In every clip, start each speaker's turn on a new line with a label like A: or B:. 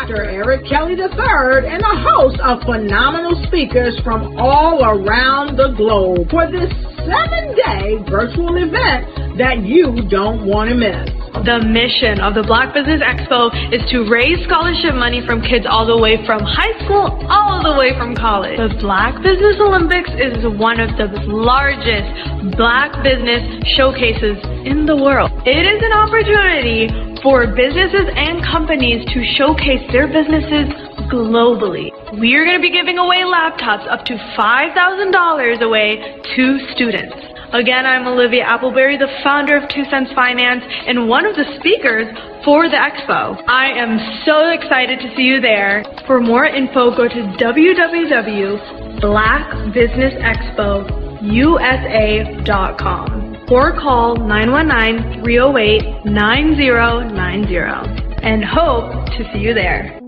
A: Dr. Eric Kelly III and a host of phenomenal speakers from all around the globe for this 7-day virtual event that you don't want to miss.
B: The mission of the Black Business Expo is to raise scholarship money from kids all the way from high school all the way from college. The Black Business Olympics is one of the largest Black business showcases in the world. It is an opportunity for businesses and companies to showcase their businesses globally. We are going to be giving away laptops up to $5,000 away to students. Again, I'm Olivia Appleberry, the founder of 2 Cents Finance and one of the speakers for the expo. I am so excited to see you there. For more info, go to www.blackbusinessexpousa.com or call 919-308-9090 and hope to see you there.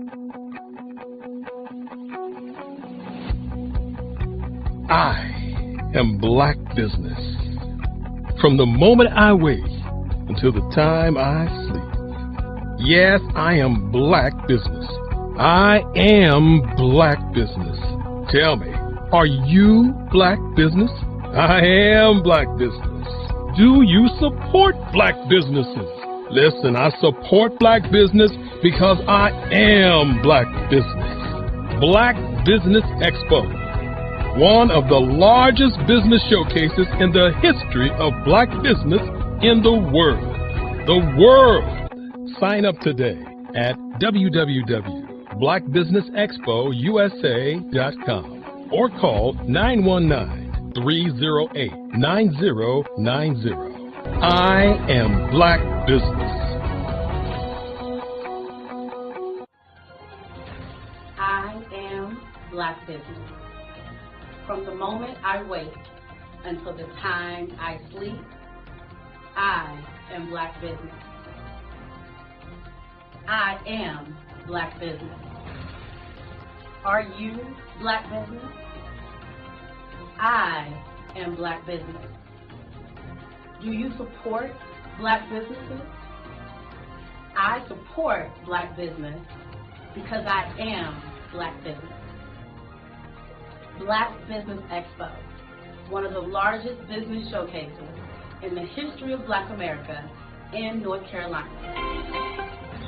C: I am Black Business. From the moment I wake until the time I sleep. Yes, I am Black Business. I am Black Business. Tell me, are you Black Business? I am Black Business. Do you support Black businesses? Listen, I support Black business because I am Black Business. Black Business Expo, one of the largest business showcases in the history of Black business in the world. The world! Sign up today at www.blackbusinessexpousa.com or call 919-308-9090. I am Black Business.
D: I am Black Business. From the moment I wake until the time I sleep, I am Black Business. I am Black Business. Are you Black Business? I am Black Business. Do you support Black businesses? I support Black business because I am Black Business. Black Business Expo, one of the largest business showcases in the history of Black America in North Carolina.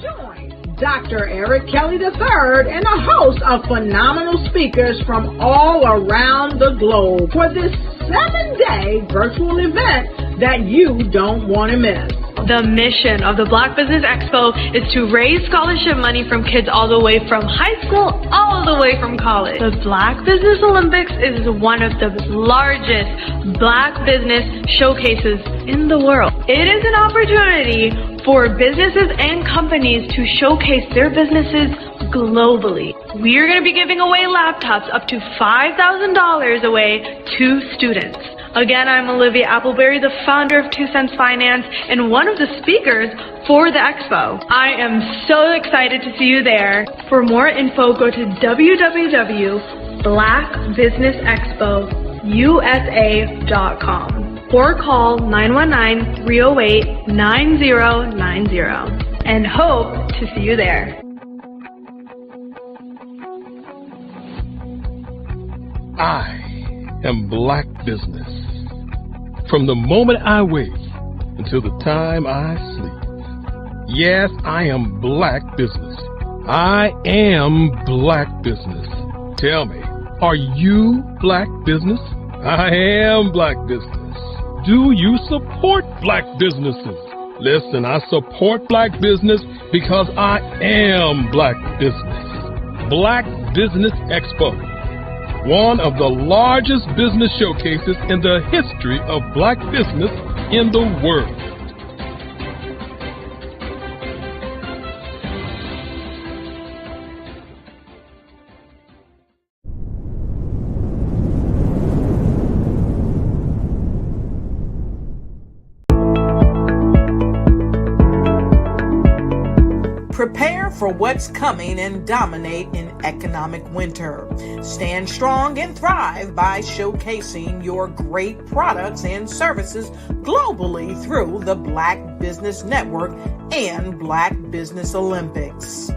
A: Join Dr. Eric Kelly III and a host of phenomenal speakers from all around the globe for this 7-day virtual event that you don't want to miss.
B: The mission of the Black Business Expo is to raise scholarship money from kids all the way from high school all the way from college. The Black Business Olympics is one of the largest Black business showcases in the world. It is an opportunity for businesses and companies to showcase their businesses globally. We are going to be giving away laptops up to $5,000 away to students. Again, I'm Olivia Appleberry, the founder of 2 Cents Finance and one of the speakers for the expo. I am so excited to see you there. For more info, go to www.blackbusinessexpousa.com or call 919-308-9090 and hope to see you there.
C: I am Black Business. From the moment I wake until the time I sleep. Yes, I am Black Business. I am Black Business. Tell me, are you Black Business? I am Black Business. Do you support Black businesses? Listen, I support Black business because I am Black Business. Black Business Expo, one of the largest business showcases in the history of Black business in the world.
E: Prepare for what's coming and dominate in economic winter. Stand strong and thrive by showcasing your great products and services globally through the Black Business Network and Black Business Olympics.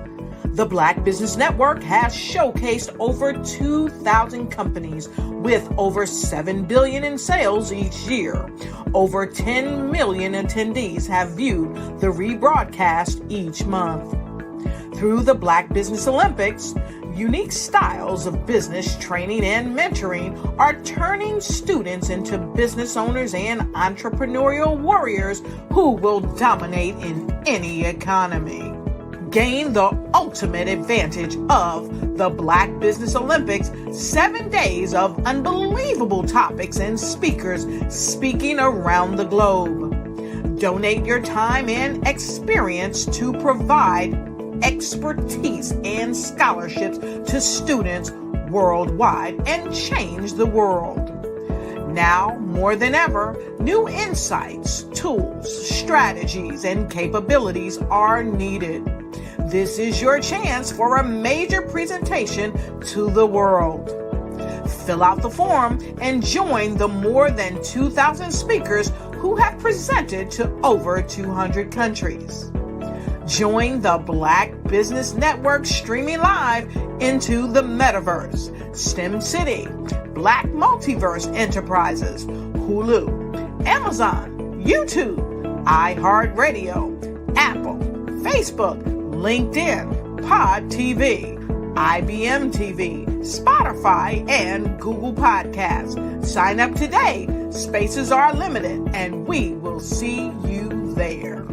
E: The Black Business Network has showcased over 2,000 companies with over $7 billion in sales each year. Over 10 million attendees have viewed the rebroadcast each month. Through the Black Business Olympics, unique styles of business training and mentoring are turning students into business owners and entrepreneurial warriors who will dominate in any economy. Gain the ultimate advantage of the Black Business Olympics, 7 days of unbelievable topics and speakers speaking around the globe. Donate your time and experience to provide expertise and scholarships to students worldwide and change the world. Now, more than ever, new insights, tools, strategies, and capabilities are needed. This is your chance for a major presentation to the world. Fill out the form and join the more than 2,000 speakers who have presented to over 200 countries. Join the Black Business Network streaming live into the Metaverse, STEM City, Black Multiverse Enterprises, Hulu, Amazon, YouTube, iHeartRadio, Apple, Facebook, LinkedIn, Pod TV, IBM TV, Spotify, and Google Podcasts. Sign up today. Spaces are limited, and we will see you there.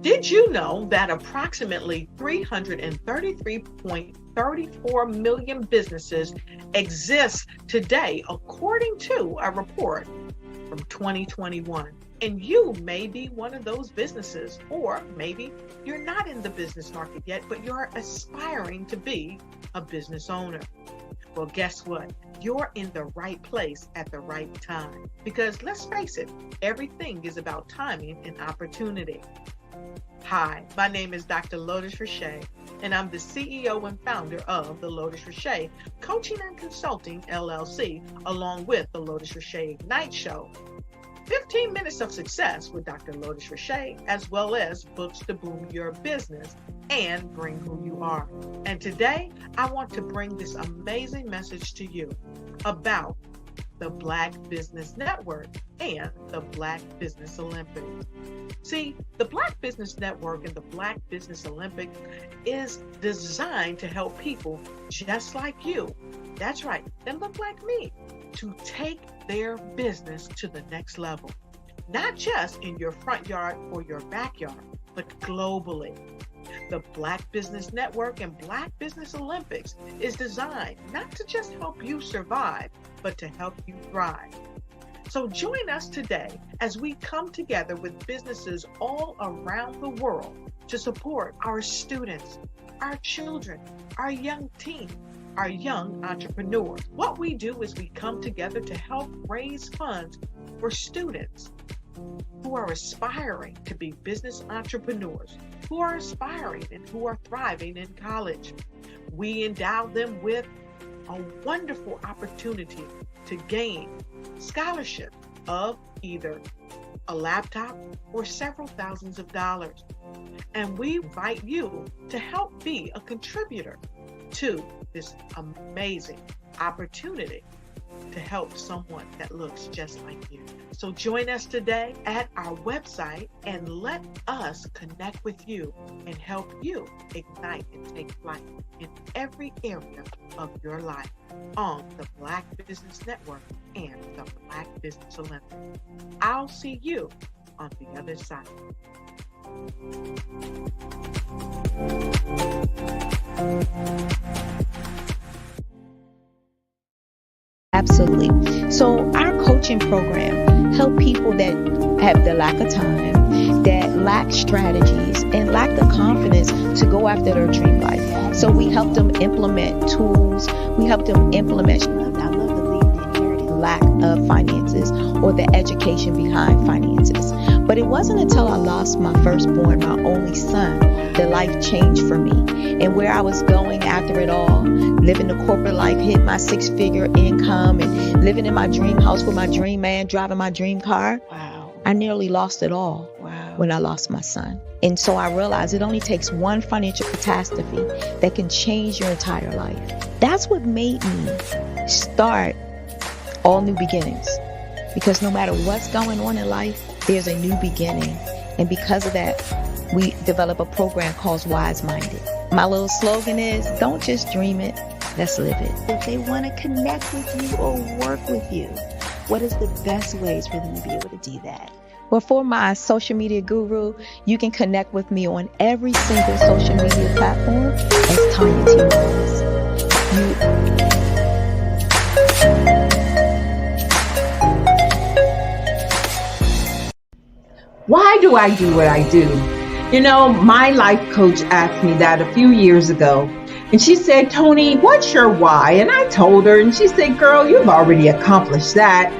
E: Did you know that approximately 333.34 million businesses exist today, according to a report from 2021? And you may be one of those businesses, or maybe you're not in the business market yet, but you're aspiring to be a business owner. Well, guess what? You're in the right place at the right time. Because let's face it, everything is about timing and opportunity. Hi, my name is Dr. Lotus Richey, and I'm the CEO and founder of the Lotus Richey Coaching and Consulting LLC, along with the Lotus Richey Ignite Show. 15 minutes of success with Dr. Lotus Richey, as well as books to boom your business and bring who you are. And today, I want to bring this amazing message to you about the Black Business Network and the Black Business Olympics. See, the Black Business Network and the Black Business Olympics is designed to help people just like you, that's right, that look like me, to take their business to the next level. Not just in your front yard or your backyard, but globally. The Black Business Network and Black Business Olympics is designed not to just help you survive, but to help you thrive. So join us today as we come together with businesses all around the world to support our students, our children, our young teens, our young entrepreneurs. What we do is we come together to help raise funds for students who are aspiring to be business entrepreneurs, who are aspiring and who are thriving in college. We endow them with a wonderful opportunity to gain scholarship of either a laptop or several thousands of dollars. And we invite you to help be a contributor to this amazing opportunity to help someone that looks just like you. So join us today at our website and let us connect with you and help you ignite and take flight in every area of your life on the Black Business Network and the Black Business Olympics. I'll see you on the other side.
F: Absolutely. So our coaching program help people that have the lack of time, that lack strategies, and lack the confidence to go after their dream life. So we help them implement tools. We help them implement, I love the lead inherited lack of finances or the education behind finances. But it wasn't until I lost my firstborn, my only son, that life changed for me. And where I was going after it all, living the corporate life, hit my 6-figure income and living in my dream house with my dream man, driving my dream car.
G: Wow.
F: I nearly lost it all when I lost my son. And so I realized it only takes one financial catastrophe that can change your entire life. That's what made me start All New Beginnings. Because no matter what's going on in life, there's a new beginning. And because of that, we develop a program called Wise Minded. My little slogan is, don't just dream it, let's live it. If they want to connect with you or work with you, what is the best ways for them to be able to do that? Well, for my social media guru, you can connect with me on every single social media platform as Tanya T. Rose.
A: Why do I do what I do? You know, my life coach asked me that a few years ago. And she said, Tony, what's your why? And I told her, and she said, girl, you've already accomplished that.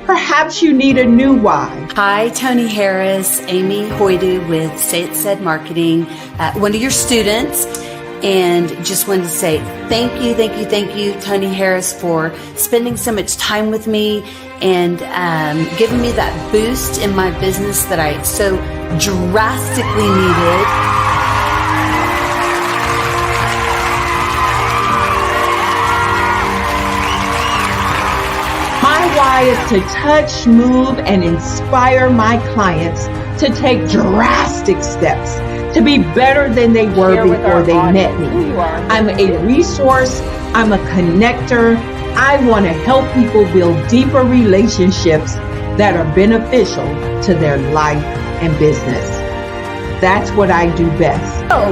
A: Perhaps you need a new why.
H: Hi, Tony Harris, Amy Hoydu with Say It Said Marketing, one of your students. And just wanted to say thank you, Tony Harris, for spending so much time with me and giving me that boost in my business that I so drastically needed.
A: My why is to touch, move, and inspire my clients to take drastic steps to be better than they were before they met me. I'm a resource. I'm a connector. I want to help people build deeper relationships that are beneficial to their life and business. That's what I do best.
I: So,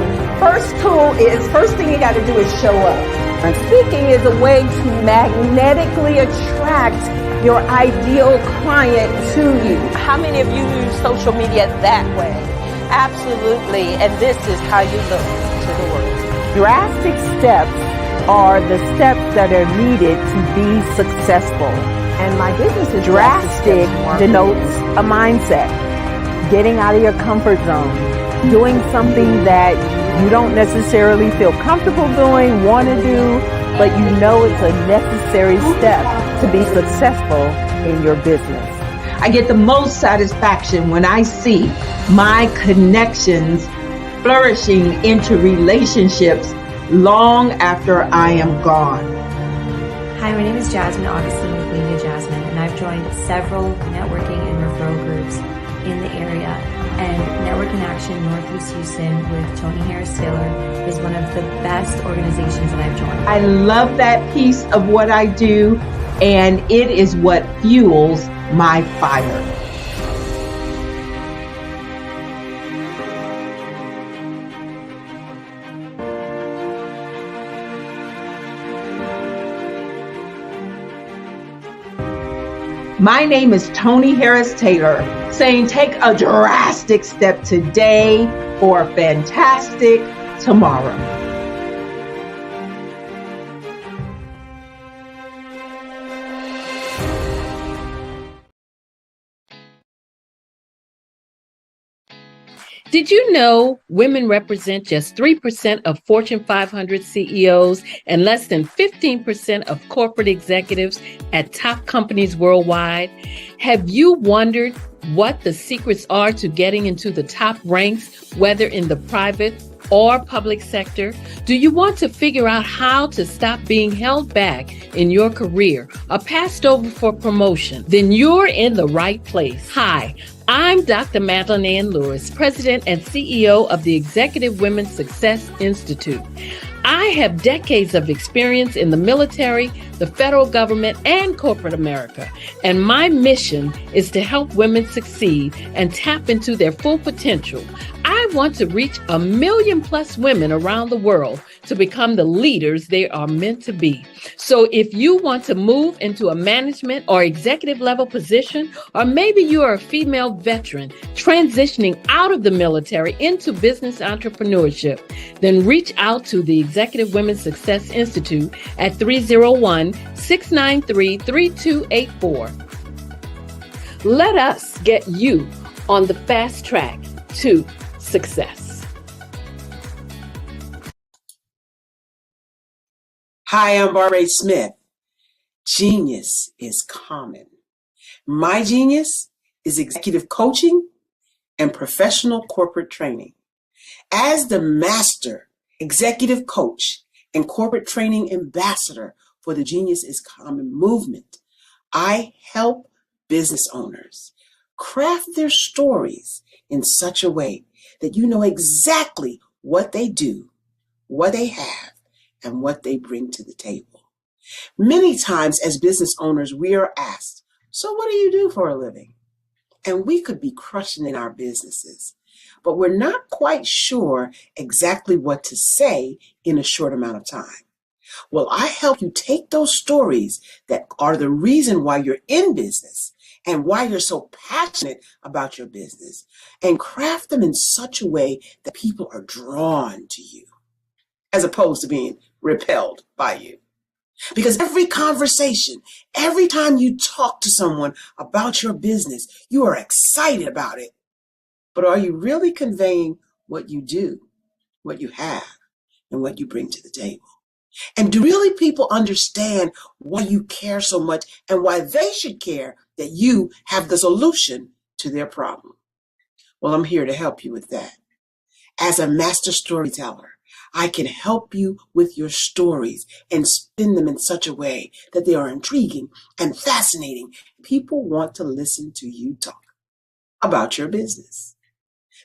I: first thing you got to do is show up. And speaking is a way to magnetically attract your ideal client to you. How many of you use social media that way? Absolutely, and this is how you look to the world. Drastic steps are the steps that are needed to be successful. And my business is drastic denotes a mindset. Getting out of your comfort zone. Doing something that you don't necessarily feel comfortable doing, want to do, but you know it's a necessary step to be successful in your business.
A: I get the most satisfaction when I see my connections flourishing into relationships long after I am gone.
J: Hi, my name is Jasmine Augustine with Media Jasmine, and I've joined several networking and referral groups in the area. And Network in Action Northeast Houston with Tony Harris Taylor is one of the best organizations that I've joined.
A: I love that piece of what I do, and it is what fuels my fire. My name is Tony Harris Taylor, saying take a drastic step today for a fantastic tomorrow.
K: Did you know women represent just 3% of Fortune 500 CEOs and less than 15% of corporate executives at top companies worldwide? Have you wondered what the secrets are to getting into the top ranks, whether in the private or public sector? Do you want to figure out how to stop being held back in your career or passed over for promotion? Then you're in the right place. Hi, I'm Dr. Madeline Ann Lewis, President and CEO of the Executive Women's Success Institute. I have decades of experience in the military, the federal government, and corporate America, and my mission is to help women succeed and tap into their full potential. I want to reach 1 million plus women around the world to become the leaders they are meant to be. So if you want to move into a management or executive level position, or maybe you are a female veteran transitioning out of the military into business entrepreneurship, then reach out to the Executive Women's Success Institute at 301-693-3284. Let us get you on the fast track to success.
G: Hi, I'm Barbara Smith. Genius is common. My genius is executive coaching and professional corporate training. As the master executive coach and corporate training ambassador for the Genius is Common movement, I help business owners craft their stories in such a way that you know exactly what they do, what they have, and what they bring to the table. Many times as business owners, we are asked, so what do you do for a living? And we could be crushing in our businesses, but we're not quite sure exactly what to say in a short amount of time. Well, I help you take those stories that are the reason why you're in business and why you're so passionate about your business and craft them in such a way that people are drawn to you as opposed to being repelled by you. Because every conversation, every time you talk to someone about your business, you are excited about it. But are you really conveying what you do, what you have, and what you bring to the table? And do really people understand why you care so much and why they should care that you have the solution to their problem? Well, I'm here to help you with that. As a master storyteller, I can help you with your stories and spin them in such a way that they are intriguing and fascinating. People want to listen to you talk about your business.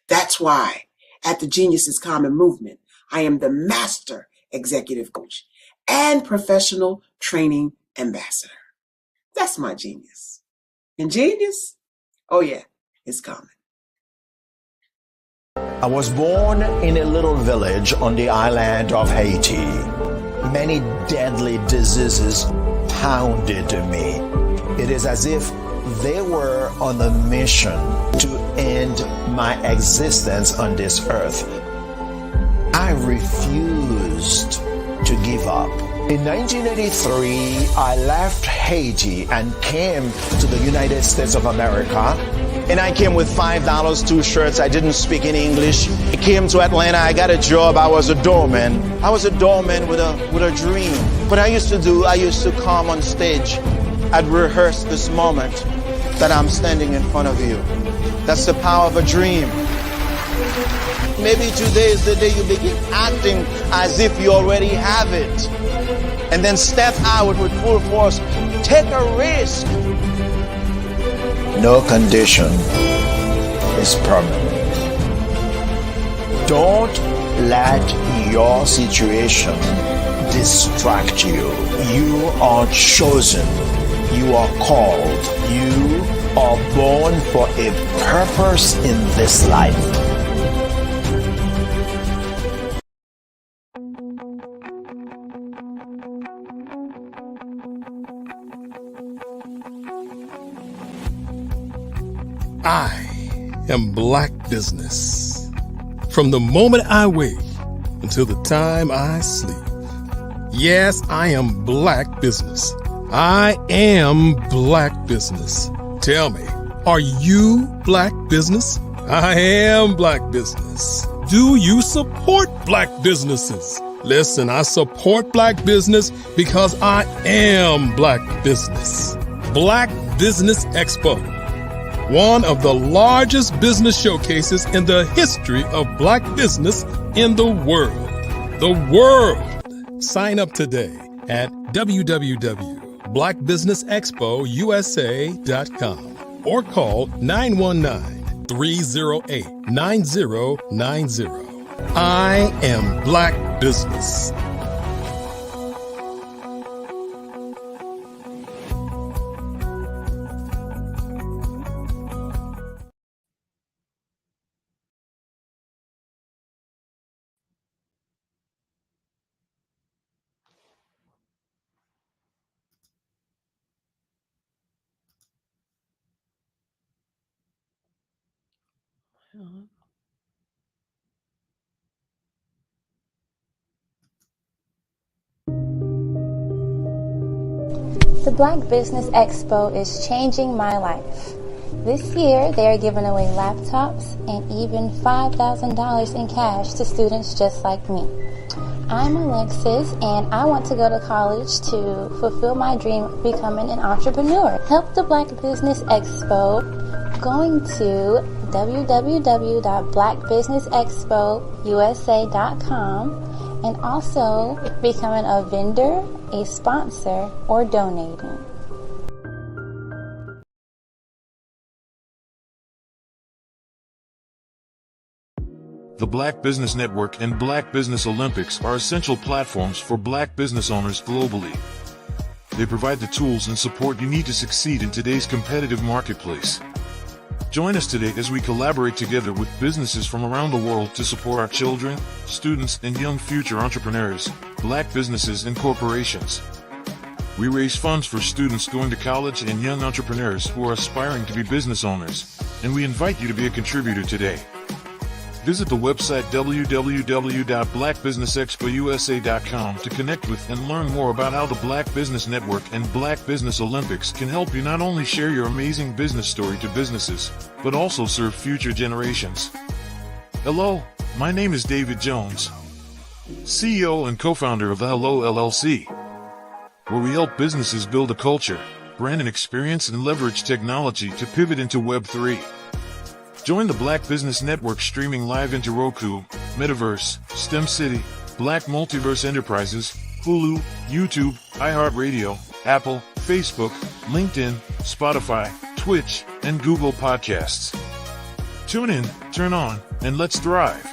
G: That's why at the Genius is Common movement, I am the master executive coach and professional training ambassador. That's my genius. And genius? Oh yeah, it's common.
L: I was born in a little village on the island of Haiti. Many deadly diseases pounded me. It is as if they were on a mission to end my existence on this earth. I refused to give up. In 1983, I left Haiti and came to the United States of America. And I came with $5, 2 shirts. I didn't speak in English. I came to Atlanta. I got a job. I was a doorman. I was a doorman with a dream. What I used to come on stage. I'd rehearse this moment that I'm standing in front of you. That's the power of a dream. Maybe today is the day you begin acting as if you already have it. And then step out with full force. Take a risk. No condition is permanent. Don't let your situation distract you. You are chosen. You are called. You are born for a purpose in this life.
C: I am Black Business. From the moment I wake until the time I sleep. Yes, I am Black Business. I am Black Business. Tell me, are you Black Business? I am Black Business. Do you support Black businesses? Listen, I support Black business because I am Black Business. Black Business Expo, one of the largest business showcases in the history of Black business in the world. The world! Sign up today at www.blackbusinessexpousa.com or call 919-308-9090. I am Black Business.
M: The Black Business Expo is changing my life. This year, they are giving away laptops and even $5,000 in cash to students just like me. I'm Alexis, and I want to go to college to fulfill my dream of becoming an entrepreneur. Help the Black Business Expo going to www.blackbusinessexpousa.com and also becoming a vendor, a sponsor, or donating.
N: The Black Business Network and Black Business Olympics are essential platforms for Black business owners globally. They provide the tools and support you need to succeed in today's competitive marketplace. Join us today as we collaborate together with businesses from around the world to support our children, students, and young future entrepreneurs, Black businesses and corporations. We raise funds for students going to college and young entrepreneurs who are aspiring to be business owners, and we invite you to be a contributor today. Visit the website www.blackbusinessexpousa.com to connect with and learn more about how the Black Business Network and Black Business Olympics can help you not only share your amazing business story to businesses, but also serve future generations. Hello, my name is David Jones, CEO and co-founder of the Hello LLC, where we help businesses build a culture, brand and experience, and leverage technology to pivot into Web3. Join the Black Business Network streaming live into Roku, Metaverse, STEM City, Black Multiverse Enterprises, Hulu, YouTube, iHeartRadio, Apple, Facebook, LinkedIn, Spotify, Twitch, and Google Podcasts. Tune in, turn on, and let's thrive.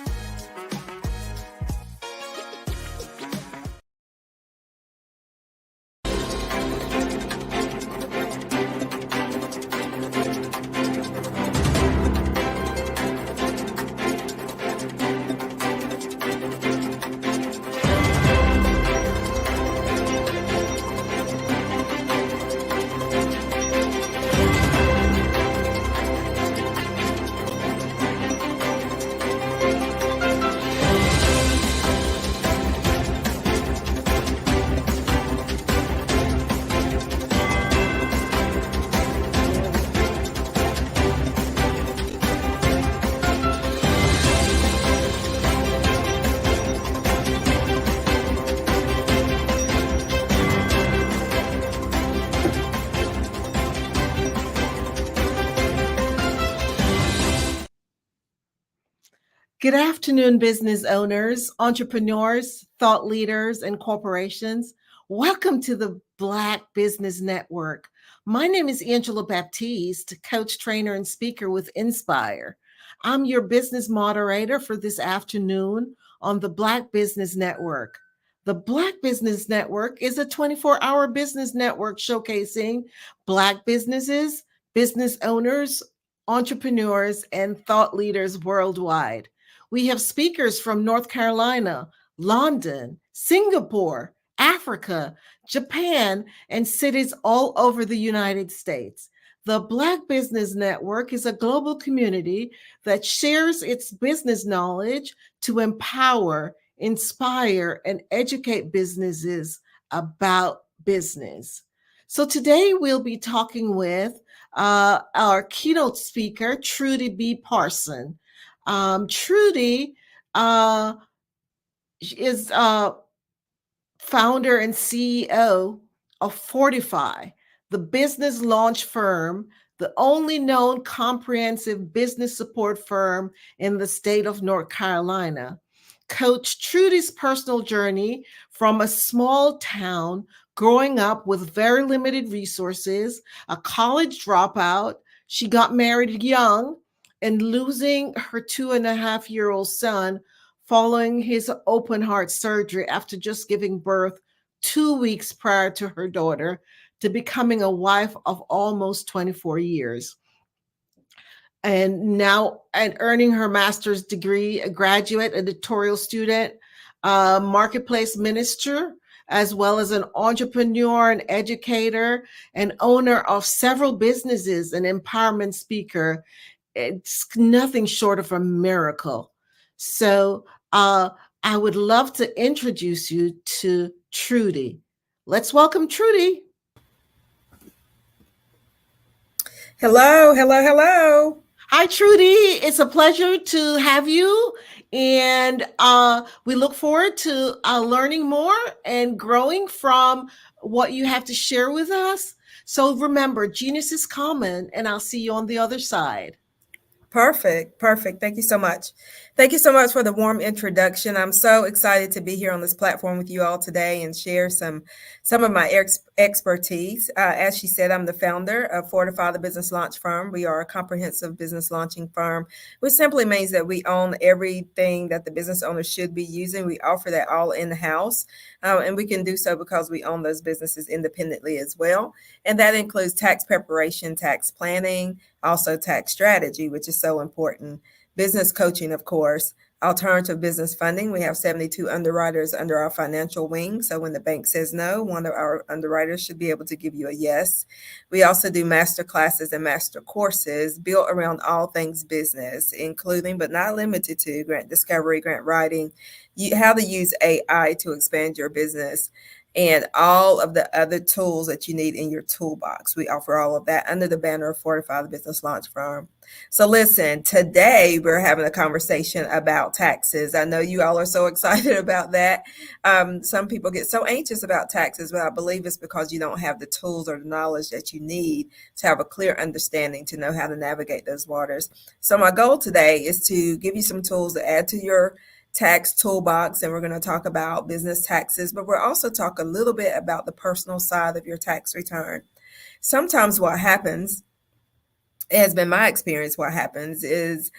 O: Good afternoon, business owners, entrepreneurs, thought leaders, and corporations. Welcome to the Black Business Network. My name is Angela Baptiste, coach, trainer, and speaker with Inspire. I'm your business moderator for this afternoon on the Black Business Network. The Black Business Network is a 24-hour business network showcasing Black businesses, business owners, entrepreneurs, and thought leaders worldwide. We have speakers from North Carolina, London, Singapore, Africa, Japan, and cities all over the United States. The Black Business Network is a global community that shares its business knowledge to empower, inspire, and educate businesses about business. So today we'll be talking with our keynote speaker, Trudy B. Parson. Trudy is founder and CEO of Fortify, the business launch firm, the only known comprehensive business support firm in the state of North Carolina. Coach Trudy's personal journey from a small town, growing up with very limited resources, a college dropout. She got married young and losing her 2.5-year-old son following his open heart surgery after just giving birth 2 weeks prior to her daughter, to becoming a wife of almost 24 years. And now, and earning her master's degree, a graduate, editorial student, marketplace minister, as well as an entrepreneur and educator and owner of several businesses, an empowerment speaker, it's nothing short of a miracle. So I would love to introduce you to Trudy. Let's welcome Trudy.
P: Hello, hello, hello.
O: Hi, Trudy. It's a pleasure to have you. And we look forward to learning more and growing from what you have to share with us. So remember, genius is common, and I'll see you on the other side.
P: Perfect. Thank you so much. Thank you so much for the warm introduction. I'm so excited to be here on this platform with you all today and share some of my expertise. As she said, I'm the founder of Fortify the Business Launch Firm. We are a comprehensive business launching firm, which simply means that we own everything that the business owner should be using. We offer that all in-house, and we can do so because we own those businesses independently as well. And that includes tax preparation, tax planning, also tax strategy, which is so important, business coaching, of course, alternative business funding. We have 72 underwriters under our financial wing. So when the bank says no, one of our underwriters should be able to give you a yes. We also do master classes and master courses built around all things business, including but not limited to grant discovery, grant writing, how to use AI to expand your business, and all of the other tools that you need in your toolbox. We offer all of that under the banner of Fortify the Business Launch Firm. So listen, today we're having a conversation about taxes. I know you all are so excited about that. Some people get so anxious about taxes, but I believe it's because you don't have the tools or the knowledge that you need to have a clear understanding to know how to navigate those waters. So my goal today is to give you some tools to add to your tax toolbox, and we're going to talk about business taxes, but we'll also talk a little bit about the personal side of your tax return. Sometimes what happens, it has been my experience, what happens is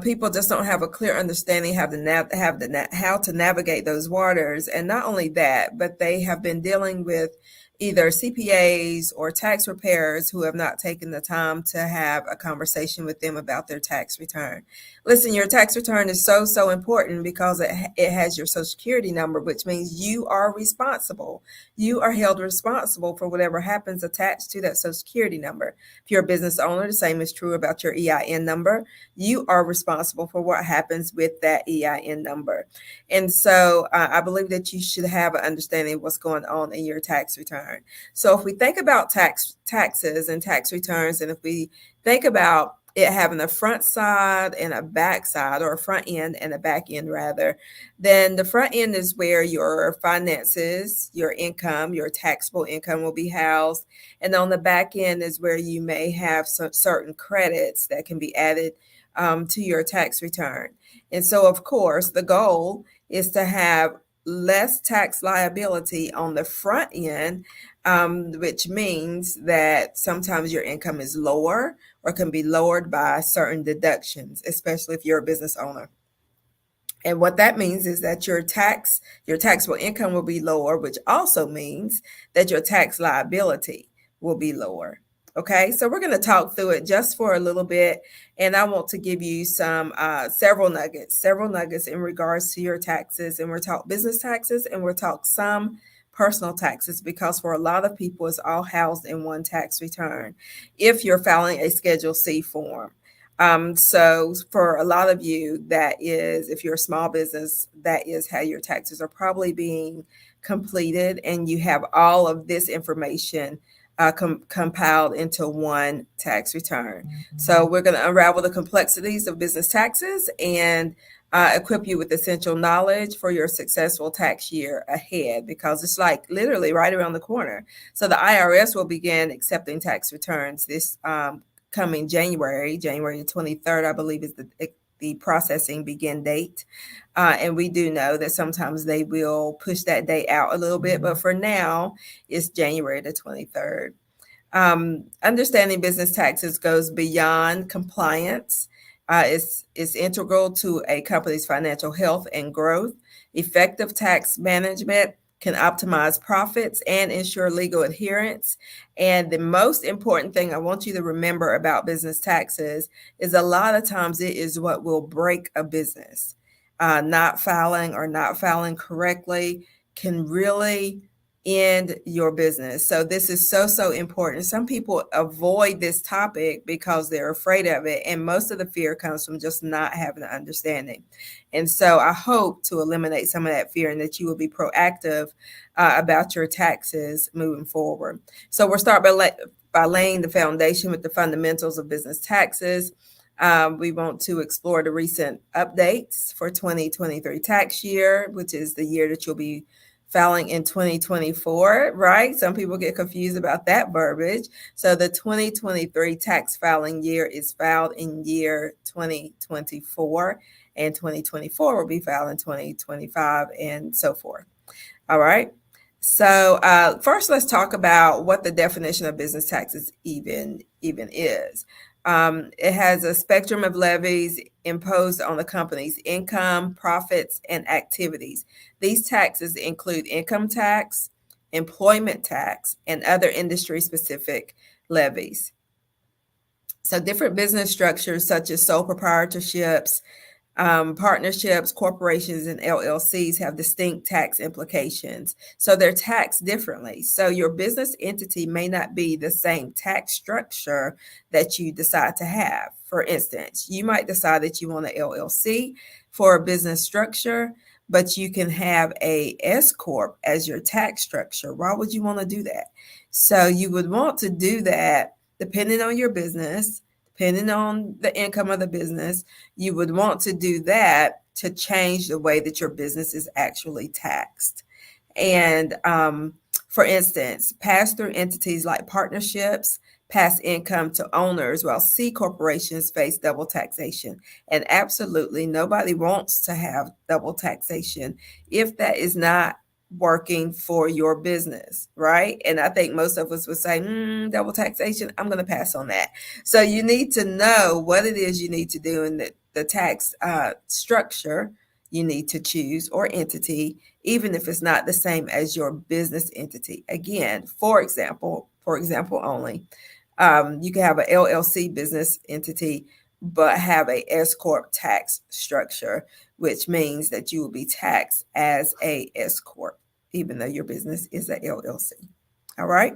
P: people just don't have a clear understanding how to navigate those waters. And not only that, but they have been dealing with either CPAs or tax preparers who have not taken the time to have a conversation with them about their tax return. Listen, your tax return is so important because it has your Social Security number, which means you are responsible. You are held responsible for whatever happens attached to that Social Security number. If you're a business owner, the same is true about your EIN number. You are responsible for what happens with that EIN number. And so I believe that you should have an understanding of what's going on in your tax return. So if we think about taxes and tax returns, and if we think about it having a front side and a back side, or a front end and a back end rather, then the front end is where your finances, your income, your taxable income will be housed. And on the back end is where you may have some certain credits that can be added to your tax return. And so, of course, the goal is to have less tax liability on the front end, which means that sometimes your income is lower or can be lowered by certain deductions, especially if you're a business owner. And what that means is that your taxable income will be lower, which also means that your tax liability will be lower. Okay, so we're going to talk through it just for a little bit, and I want to give you some several nuggets in regards to your taxes. And we'll talk business taxes, and we'll talk some personal taxes, because for a lot of people, it's all housed in one tax return if you're filing a Schedule C form. So for a lot of you, that is, if you're a small business, that is how your taxes are probably being completed, and you have all of this information compiled into one tax return. So we're going to unravel the complexities of business taxes and equip you with essential knowledge for your successful tax year ahead, because it's like literally right around the corner. So the IRS will begin accepting tax returns this coming January 23rd, I believe, is the processing begin date. And we do know that sometimes they will push that date out a little bit, but for now, it's January the 23rd. Understanding business taxes goes beyond compliance. It's integral to a company's financial health and growth. Effective tax management can optimize profits and ensure legal adherence. And the most important thing I want you to remember about business taxes is a lot of times it is what will break a business. Not filing correctly can really in your business. So this is so important. Some people avoid this topic because they're afraid of it. And most of the fear comes from just not having an understanding. And so I hope to eliminate some of that fear and that you will be proactive about your taxes moving forward. So we'll start by laying the foundation with the fundamentals of business taxes. We want to explore the recent updates for 2023 tax year, which is the year that you'll be filing in 2024, right? Some people get confused about that verbiage. So the 2023 tax filing year is filed in year 2024, and 2024 will be filed in 2025 and so forth. All right. So first, let's talk about what the definition of business taxes even is. It has a spectrum of levies imposed on the company's income, profits, and activities. These taxes include income tax, employment tax, and other industry-specific levies. So different business structures such as sole proprietorships, partnerships, corporations, and LLCs have distinct tax implications. So they're taxed differently. So your business entity may not be the same tax structure that you decide to have. For instance, you might decide that you want an LLC for a business structure, but you can have a S Corp as your tax structure. Why would you want to do that? So you would want to do that depending on your business, depending on the income of the business. You would want to do that to change the way that your business is actually taxed. And for instance, pass-through entities like partnerships pass income to owners, while C corporations face double taxation. And absolutely nobody wants to have double taxation if that is not working for your business, right? And I think most of us would say, double taxation, I'm going to pass on that. So you need to know what it is you need to do in the tax structure you need to choose or entity, even if it's not the same as your business entity. Again, for example only, you can have an LLC business entity, but have a S Corp tax structure, which means that you will be taxed as a S Corp, even though your business is a LLC. All right.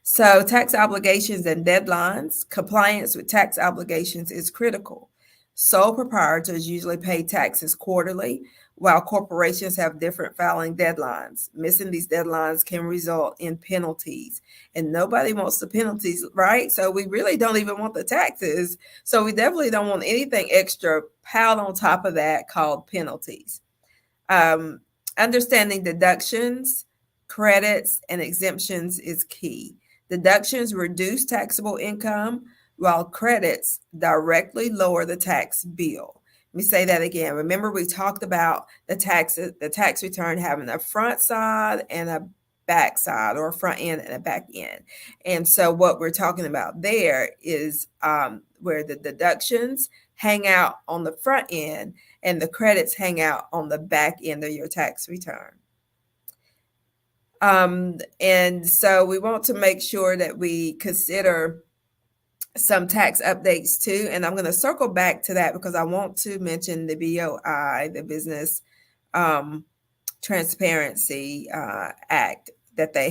P: So tax obligations and deadlines. Compliance with tax obligations is critical. Sole proprietors usually pay taxes quarterly, while corporations have different filing deadlines. Missing these deadlines can result in penalties, and nobody wants the penalties, right? So we really don't even want the taxes. So we definitely don't want anything extra piled on top of that called penalties. Understanding deductions, credits, and exemptions is key. Deductions reduce taxable income, while credits directly lower the tax bill. Let me say that again. Remember, we talked about the tax return having a front side and a back side, or a front end and a back end. And so what we're talking about there is where the deductions hang out on the front end and the credits hang out on the back end of your tax return. And so we want to make sure that we consider some tax updates too. And I'm going to circle back to that because I want to mention the BOI, the Business Transparency Act that they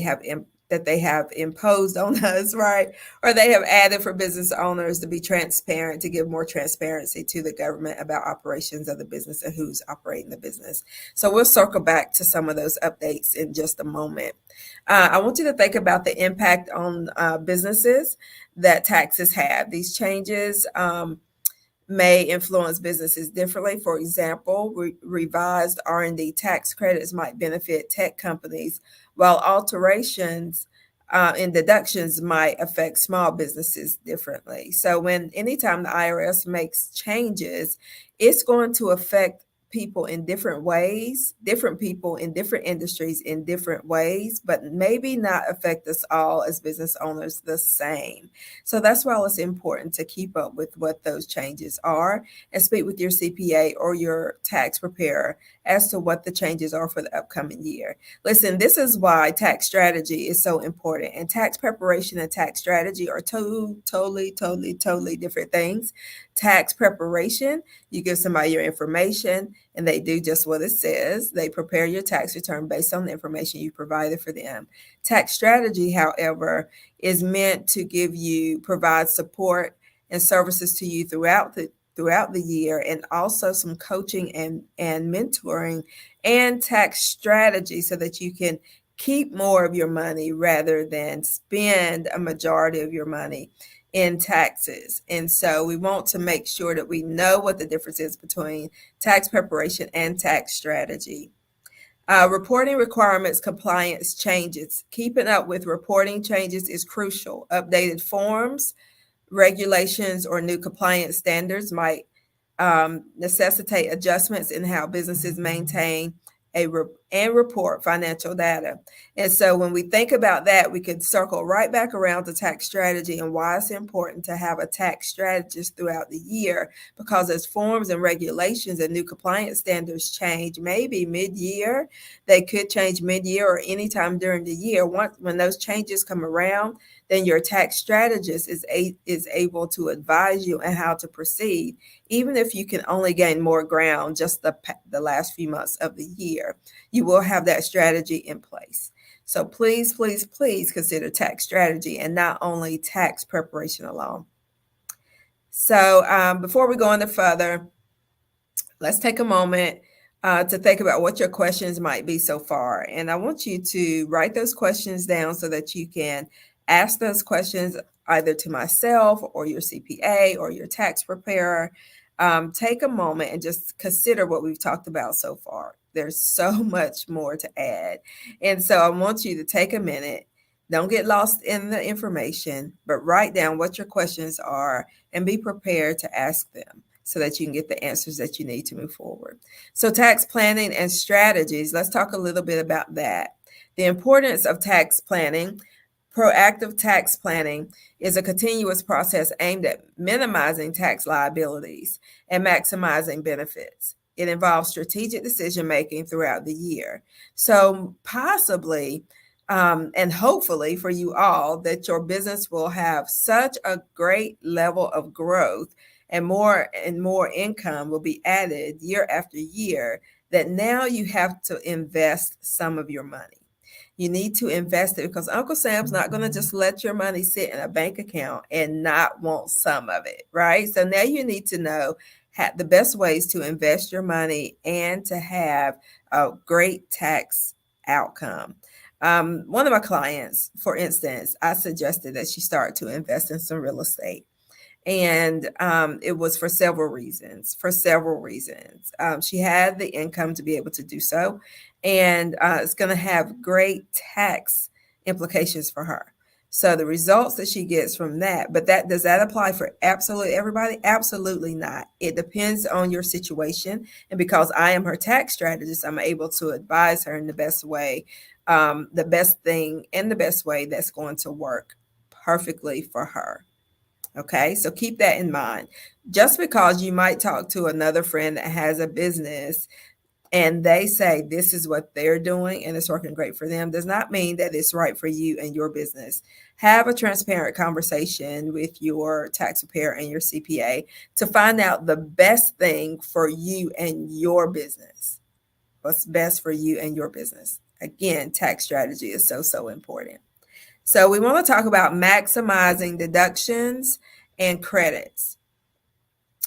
P: have imposed on us, right? Or they have added for business owners to be transparent, to give more transparency to the government about operations of the business and who's operating the business. So we'll circle back to some of those updates in just a moment. I want you to think about the impact on businesses that taxes have. These changes may influence businesses differently. For example, revised R&D tax credits might benefit tech companies, while alterations in deductions might affect small businesses differently. So anytime the IRS makes changes, it's going to affect people in different ways, different people in different industries in different ways, but maybe not affect us all as business owners the same. So that's why it's important to keep up with what those changes are and speak with your CPA or your tax preparer as to what the changes are for the upcoming year. Listen, this is why tax strategy is so important, and tax preparation and tax strategy are totally different things. Tax preparation, you give somebody your information. and they do just what it says. They prepare your tax return based on the information you provided for them. Tax strategy, however, is meant to provide support and services to you throughout the year, and also some coaching and mentoring and tax strategy so that you can keep more of your money rather than spend a majority of your money in taxes. And so we want to make sure that we know what the difference is between tax preparation and tax strategy. Reporting requirements, compliance changes. Keeping up with reporting changes is crucial. Updated forms, regulations, or new compliance standards might necessitate adjustments in how businesses maintain and report financial data. And so when we think about that, we can circle right back around to tax strategy and why it's important to have a tax strategist throughout the year, because as forms and regulations and new compliance standards change, maybe mid-year, they could change mid-year or anytime during the year. When those changes come around, then your tax strategist is able to advise you on how to proceed, even if you can only gain more ground just the last few months of the year. You will have that strategy in place. So please, please, please consider tax strategy and not only tax preparation alone. So before we go any further, let's take a moment to think about what your questions might be so far. And I want you to write those questions down so that you can ask those questions either to myself or your CPA or your tax preparer. Take a moment and just consider what we've talked about so far. There's so much more to add. And so I want you to take a minute. Don't get lost in the information, but write down what your questions are and be prepared to ask them so that you can get the answers that you need to move forward. So tax planning and strategies, let's talk a little bit about that. The importance of tax planning. Proactive tax planning is a continuous process aimed at minimizing tax liabilities and maximizing benefits. It involves strategic decision-making throughout the year. So possibly and hopefully for you all that your business will have such a great level of growth and more income will be added year after year that now you have to invest some of your money. You need to invest it because Uncle Sam's not going to just let your money sit in a bank account and not want some of it, right? So now you need to know the best ways to invest your money and to have a great tax outcome. One of my clients, for instance, I suggested that she start to invest in some real estate. And it was for several reasons. She had the income to be able to do so. And it's going to have great tax implications for her. So the results that she gets from that, but does that apply for absolutely everybody? Absolutely not. It depends on your situation. And because I am her tax strategist, I'm able to advise her in the best way, the best thing and the best way that's going to work perfectly for her. Okay, so keep that in mind. Just because you might talk to another friend that has a business and they say this is what they're doing and it's working great for them does not mean that it's right for you and your business. Have a transparent conversation with your tax preparer and your CPA to find out the best thing for you and your business. What's best for you and your business. Again, tax strategy is so important. So we want to talk about maximizing deductions and credits.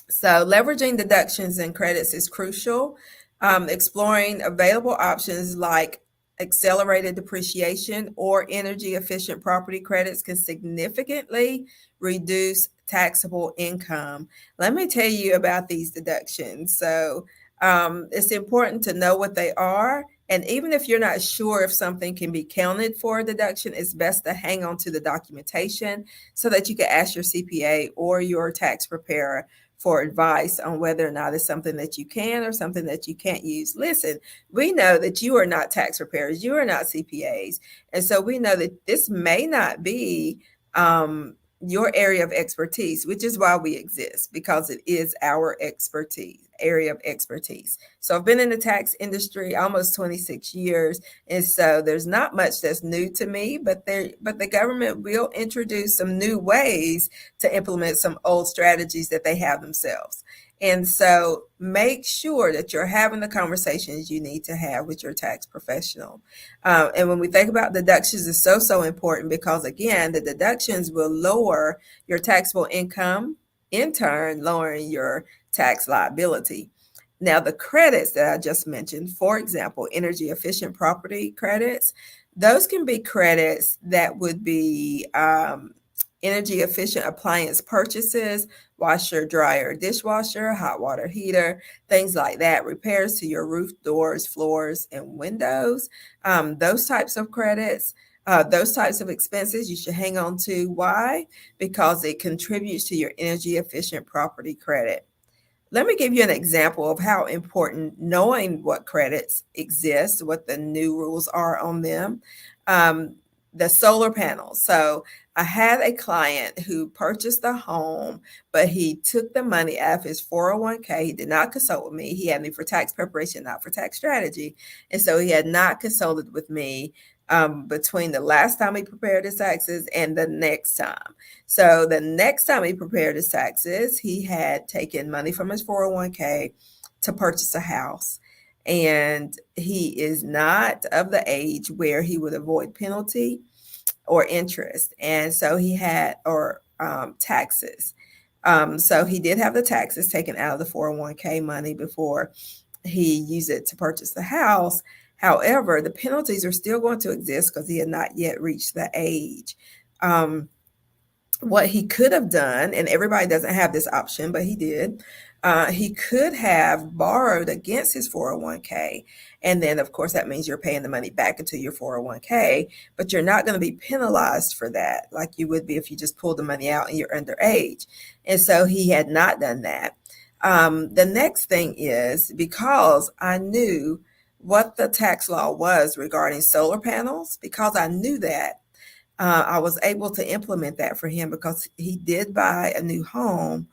P: So leveraging deductions and credits is crucial. Exploring available options like accelerated depreciation or energy efficient property credits can significantly reduce taxable income. Let me tell you about these deductions. So it's important to know what they are. And even if you're not sure if something can be counted for a deduction, it's best to hang on to the documentation so that you can ask your CPA or your tax preparer for advice on whether or not it's something that you can or something that you can't use. Listen, we know that you are not tax preparers, you are not CPAs. And so we know that this may not be your area of expertise, which is why we exist, because it is our area of expertise. So I've been in the tax industry almost 26 years. And so there's not much that's new to me, but the government will introduce some new ways to implement some old strategies that they have themselves. And so make sure that you're having the conversations you need to have with your tax professional. And when we think about deductions, it's so important because, again, the deductions will lower your taxable income, in turn, lowering your tax liability. Now, the credits that I just mentioned, for example, energy efficient property credits, those can be credits that would be energy efficient appliance purchases, washer, dryer, dishwasher, hot water heater, things like that, repairs to your roof, doors, floors, and windows. Those types of credits, those types of expenses you should hang on to. Why? Because it contributes to your energy efficient property credit. Let me give you an example of how important knowing what credits exist, what the new rules are on them. The solar panels. So I had a client who purchased a home, but he took the money out of his 401k. He did not consult with me. He had me for tax preparation, not for tax strategy. And so he had not consulted with me between the last time he prepared his taxes and the next time. So the next time he prepared his taxes, he had taken money from his 401k to purchase a house. And he is not of the age where he would avoid penalty or interest. And so he had, taxes. So he did have the taxes taken out of the 401k money before he used it to purchase the house. However, the penalties are still going to exist because he had not yet reached the age. What he could have done, and everybody doesn't have this option, but he did, he could have borrowed against his 401k. And then, of course, that means you're paying the money back into your 401k, but you're not going to be penalized for that like you would be if you just pulled the money out and you're underage. And so he had not done that. The next thing is, because I knew what the tax law was regarding solar panels, because I knew that, I was able to implement that for him because he did buy a new home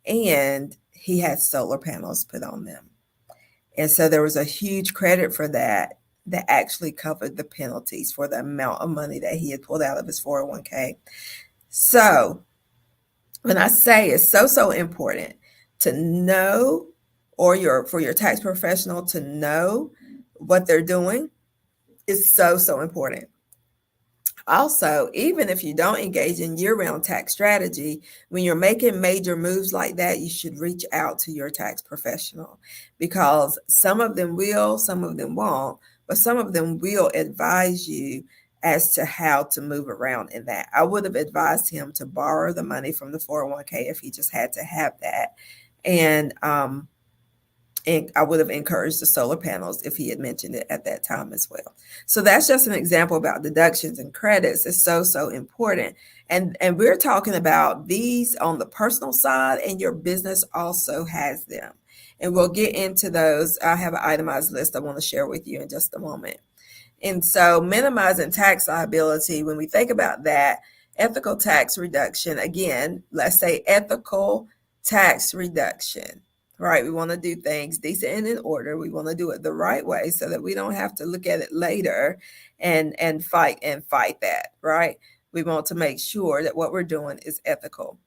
P: and he had solar panels put on them. And so there was a huge credit for that actually covered the penalties for the amount of money that he had pulled out of his 401k. So when I say it's so important to know, or for your tax professional to know what they're doing, is so important. Also, even if you don't engage in year-round tax strategy, when you're making major moves like that, you should reach out to your tax professional, because some of them will, some of them won't, but some of them will advise you as to how to move around in that. I would have advised him to borrow the money from the 401k if he just had to have that. And I would have encouraged the solar panels if he had mentioned it at that time as well. So that's just an example about deductions and credits. It's so important. And we're talking about these on the personal side, and your business also has them. And we'll get into those. I have an itemized list I want to share with you in just a moment. And so minimizing tax liability, when we think about that, ethical tax reduction, again, let's say ethical tax reduction. Right. We want to do things decent and in order. We want to do it the right way so that we don't have to look at it later and fight that. Right. We want to make sure that what we're doing is ethical.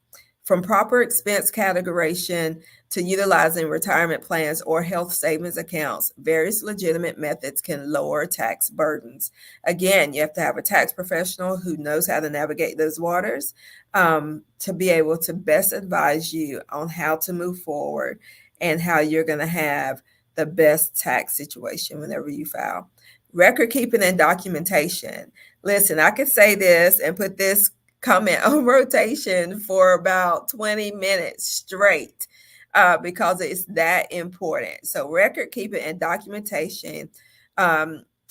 P: From proper expense categorization to utilizing retirement plans or health savings accounts, various legitimate methods can lower tax burdens. Again, you have to have a tax professional who knows how to navigate those waters to be able to best advise you on how to move forward and how you're going to have the best tax situation whenever you file. Record keeping and documentation. Listen, I could say this and put this comment on rotation for about 20 minutes straight because it's that important. So record keeping and documentation,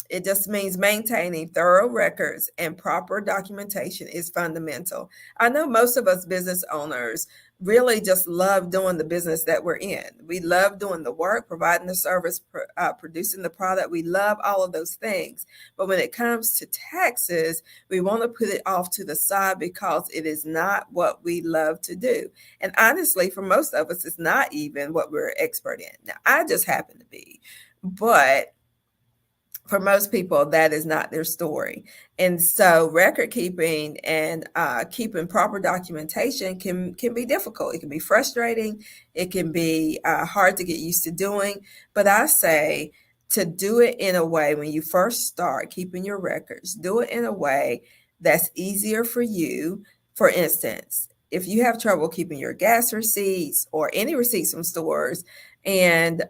P: it just means maintaining thorough records and proper documentation is fundamental. I know most of us business owners really just love doing the business that we're in. We love doing the work, providing the service, producing the product. We love all of those things. But when it comes to taxes, we want to put it off to the side because it is not what we love to do. And honestly, for most of us, it's not even what we're expert in. Now, I just happen to be. But for most people, that is not their story. And so record keeping and keeping proper documentation can be difficult. It can be frustrating. It can be hard to get used to doing. But I say to do it in a way, when you first start keeping your records, do it in a way that's easier for you. For instance, if you have trouble keeping your gas receipts or any receipts from stores, and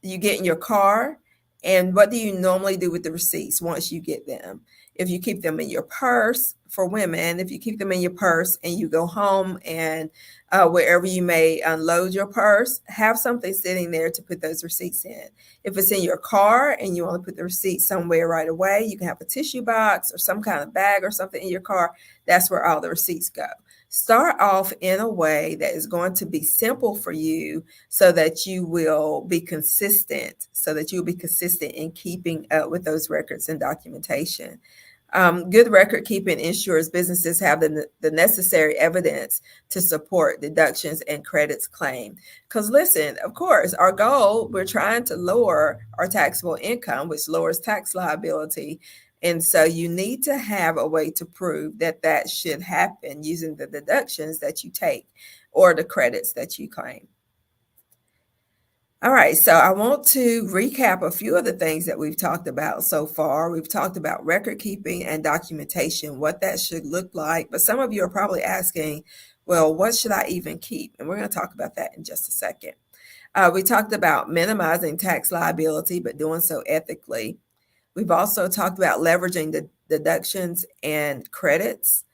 P: you get in your car, and what do you normally do with the receipts once you get them? If you keep them in your purse, for women, if you keep them in your purse and you go home, and wherever you may unload your purse, have something sitting there to put those receipts in. If it's in your car and you want to put the receipt somewhere right away, you can have a tissue box or some kind of bag or something in your car. That's where all the receipts go. Start off in a way that is going to be simple for you, so that you will be consistent, in keeping up with those records and documentation. Good record keeping ensures businesses have the necessary evidence to support deductions and credits claim. Because listen, of course, our goal, we're trying to lower our taxable income, which lowers tax liability. And so you need to have a way to prove that that should happen using the deductions that you take or the credits that you claim. All right, so I want to recap a few of the things that we've talked about so far. We've talked about record keeping and documentation, what that should look like. But some of you are probably asking, well, what should I even keep? And we're going to talk about that in just a second. We talked about minimizing tax liability, but doing so ethically. We've also talked about leveraging the deductions and credits.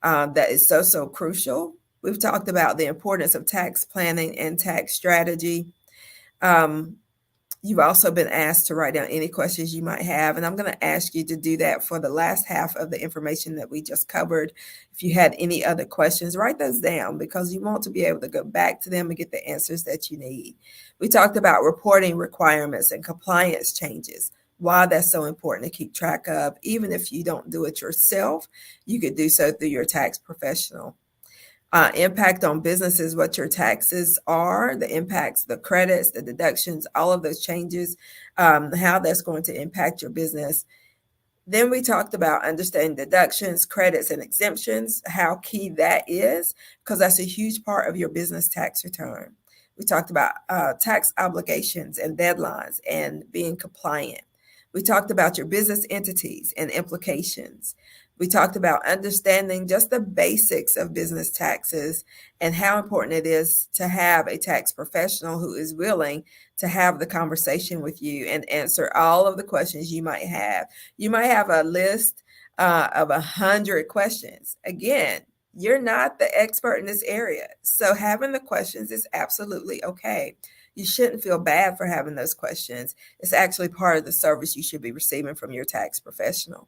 P: That is so crucial. We've talked about the importance of tax planning and tax strategy. You've also been asked to write down any questions you might have, and I'm going to ask you to do that for the last half of the information that we just covered. If you had any other questions, write those down, because you want to be able to go back to them and get the answers that you need. We talked about reporting requirements and compliance changes, why that's so important to keep track of. Even if you don't do it yourself, you could do so through your tax professional. Impact on businesses, what your taxes are, the impacts, the credits, the deductions, all of those changes, how that's going to impact your business. Then we talked about understanding deductions, credits, and exemptions, how key that is, because that's a huge part of your business tax return. We talked about tax obligations and deadlines and being compliant. We talked about your business entities and implications. We talked about understanding just the basics of business taxes and how important it is to have a tax professional who is willing to have the conversation with you and answer all of the questions you might have. You might have a list of 100 questions. Again, you're not the expert in this area, so having the questions is absolutely okay. You shouldn't feel bad for having those questions. It's actually part of the service you should be receiving from your tax professional.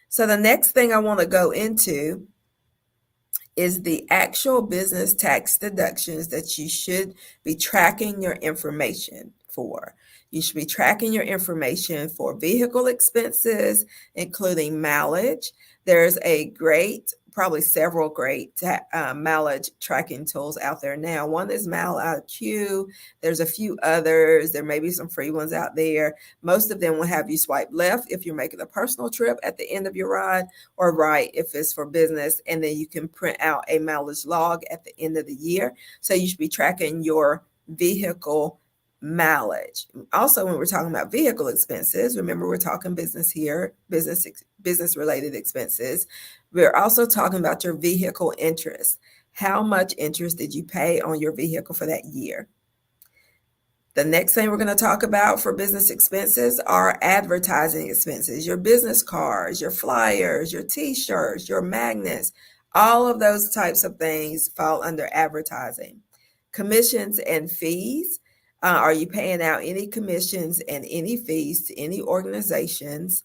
P: So the next thing I want to go into is the actual business tax deductions that you should be tracking your information for. You should be tracking your information for vehicle expenses, including mileage. There's probably several great mileage tracking tools out there now. One is MileIQ. There's a few others. There may be some free ones out there. Most of them will have you swipe left if you're making a personal trip at the end of your ride, or right if it's for business. And then you can print out a mileage log at the end of the year. So you should be tracking your vehicle mileage. Also, when we're talking about vehicle expenses, remember we're talking business here, business related expenses. We're also talking about your vehicle interest. How much interest did you pay on your vehicle for that year? The next thing we're going to talk about for business expenses are advertising expenses, your business cards, your flyers, your t-shirts, your magnets. All of those types of things fall under advertising. Commissions and fees. Are you paying out any commissions and any fees to any organizations?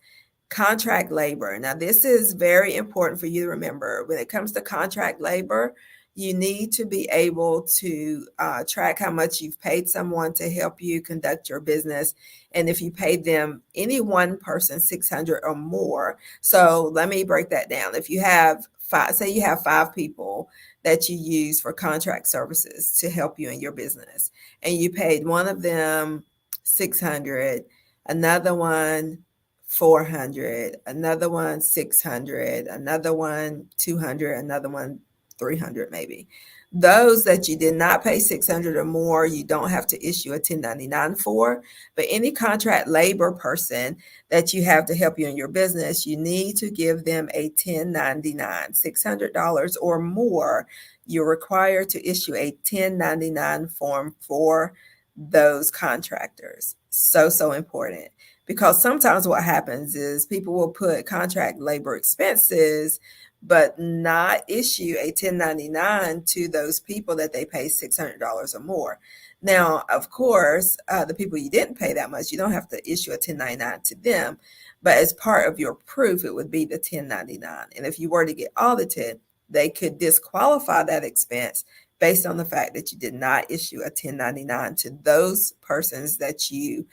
P: Contract labor. Now, this is very important for you to remember. When it comes to contract labor, you need to be able to track how much you've paid someone to help you conduct your business. And if you paid them, any one person, $600 or more. So let me break that down. If you have say you have 5 people that you use for contract services to help you in your business, and you paid one of them $600, another one 400, another one 600, another one 200, another one 300 maybe. Those that you did not pay 600 or more, you don't have to issue a 1099 for. But any contract labor person that you have to help you in your business, you need to give them a 1099, $600 or more. You're required to issue a 1099 form for those contractors. So important. Because sometimes what happens is people will put contract labor expenses but not issue a 1099 to those people that they pay $600 or more. Now, of course, the people you didn't pay that much, you don't have to issue a 1099 to them, but as part of your proof, it would be the 1099. And if you were to get audited, they could disqualify that expense based on the fact that you did not issue a 1099 to those persons that you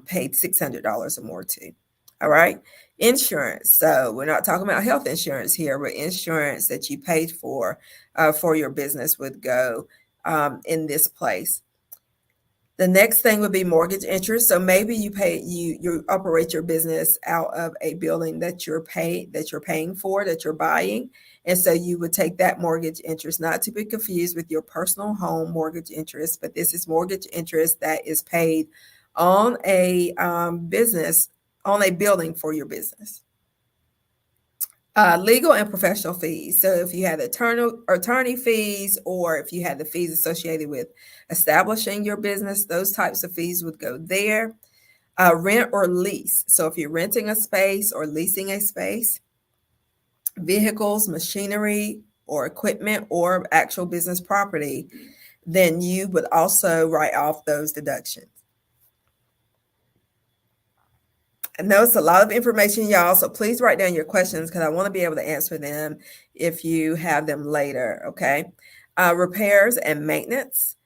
P: paid $600 or more to. All right. Insurance. So we're not talking about health insurance here, but insurance that you paid for your business would go in this place. The next thing would be mortgage interest. So maybe you operate your business out of a building that you're paying for, that you're buying. And so you would take that mortgage interest, not to be confused with your personal home mortgage interest, but this is mortgage interest that is paid on a building for your business. Legal and professional fees. So if you had attorney fees, or if you had the fees associated with establishing your business, those types of fees would go there. Rent or lease. So if you're renting a space or leasing a space, vehicles, machinery, or equipment, or actual business property, then you would also write off those deductions. I know it's a lot of information, y'all, so please write down your questions because I want to be able to answer them if you have them later, okay? Repairs and maintenance,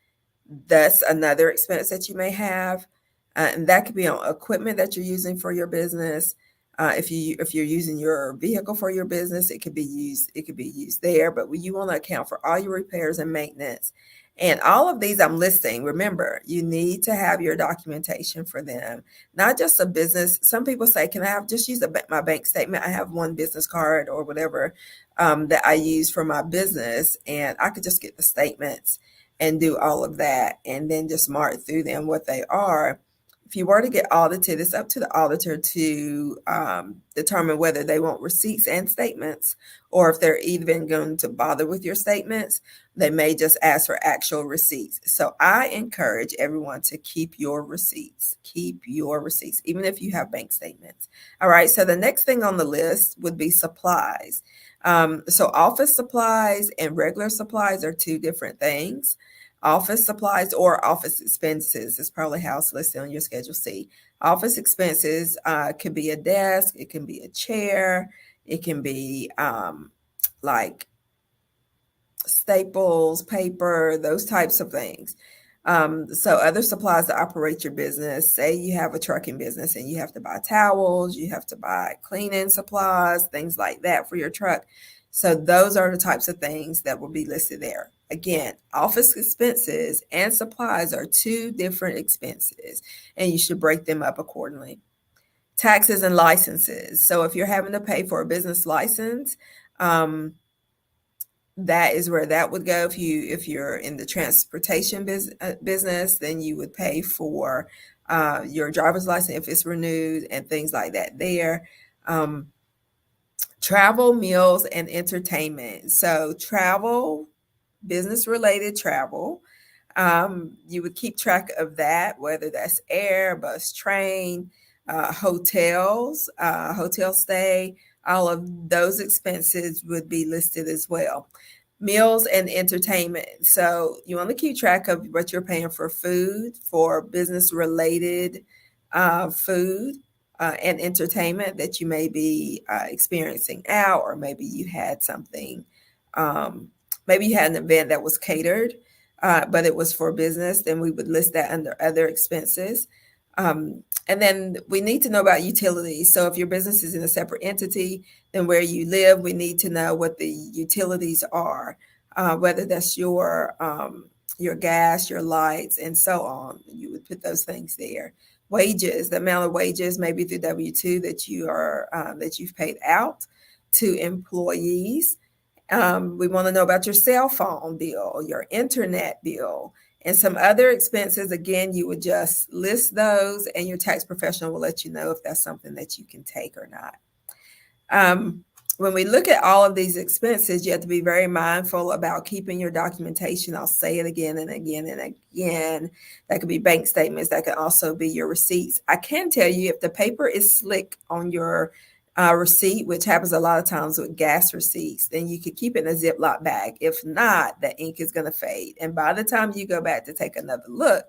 P: that's another expense that you may have, and that could be on equipment that you're using for your business. If you're using your vehicle for your business, it could be used there, but you want to account for all your repairs and maintenance. And all of these I'm listing. Remember, you need to have your documentation for them, not just a business. Some people say, can I just use my bank statement? I have one business card or whatever that I use for my business, and I could just get the statements and do all of that and then just mark through them what they are. If you were to get audited, it's up to the auditor to determine whether they want receipts and statements, or if they're even going to bother with your statements. They may just ask for actual receipts. So I encourage everyone to keep your receipts. Keep your receipts, even if you have bank statements. All right. So the next thing on the list would be supplies. So office supplies and regular supplies are two different things. Office supplies or office expenses is probably how it's listed on your Schedule C. Office expenses could be a desk, it can be a chair, it can be like staples, paper, those types of things. So other supplies to operate your business, say you have a trucking business and you have to buy towels, you have to buy cleaning supplies, things like that for your truck. So those are the types of things that will be listed there. Again, office expenses and supplies are two different expenses, and you should break them up accordingly. Taxes and licenses. So if you're having to pay for a business license, that is where that would go. If you're in the transportation business, then you would pay for your driver's license if it's renewed and things like that there. Travel, meals, and entertainment. So travel, business-related travel, you would keep track of that, whether that's air, bus, train, hotels, hotel stay, all of those expenses would be listed as well. Meals and entertainment. So you want to keep track of what you're paying for food, for business-related food, and entertainment that you may be experiencing out, or maybe you had something, maybe you had an event that was catered, but it was for business, then we would list that under other expenses. And then we need to know about utilities. So if your business is in a separate entity than where you live, we need to know what the utilities are, whether that's your gas, your lights, and so on. You would put those things there. wages, the amount of wages maybe through W-2 that you've paid out to employees. We want to know about your cell phone bill, your internet bill, and some other expenses. Again, you would just list those, and your tax professional will let you know if that's something that you can take or not. When we look at all of these expenses, you have to be very mindful about keeping your documentation. I'll say it again and again and again. That could be bank statements. That could also be your receipts. I can tell you if the paper is slick on your receipt, which happens a lot of times with gas receipts, then you could keep it in a Ziploc bag. If not, the ink is going to fade. And by the time you go back to take another look,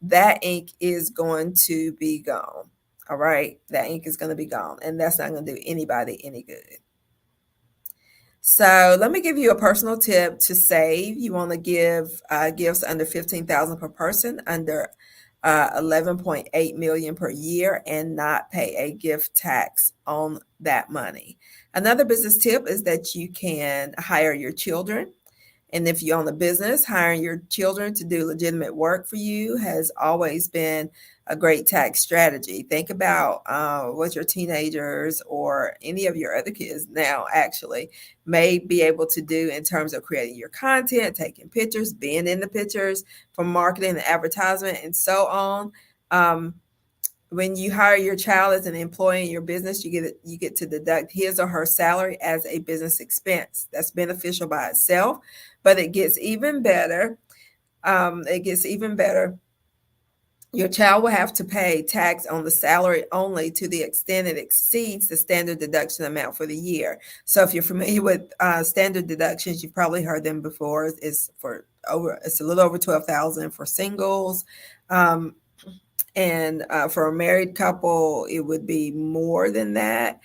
P: that ink is going to be gone. All right. That ink is going to be gone. And that's not going to do anybody any good. So let me give you a personal tip to save. You want to give gifts under $15,000 per person, under $11.8 million per year, and not pay a gift tax on that money. Another business tip is that you can hire your children. And if you own a business, hiring your children to do legitimate work for you has always been a great tax strategy. Think about what your teenagers or any of your other kids now actually may be able to do in terms of creating your content, taking pictures, being in the pictures, for marketing and advertisement, and so on. When you hire your child as an employee in your business, you get to deduct his or her salary as a business expense. That's beneficial by itself, but it gets even better. Your child will have to pay tax on the salary only to the extent it exceeds the standard deduction amount for the year. So if you're familiar with standard deductions, you've probably heard them before. It's a little over $12,000 for singles. And for a married couple, it would be more than that.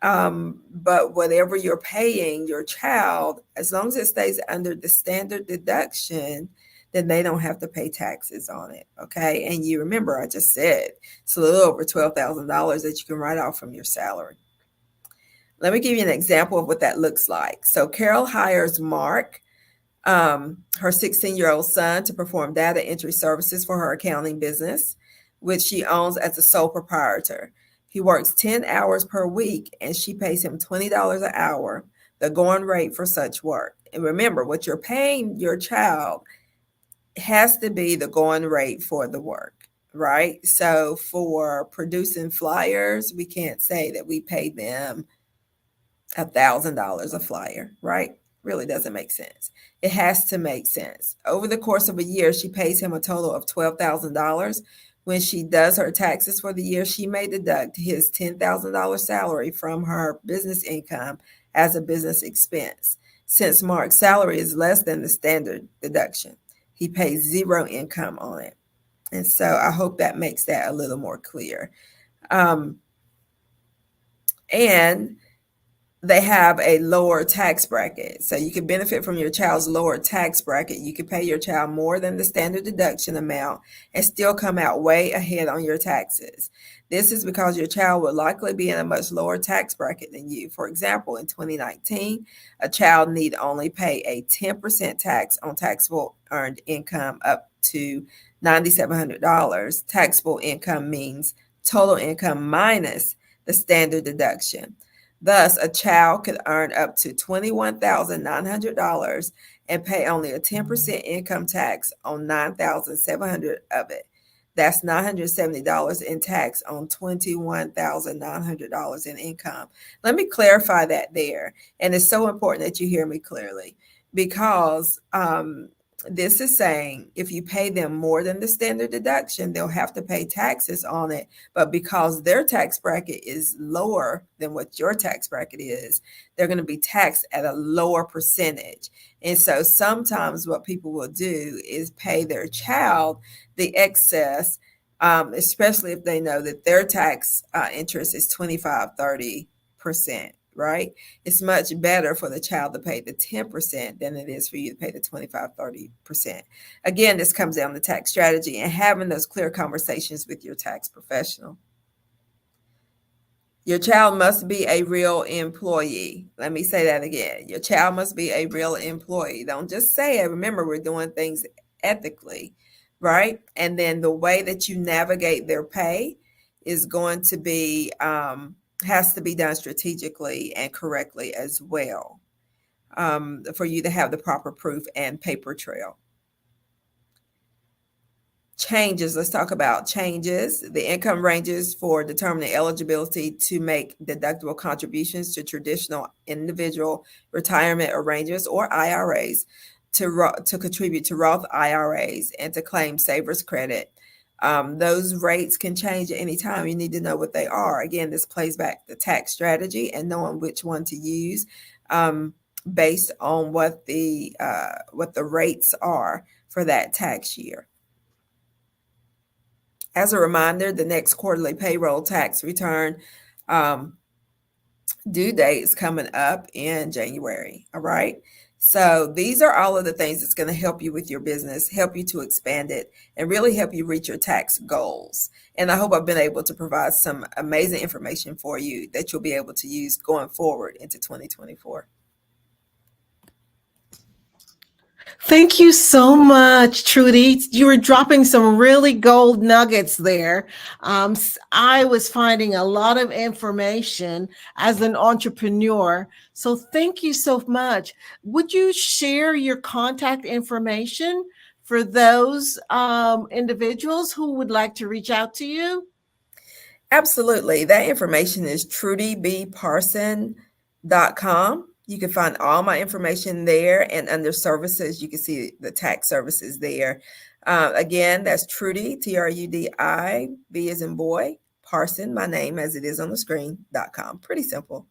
P: But whatever you're paying your child, as long as it stays under the standard deduction, then they don't have to pay taxes on it. Okay. And you remember, I just said it's a little over $12,000 that you can write off from your salary. Let me give you an example of what that looks like. So Carol hires Mark, her 16-year-old son, to perform data entry services for her accounting business, which she owns as a sole proprietor. He works 10 hours per week, and she pays him $20 an hour, the going rate for such work. And remember, what you're paying your child has to be the going rate for the work, right? So for producing flyers, we can't say that we pay them $1,000 a flyer, right? Really doesn't make sense. It has to make sense. Over the course of a year, she pays him a total of $12,000. When she does her taxes for the year, she may deduct his $10,000 salary from her business income as a business expense. Since Mark's salary is less than the standard deduction, he pays zero income on it. And so I hope that makes that a little more clear. And they have a lower tax bracket. So you can benefit from your child's lower tax bracket. You can pay your child more than the standard deduction amount and still come out way ahead on your taxes. This is because your child will likely be in a much lower tax bracket than you. For example, in 2019, a child need only pay a 10% tax on taxable earned income up to $9,700. Taxable income means total income minus the standard deduction. Thus, a child could earn up to $21,900 and pay only a 10% income tax on $9,700 of it. That's $970 in tax on $21,900 in income. Let me clarify that there. And it's so important that you hear me clearly, because this is saying if you pay them more than the standard deduction, they'll have to pay taxes on it. But because their tax bracket is lower than what your tax bracket is, they're going to be taxed at a lower percentage. And so sometimes what people will do is pay their child the excess, especially if they know that their tax interest is 25-30%. Right? It's much better for the child to pay the 10% than it is for you to pay the 25-30%. Again, this comes down to tax strategy and having those clear conversations with your tax professional. Your child must be a real employee. Let me say that again. Your child must be a real employee. Don't just say it. Remember, we're doing things ethically, right? And then the way that you navigate their pay is going to be, has to be done strategically and correctly as well, for you to have the proper proof and paper trail. Changes. Let's talk about changes. The income ranges for determining eligibility to make deductible contributions to traditional individual retirement arrangements or IRAs, to contribute to Roth IRAs, and to claim savers credit. Those rates can change at any time. You need to know what they are. Again, this plays back the tax strategy and knowing which one to use, based on what the rates are for that tax year. As a reminder, the next quarterly payroll tax return due date is coming up in January. All right. So these are all of the things that's going to help you with your business, help you to expand it, and really help you reach your tax goals. And I hope I've been able to provide some amazing information for you that you'll be able to use going forward into 2024.
O: Thank you so much, Trudy. You were dropping some really gold nuggets there. I was finding a lot of information as an entrepreneur. So thank you so much. Would you share your contact information for those individuals who would like to reach out to you?
P: Absolutely. That information is trudybparson.com. You can find all my information there, and under services, you can see the tax services there. Again, that's Trudy, Trudi, B as in boy, Parson, my name as it is on the screen.com. Pretty simple.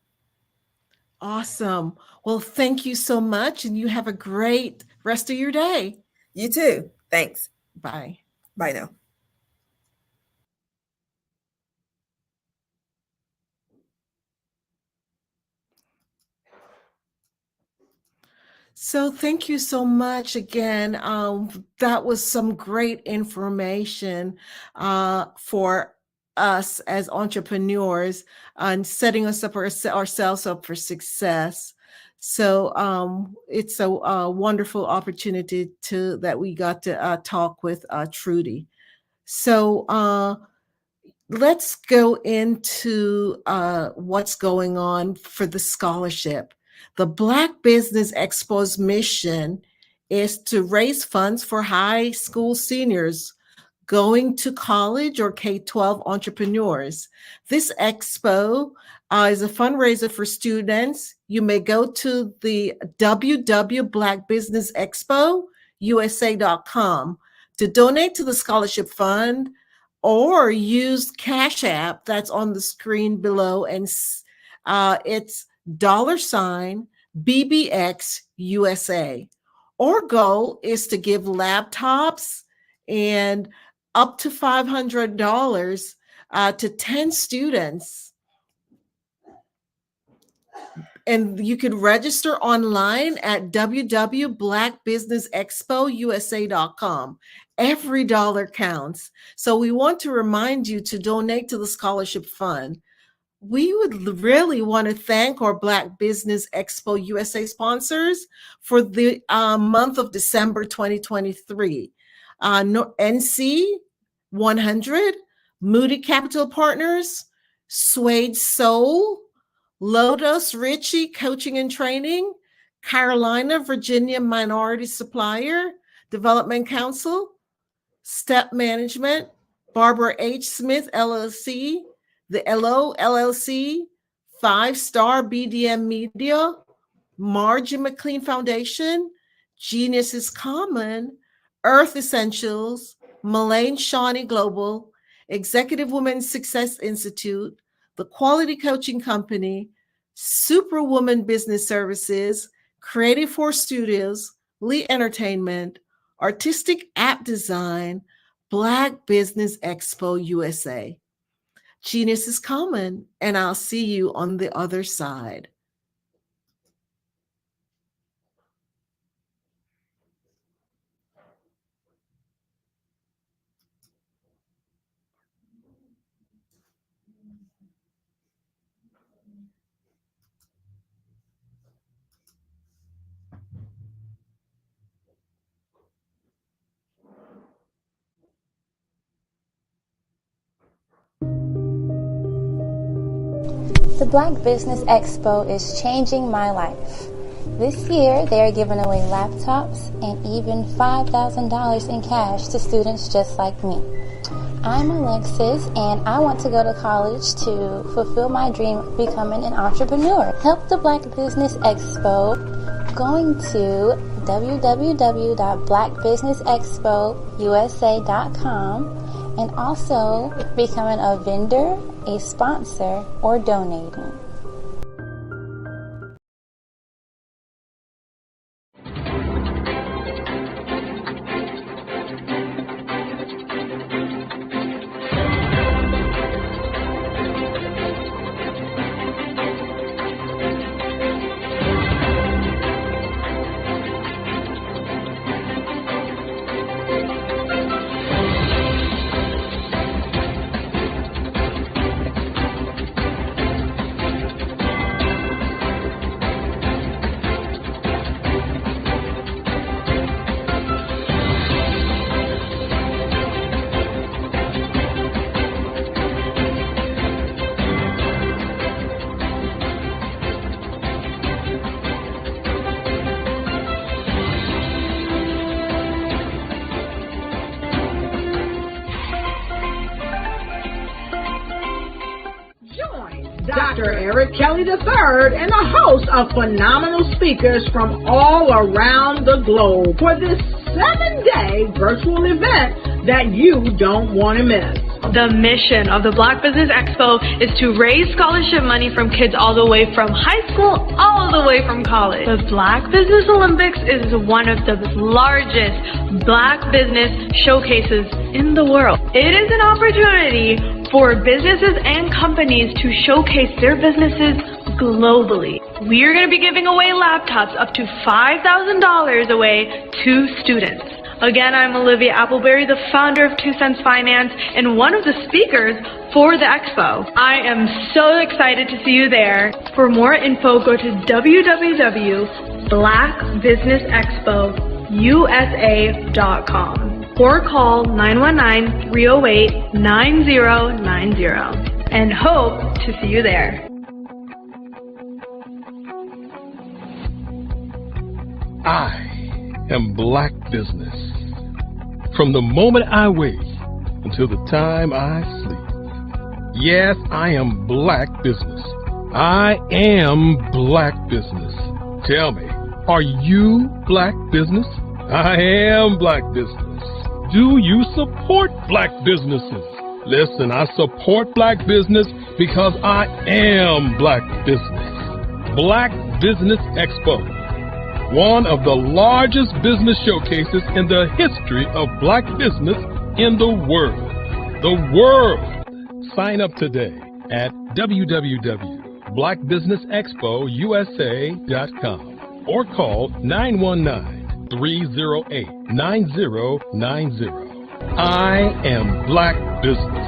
O: Awesome. Well, thank you so much, and you have a great rest of your day.
P: You too. Thanks.
O: Bye.
P: Bye now.
O: So thank you so much again. That was some great information for us as entrepreneurs and setting us up ourselves up for success. So it's a wonderful opportunity that we got to talk with Trudy. So let's go into what's going on for the scholarship. The Black Business Expo's mission is to raise funds for high school seniors going to college or K-12 entrepreneurs. This expo is a fundraiser for students. You may go to the www.blackbusinessexpousa.com to donate to the scholarship fund, or use Cash App that's on the screen below, and it's $BBX USA. Our goal is to give laptops and up to $500 to 10 students. And you can register online at www.blackbusinessexpousa.com. Every dollar counts. So we want to remind you to donate to the scholarship fund. We would really want to thank our Black Business Expo USA sponsors for the month of December 2023. NC 100, Moody Capital Partners, Suede Soul, Lotus Ritchie Coaching and Training, Carolina, Virginia Minority Supplier Development Council, Step Management, Barbara H. Smith, LLC, the LO, LLC, 5-Star BDM Media, Margie McLean Foundation, Genius is Common, Earth Essentials, Mullane Shawnee Global, Executive Women's Success Institute, the Quality Coaching Company, Superwoman Business Services, Creative Force Studios, Lee Entertainment, Artistic App Design, Black Business Expo USA. Genius is Common, and I'll see you on the other side.
M: The Black Business Expo is changing my life. This year, they are giving away laptops and even $5,000 in cash to students just like me. I'm Alexis, and I want to go to college to fulfill my dream of becoming an entrepreneur. Help the Black Business Expo going to www.blackbusinessexpousa.com and also becoming a vendor, a sponsor, or donating.
A: Dr. Eric Kelly III and a host of phenomenal speakers from all around the globe for this 7-day virtual event that you don't want to miss.
B: The mission of the Black Business Expo is to raise scholarship money from kids all the way from high school, all the way from college. The Black Business Olympics is one of the largest Black business showcases in the world. It is an opportunity for businesses and companies to showcase their businesses globally. We are going to be giving away laptops up to $5,000 away to students. Again, I'm Olivia Appleberry, the founder of 2 Cents Finance and one of the speakers for the expo. I am so excited to see you there. For more info, go to www.blackbusinessexpousa.com or call 919-308-9090 and hope to see you there.
C: I am Black Business. From the moment I wake until the time I sleep. Yes, I am Black Business. I am Black Business. Tell me, are you Black Business? I am Black Business. Do you support Black businesses? Listen, I support Black business because I am Black Business. Black Business Expo, one of the largest business showcases in the history of Black business in the world. The world! Sign up today at www.blackbusinessexpousa.com or call 919-308-9090. I am Black Business.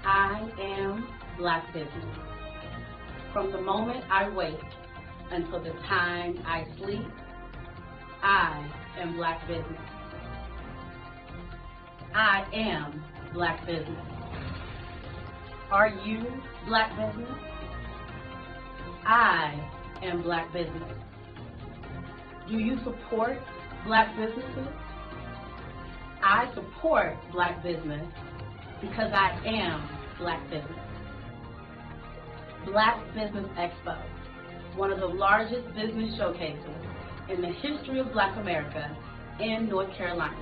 D: I am Black Business. From the moment I wake until the time I sleep, I am Black Business. I am Black Business. Are you Black Business? I am Black Business. Do you support Black businesses? I support Black business because I am Black Business. Black Business Expo, one of the largest business showcases in the history of Black America in North Carolina.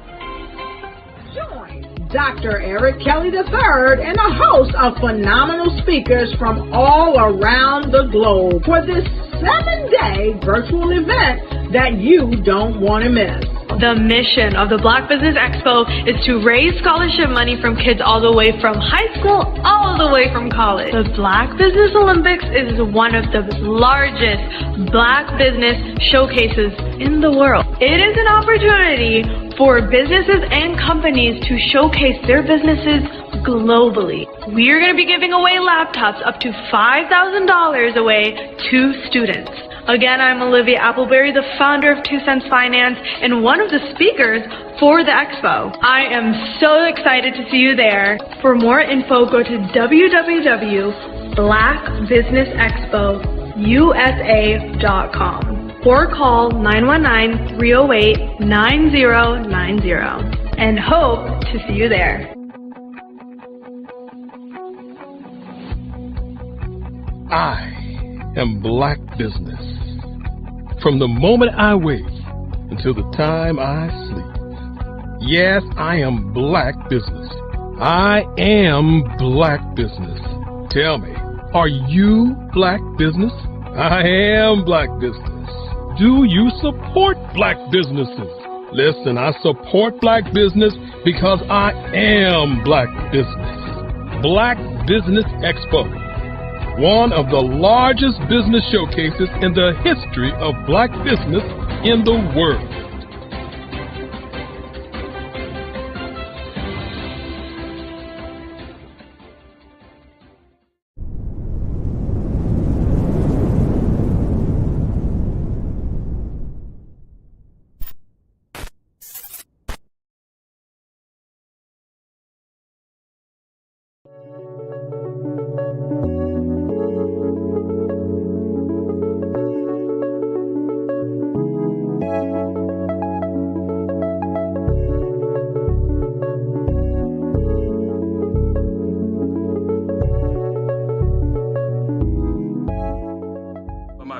A: Join Dr. Eric Kelly III and a host of phenomenal speakers from all around the globe for this 7-day virtual event that you don't want to miss.
B: The mission of the Black Business Expo is to raise scholarship money from kids all the way from high school, all the way from college. The Black Business Olympics is one of the largest Black business showcases in the world. It is an opportunity for businesses and companies to showcase their businesses globally. We are going to be giving away laptops up to $5,000 away to students. Again, I'm Olivia Appleberry, the founder of 2 Cents Finance and one of the speakers for the expo. I am so excited to see you there. For more info, go to www.blackbusinessexpousa.com or call 919-308-9090 and hope to see you there.
C: I am Black Business. From the moment I wake until the time I sleep. Yes, I am Black Business. I am Black Business. Tell me, are you Black Business? I am Black Business. Do you support Black businesses? Listen, I support Black business because I am Black Business. Black Business Expo, one of the largest business showcases in the history of Black business in the world.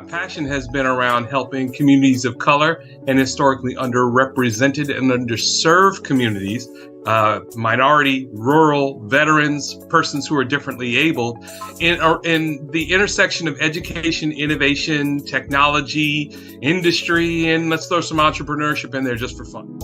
Q: Passion has been around helping communities of color and historically underrepresented and underserved communities, minority, rural, veterans, persons who are differently able, in the intersection of education, innovation, technology, industry, and let's throw some entrepreneurship in there just for fun.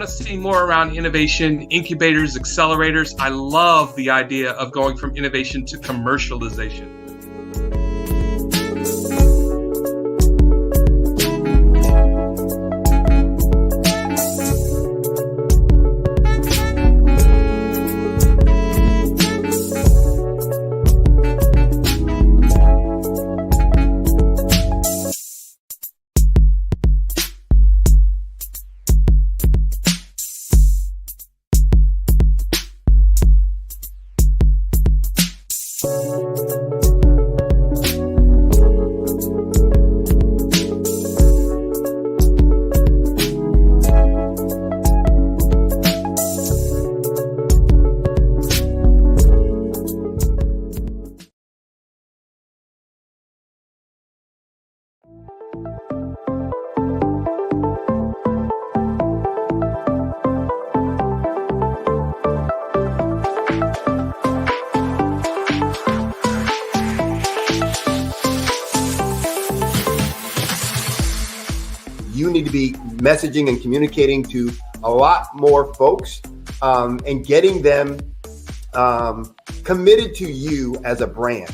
Q: See more around innovation, incubators, accelerators. I love the idea of going from innovation to commercialization.
R: You need to be messaging and communicating to a lot more folks and getting them committed to you as a brand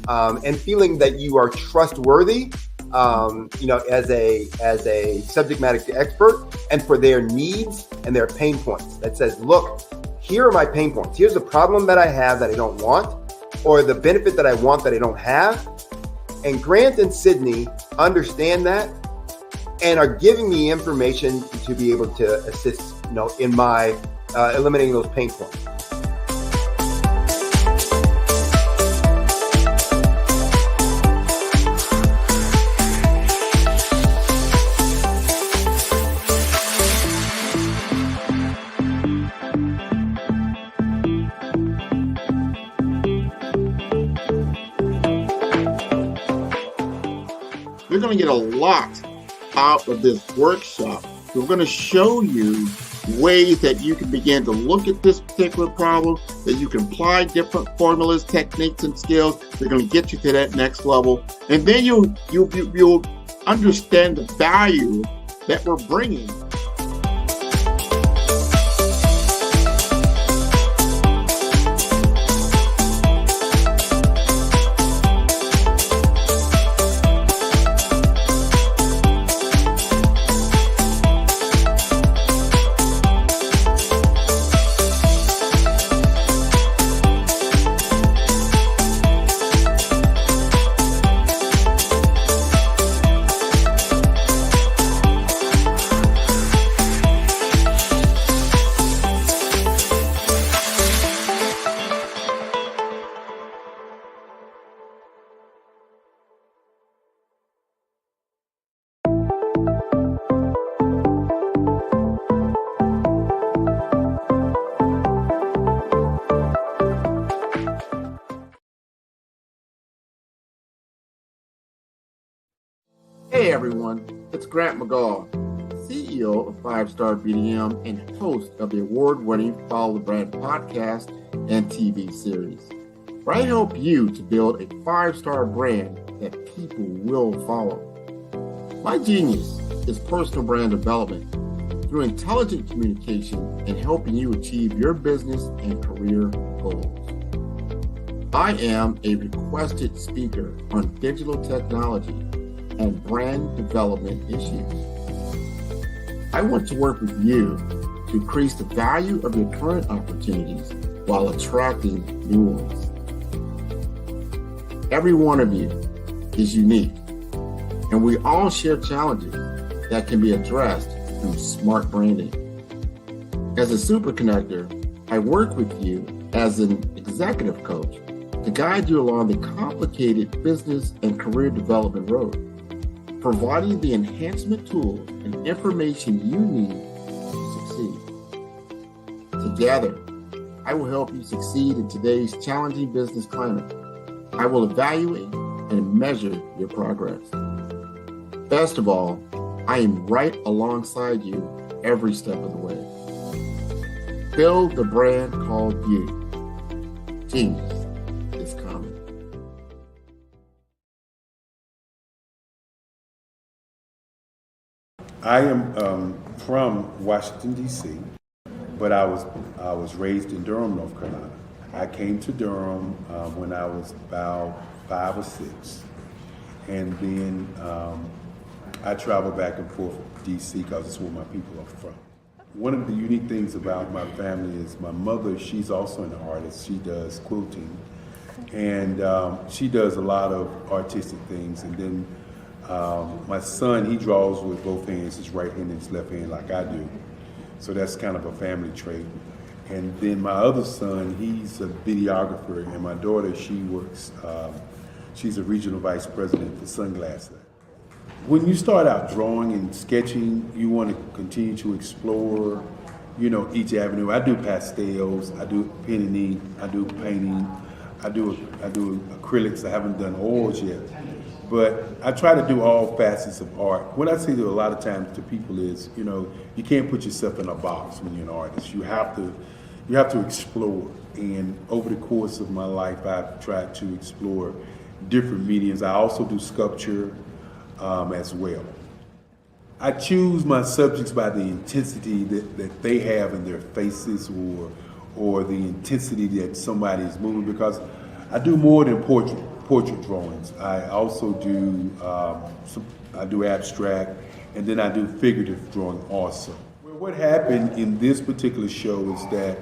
R: and feeling that you are trustworthy, as a subject matter expert, and for their needs and their pain points. That says, look, here are my pain points. Here's the problem that I have that I don't want, or the benefit that I want that I don't have. And Grant and Sydney understand that and are giving me information to be able to assist, in my eliminating those pain points.
S: You're going to get a lot out of this workshop. We're going to show you ways that you can begin to look at this particular problem, that you can apply different formulas, techniques, and skills. They're going to get you to that next level. And then you'll understand the value that we're bringing. everyone, it's Grant McGaw, CEO of 5-Star BDM and host of the award-winning Follow the Brand podcast and TV series, where I help you to build a 5-star brand that people will follow. My genius is personal brand development through intelligent communication and helping you achieve your business and career goals. I am a requested speaker on digital technology and brand development issues. I want to work with you to increase the value of your current opportunities while attracting new ones. Every one of you is unique, and we all share challenges that can be addressed through smart branding. As a super connector, I work with you as an executive coach to guide you along the complicated business and career development road, providing the enhancement tools and information you need to succeed. Together, I will help you succeed in today's challenging business climate. I will evaluate and measure your progress. Best of all, I am right alongside you every step of the way. Build the brand called you. Genius is coming.
T: I am from Washington, D.C., but I was raised in Durham, North Carolina. I came to Durham when I was about 5 or 6, and then I traveled back and forth to D.C. because it's where my people are from. One of the unique things about my family is my mother, she's also an artist. She does quilting, and she does a lot of artistic things. And then my son, he draws with both hands, his right hand and his left hand like I do. So that's kind of a family trait. And then my other son, he's a videographer, and my daughter, she works, she's a regional vice president for Sunglasses. When you start out drawing and sketching, you want to continue to explore, each avenue. I do pastels, I do pen and ink, I do painting, I do acrylics. I haven't done oils yet, but I try to do all facets of art. What I say to a lot of times to people is, you can't put yourself in a box when you're an artist. You have to explore. And over the course of my life, I've tried to explore different mediums. I also do sculpture as well. I choose my subjects by the intensity that they have in their faces, or the intensity that somebody is moving, because I do more than portrait drawings. I also do I do abstract, and then I do figurative drawing also. Well, what happened in this particular show is that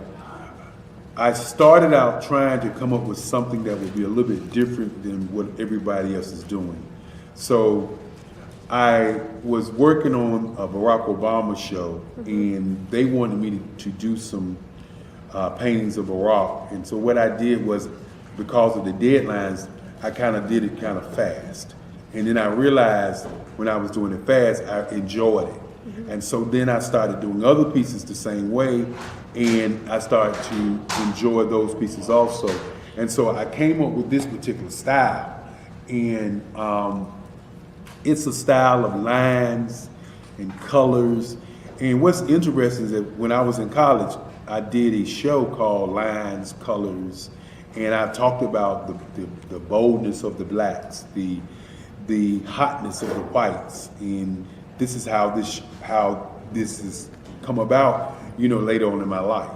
T: I started out trying to come up with something that would be a little bit different than what everybody else is doing. So I was working on a Barack Obama show, and they wanted me to do some paintings of Barack. And so what I did was, because of the deadlines, I kind of did it kind of fast. And then I realized when I was doing it fast, I enjoyed it. And so then I started doing other pieces the same way, and I started to enjoy those pieces also. And so I came up with this particular style, and it's a style of lines and colors. And what's interesting is that when I was in college, I did a show called Lines, Colors, and I talked about the boldness of the blacks, the hotness of the whites, and this is how this has come about, later on in my life.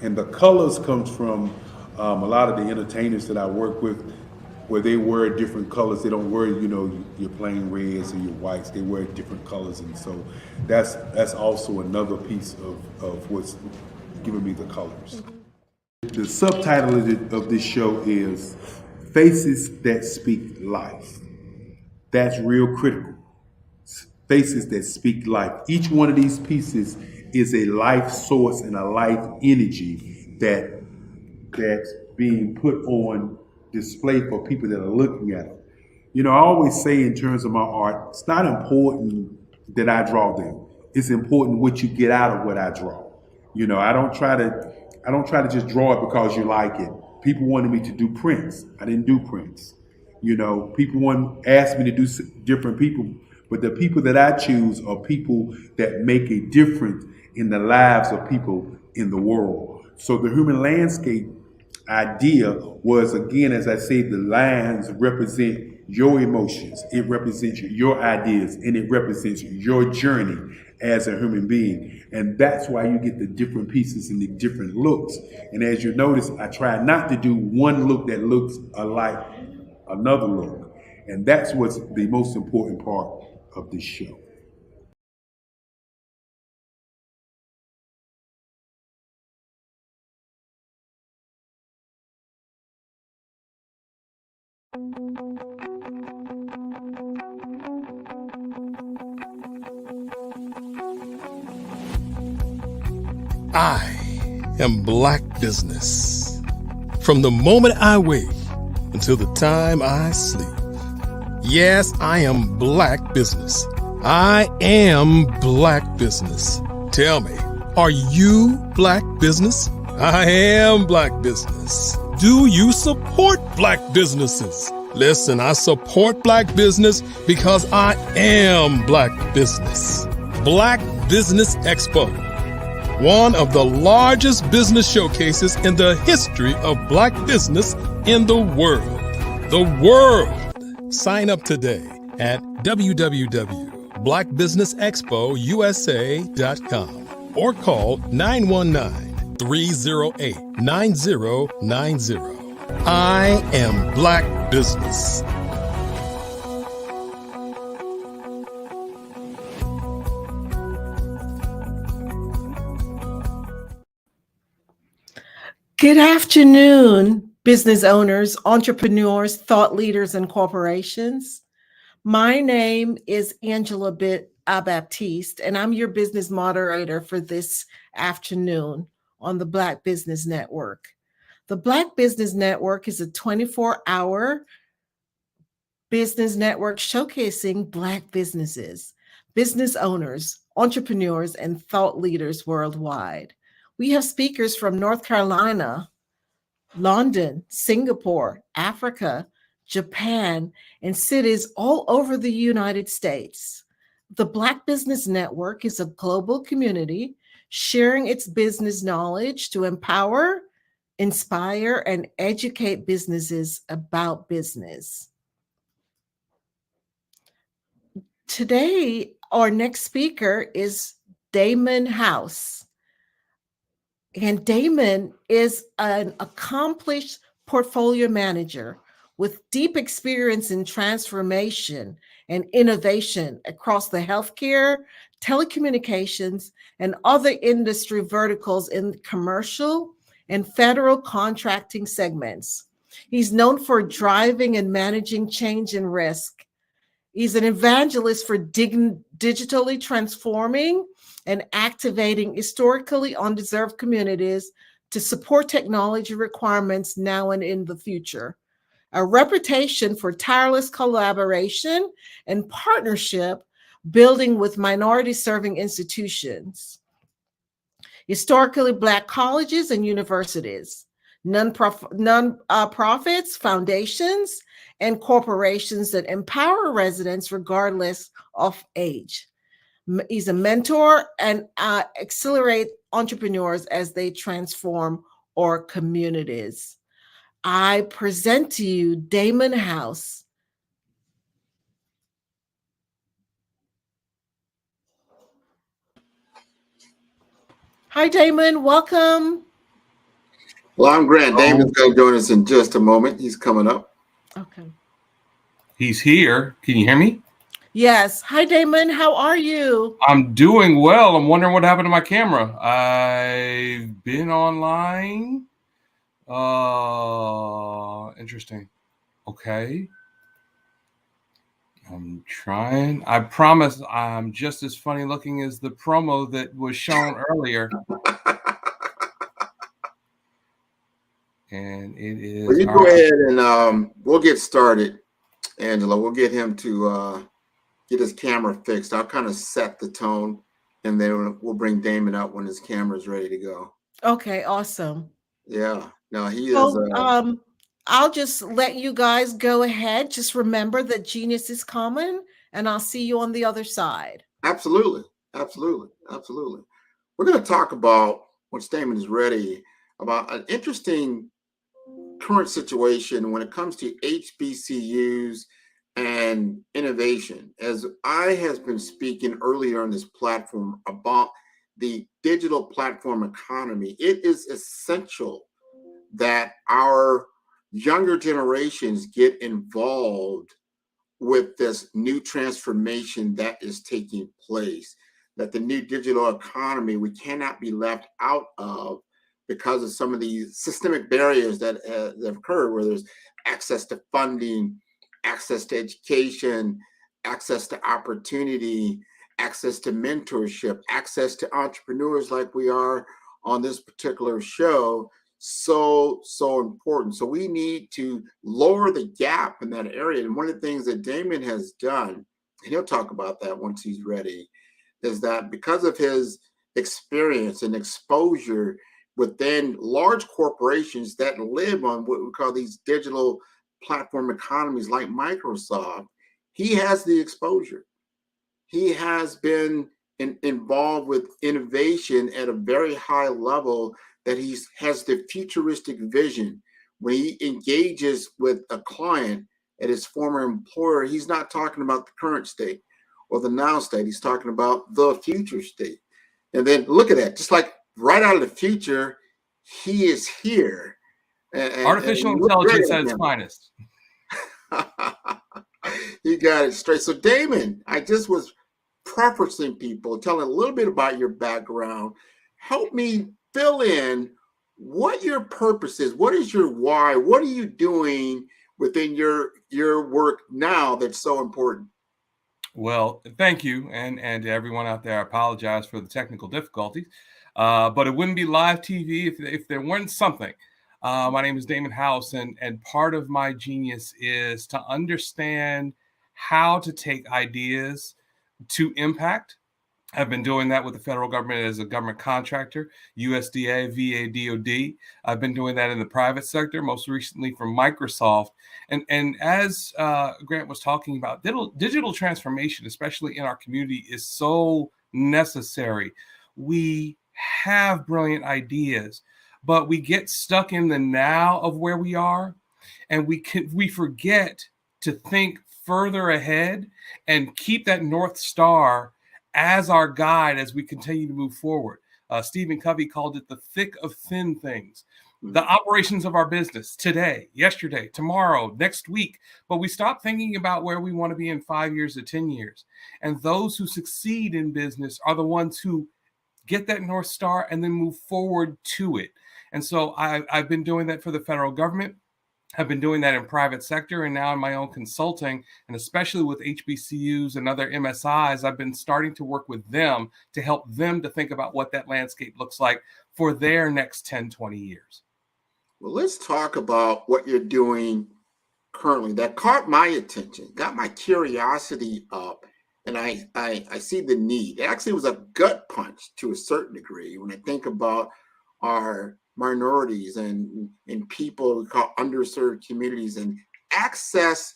T: And the colors comes from a lot of the entertainers that I work with, where they wear different colors. They don't wear, your plain reds or your whites. They wear different colors, and so that's also another piece of what's giving me the colors. The subtitle of this show is Faces That Speak Life. That's real critical. Faces that speak life. Each one of these pieces is a life source and a life energy that's being put on display for people that are looking at them. I always say in terms of my art, it's not important that I draw them. It's important what you get out of what I draw. I don't try to just draw it because you like it. People wanted me to do prints. I didn't do prints. People asked me to do different people, But the people that I choose are people that make a difference in the lives of people in the world. So the human landscape idea was, again, as I say, the lines represent your emotions, it represents your ideas, and it represents your journey as a human being. And that's why you get the different pieces and the different looks. And as you notice, I try not to do one look that looks alike another look. And that's what's the most important part of this show.
C: I am Black Business. From the moment I wake until the time I sleep. Yes, I am Black Business. I am Black Business. Tell me, are you Black Business? I am Black Business. Do you support Black businesses? Listen, I support Black business because I am Black Business. Black Business Expo, one of the largest business showcases in the history of Black business in the world. The world! Sign up today at www.blackbusinessexpousa.com or call 919-308-9090. I am Black Business.
O: Good afternoon, business owners, entrepreneurs, thought leaders, and corporations. My name is Angela Baptiste, and I'm your business moderator for this afternoon on the Black Business Network. The Black Business Network is a 24-hour business network showcasing Black businesses, business owners, entrepreneurs, and thought leaders worldwide. We have speakers from North Carolina, London, Singapore, Africa, Japan, and cities all over the United States. The Black Business Network is a global community sharing its business knowledge to empower, inspire, and educate businesses about business. Today, our next speaker is Damon House. And Damon is an accomplished portfolio manager with deep experience in transformation and innovation across the healthcare, telecommunications, and other industry verticals in commercial and federal contracting segments. He's known for driving and managing change and risk. He's an evangelist for digitally transforming and activating historically undeserved communities to support technology requirements now and in the future. A reputation for tireless collaboration and partnership building with minority-serving institutions, historically Black colleges and universities, non-profits, foundations, and corporations that empower residents regardless of age. He's a mentor and accelerate entrepreneurs as they transform our communities. I present to you Damon House. Hi, Damon. Welcome.
S: Well, I'm Grant. Damon's going to join us in just a moment. He's coming up.
O: Okay.
Q: He's here. Can you hear me?
O: Yes. Hi, Damon. How are you?
Q: I'm doing well. I'm wondering what happened to my camera. I've been online. Interesting. Okay. I'm trying. I promise I'm just as funny looking as the promo that was shown earlier. And it is.
S: Well, you go ahead and we'll get started, Angela. We'll get him to get his camera fixed. I'll kind of set the tone, and then we'll bring Damon out when his camera is ready to go.
O: Okay, awesome.
S: Yeah. No, he
O: So,
S: is.
O: I'll just let you guys go ahead. Just remember that genius is common and I'll see you on the other side.
S: Absolutely. Absolutely. Absolutely. We're going to talk about, when Damon is ready, about an interesting current situation when it comes to HBCUs and innovation. As I have been speaking earlier on this platform about the digital platform economy, it is essential that our younger generations get involved with this new transformation that is taking place, that the new digital economy we cannot be left out of because of some of these systemic barriers that have occurred, where there's access to funding, access to education, access to opportunity, access to mentorship, access to entrepreneurs like we are on this particular show. So important. So we need to lower the gap in that area. And one of the things that Damon has done, and he'll talk about that once he's ready, is that because of his experience and exposure within large corporations that live on what we call these digital platform economies like Microsoft, he has the exposure. He has been involved with innovation at a very high level, that he has the futuristic vision. When he engages with a client at his former employer, he's not talking about the current state or the now state. He's talking about the future state. And then look at that, just like right out of the future, he is here.
Q: Artificial intelligence at its finest.
S: You got it straight. So Damon, I just was preferencing people, telling a little bit about your background. Help me fill in what your purpose is. What is your why? What are you doing within your work now that's so important?
Q: Well, thank you. And to everyone out there, I apologize for the technical difficulties, but it wouldn't be live TV if there weren't something. My name is Damon House, and part of my genius is to understand how to take ideas to impact. I've been doing that with the federal government as a government contractor, USDA, VA, DOD. I've been doing that in the private sector, most recently for Microsoft. And as Grant was talking about, digital transformation, especially in our community, is so necessary. We have brilliant ideas, but we get stuck in the now of where we are, and we forget to think further ahead and keep that North Star as our guide as we continue to move forward. Stephen Covey called it the thick of thin things. The operations of our business today, yesterday, tomorrow, next week, but we stop thinking about where we want to be in 5 years or 10 years. And those who succeed in business are the ones who get that North Star and then move forward to it. And so I've been doing that for the federal government. I've been doing that in private sector, and now in my own consulting, and especially with HBCUs and other MSIs, I've been starting to work with them to help them to think about what that landscape looks like for their next 10, 20 years.
S: Well, let's talk about what you're doing currently. That caught my attention, got my curiosity up, and I see the need. It actually was a gut punch to a certain degree when I think about our minorities and people we call underserved communities and access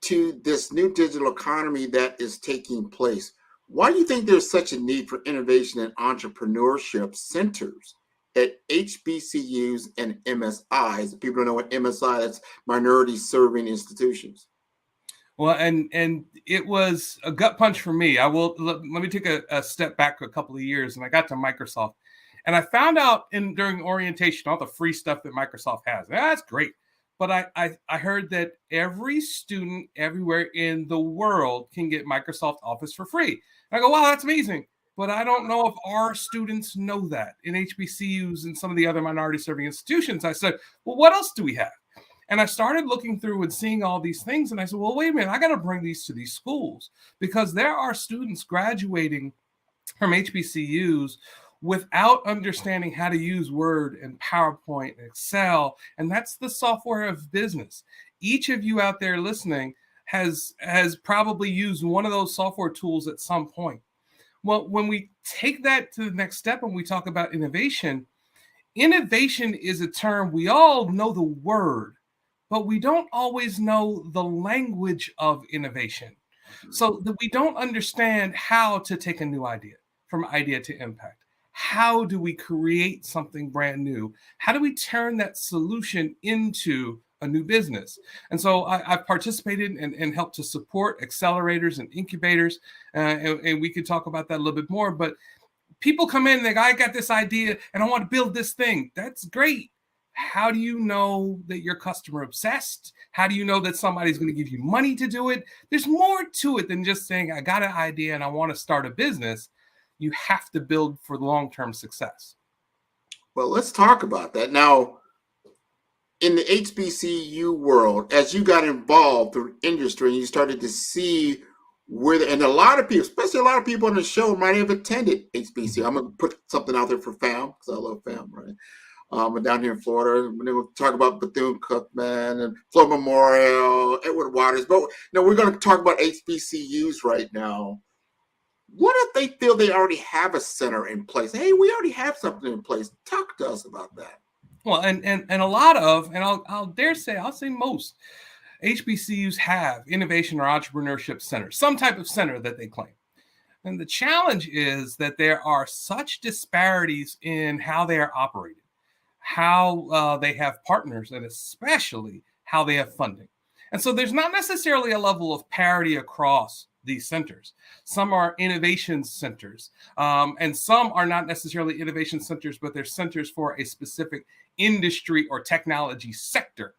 S: to this new digital economy that is taking place. Why do you think there's such a need for innovation and entrepreneurship centers at HBCUs and MSIs? People don't know what MSI, that's minority serving institutions.
Q: Well, and it was a gut punch for me. Let me take a step back a couple of years, and I got to Microsoft. And I found out during orientation all the free stuff that Microsoft has. That's great. But I heard that every student everywhere in the world can get Microsoft Office for free. And I go, wow, that's amazing. But I don't know if our students know that in HBCUs and some of the other minority serving institutions. I said, well, what else do we have? And I started looking through and seeing all these things. And I said, well, wait a minute, I got to bring these to these schools, because there are students graduating from HBCUs without understanding how to use Word and PowerPoint and Excel. And that's the software of business. Each of you out there listening has probably used one of those software tools at some point. Well, when we take that to the next step and we talk about innovation, innovation is a term, we all know the word, but we don't always know the language of innovation. So that we don't understand how to take a new idea from idea to impact. How do we create something brand new? How do we turn that solution into a new business? And so I've participated and helped to support accelerators and incubators, and we could talk about that a little bit more. But people come in and they go, I got this idea and I want to build this thing. That's great. How do you know that you're customer obsessed? How do you know that somebody's going to give you money to do it? There's more to it than just saying, I got an idea and I want to start a business. You have to build for long-term success.
S: Well, let's talk about that. Now, in the HBCU world, as you got involved through industry and you started to see and a lot of people, especially a lot of people on the show, might have attended HBCU. I'm going to put something out there for FAM, because I love FAM, right? But down here in Florida, we'll talk about Bethune-Cookman and Florida Memorial, Edward Waters. But we're going to talk about HBCUs right now. What if they feel they already have a center in place? Hey, we already have something in place. Talk to us about that.
Q: Well, and a lot of, and I'll say most HBCUs have innovation or entrepreneurship centers, some type of center that they claim. And the challenge is that there are such disparities in how they are operated, how they have partners, and especially how they have funding. And so there's not necessarily a level of parity across these centers. Some are innovation centers, and some are not necessarily innovation centers, but they're centers for a specific industry or technology sector.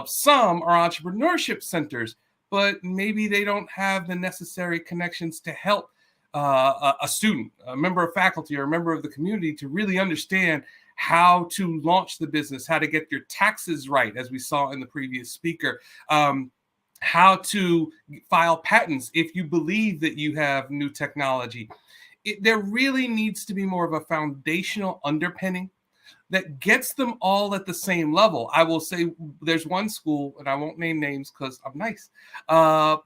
Q: Some are entrepreneurship centers, but maybe they don't have the necessary connections to help a student, a member of faculty, or a member of the community to really understand how to launch the business, how to get your taxes right, as we saw in the previous speaker, how to file patents if you believe that you have new technology. There really needs to be more of a foundational underpinning that gets them all at the same level. I will say there's one school, and I won't name names because I'm nice,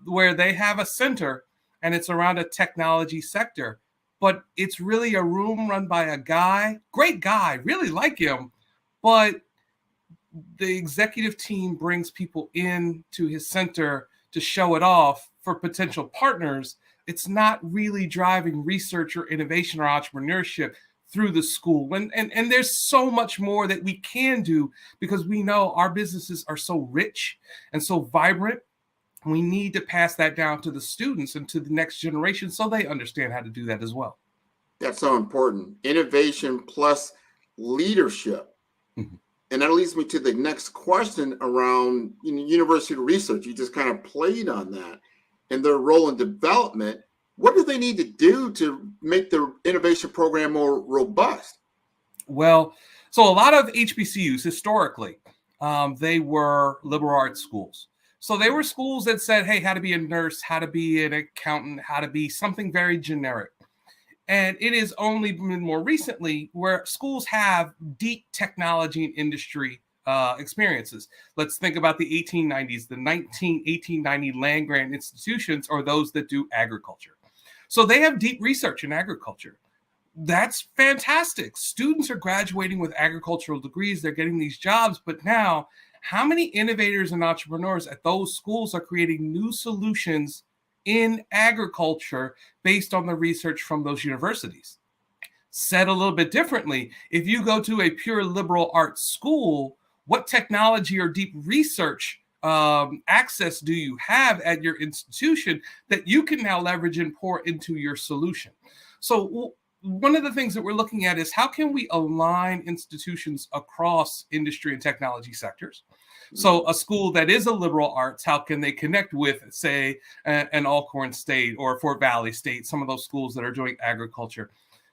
Q: where they have a center and it's around a technology sector, but it's really a room run by a guy, great guy, really like him, but the executive team brings people in to his center to show it off for potential partners. It's not really driving research or innovation or entrepreneurship through the school. And there's so much more that we can do because we know our businesses are so rich and so vibrant. We need to pass that down to the students and to the next generation so they understand how to do that as well.
S: That's so important. Innovation plus leadership. Mm-hmm. And that leads me to the next question around university research. You just kind of played on that and their role in development. What do they need to do to make the innovation program more robust?
Q: Well, so a lot of HBCUs historically, they were liberal arts schools. So they were schools that said, hey, how to be a nurse, how to be an accountant, how to be something very generic. And it is only been more recently where schools have deep technology and industry experiences. Let's think about the 1890s, the 1890 land grant institutions, or those that do agriculture. So they have deep research in agriculture. That's fantastic. Students are graduating with agricultural degrees. They're getting these jobs. But now, how many innovators and entrepreneurs at those schools are creating new solutions in agriculture based on the research from those universities? Said a little bit differently, if you go to a pure liberal arts school, what technology or deep research access do you have at your institution that you can now leverage and pour into your solution? So one of the things that we're looking at is how can we align institutions across industry and technology sectors? So a school that is a liberal arts, how can they connect with, say, an Alcorn State or Fort Valley State, some of those schools that are doing agriculture,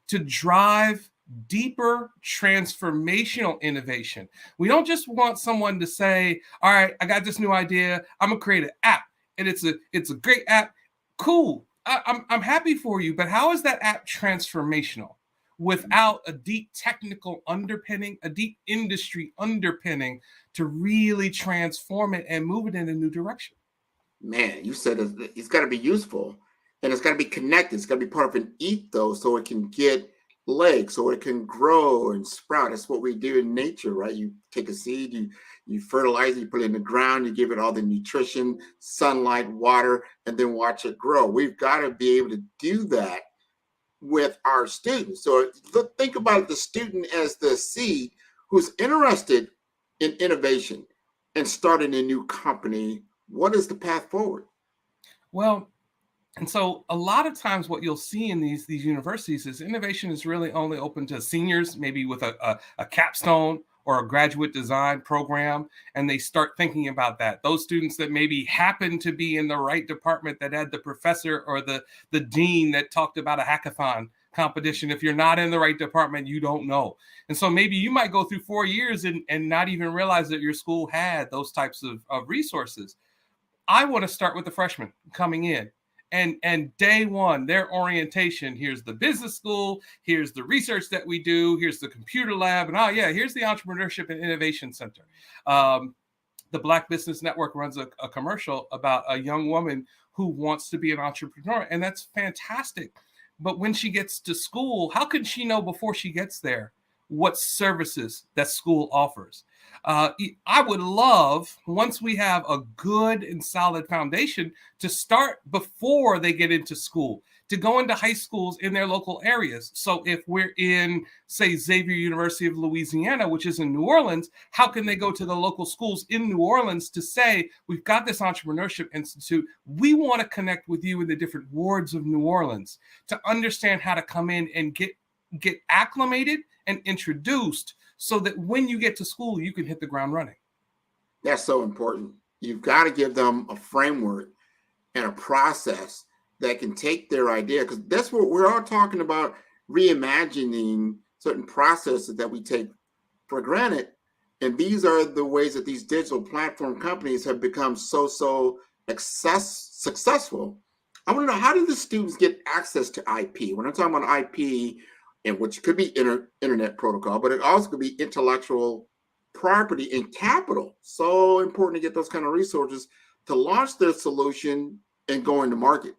Q: to drive deeper transformational innovation? We don't just want someone to say, all right, I got this new idea, I'm gonna create an app, and it's a great app. Cool, I'm happy for you, but how is that app transformational without a deep technical underpinning, a deep industry underpinning to really transform it and move it in a new direction?
S: Man, you said it's got to be useful and it's got to be connected. It's got to be part of an ethos so it can get legs so it can grow and sprout. That's what we do in nature, right? You take a seed, you fertilize it, you put it in the ground, you give it all the nutrition, sunlight, water, and then watch it grow. We've got to be able to do that with our students. So think about the student as the seed who's interested in innovation and starting a new company. What is the path forward?
Q: Well, and so a lot of times what you'll see in these universities is innovation is really only open to seniors, maybe with a capstone or a graduate design program, and they start thinking about that. Those students that maybe happen to be in the right department that had the professor or the dean that talked about a hackathon competition. If you're not in the right department, you don't know. And so maybe you might go through 4 years and not even realize that your school had those types of resources. I want to start with the freshmen coming in. And day one, their orientation, here's the business school, here's the research that we do, here's the computer lab, and here's the Entrepreneurship and Innovation Center. The Black Business Network runs a commercial about a young woman who wants to be an entrepreneur, and that's fantastic. But when she gets to school, how can she know before she gets there what services that school offers? I would love, once we have a good and solid foundation, to start before they get into school, to go into high schools in their local areas. So if we're in, say, Xavier University of Louisiana, which is in New Orleans, how can they go to the local schools in New Orleans to say, we've got this Entrepreneurship Institute. We want to connect with you in the different wards of New Orleans to understand how to come in and get acclimated and introduced so that when you get to school, you can hit the ground running.
S: That's so important. You've got to give them a framework and a process that can take their idea, because that's what we're all talking about, reimagining certain processes that we take for granted. And these are the ways that these digital platform companies have become so successful. I want to know, how do the students get access to IP? When I'm talking about IP, and which could be internet protocol, but it also could be intellectual property and capital. So important to get those kind of resources to launch their solution and go into market.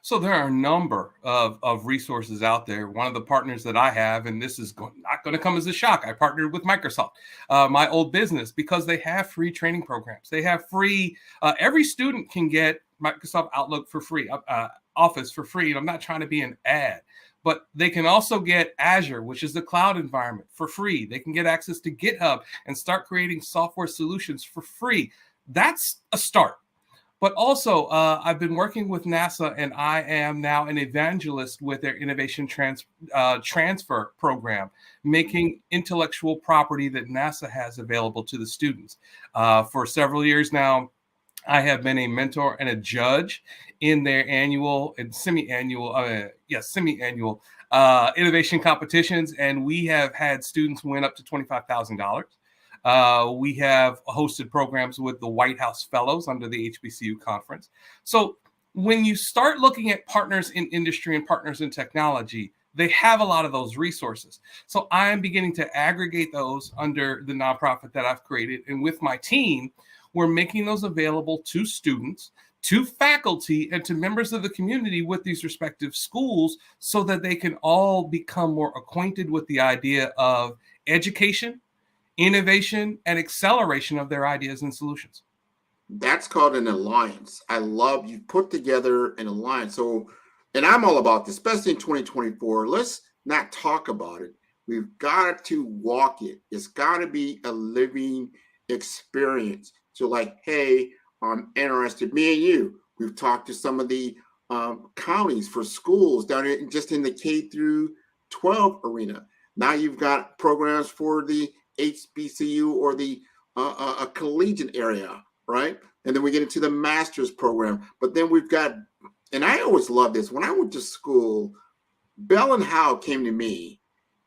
Q: So there are a number of resources out there. One of the partners that I have, and this is not going to come as a shock, I partnered with Microsoft, my old business, because they have free training programs. They have free, every student can get Microsoft Outlook for free, Office for free. And I'm not trying to be an ad, but they can also get Azure, which is the cloud environment, for free. They can get access to GitHub and start creating software solutions for free. That's a start. But also, I've been working with NASA, and I am now an evangelist with their innovation transfer program, making intellectual property that NASA has available to the students. For several years now, I have been a mentor and a judge in their annual and semi-annual innovation competitions, and we have had students win up to $25,000. We have hosted programs with the White House Fellows under the HBCU conference. So when you start looking at partners in industry and partners in technology, they have a lot of those resources. So I am beginning to aggregate those under the nonprofit that I've created. And with my team, we're making those available to students, to faculty, and to members of the community with these respective schools so that they can all become more acquainted with the idea of education, innovation, and acceleration of their ideas and solutions.
S: That's called an alliance. I love you put together an alliance. So, and I'm all about this, especially in 2024. Let's not talk about it. We've got to walk it. It's got to be a living experience. So like, hey, I'm interested, me and you, we've talked to some of the counties for schools down in, just in the K through 12 arena. Now you've got programs for the HBCU or the a collegiate area, right? And then we get into the master's program. But then we've got, and I always love this, when I went to school, Bell and Howell came to me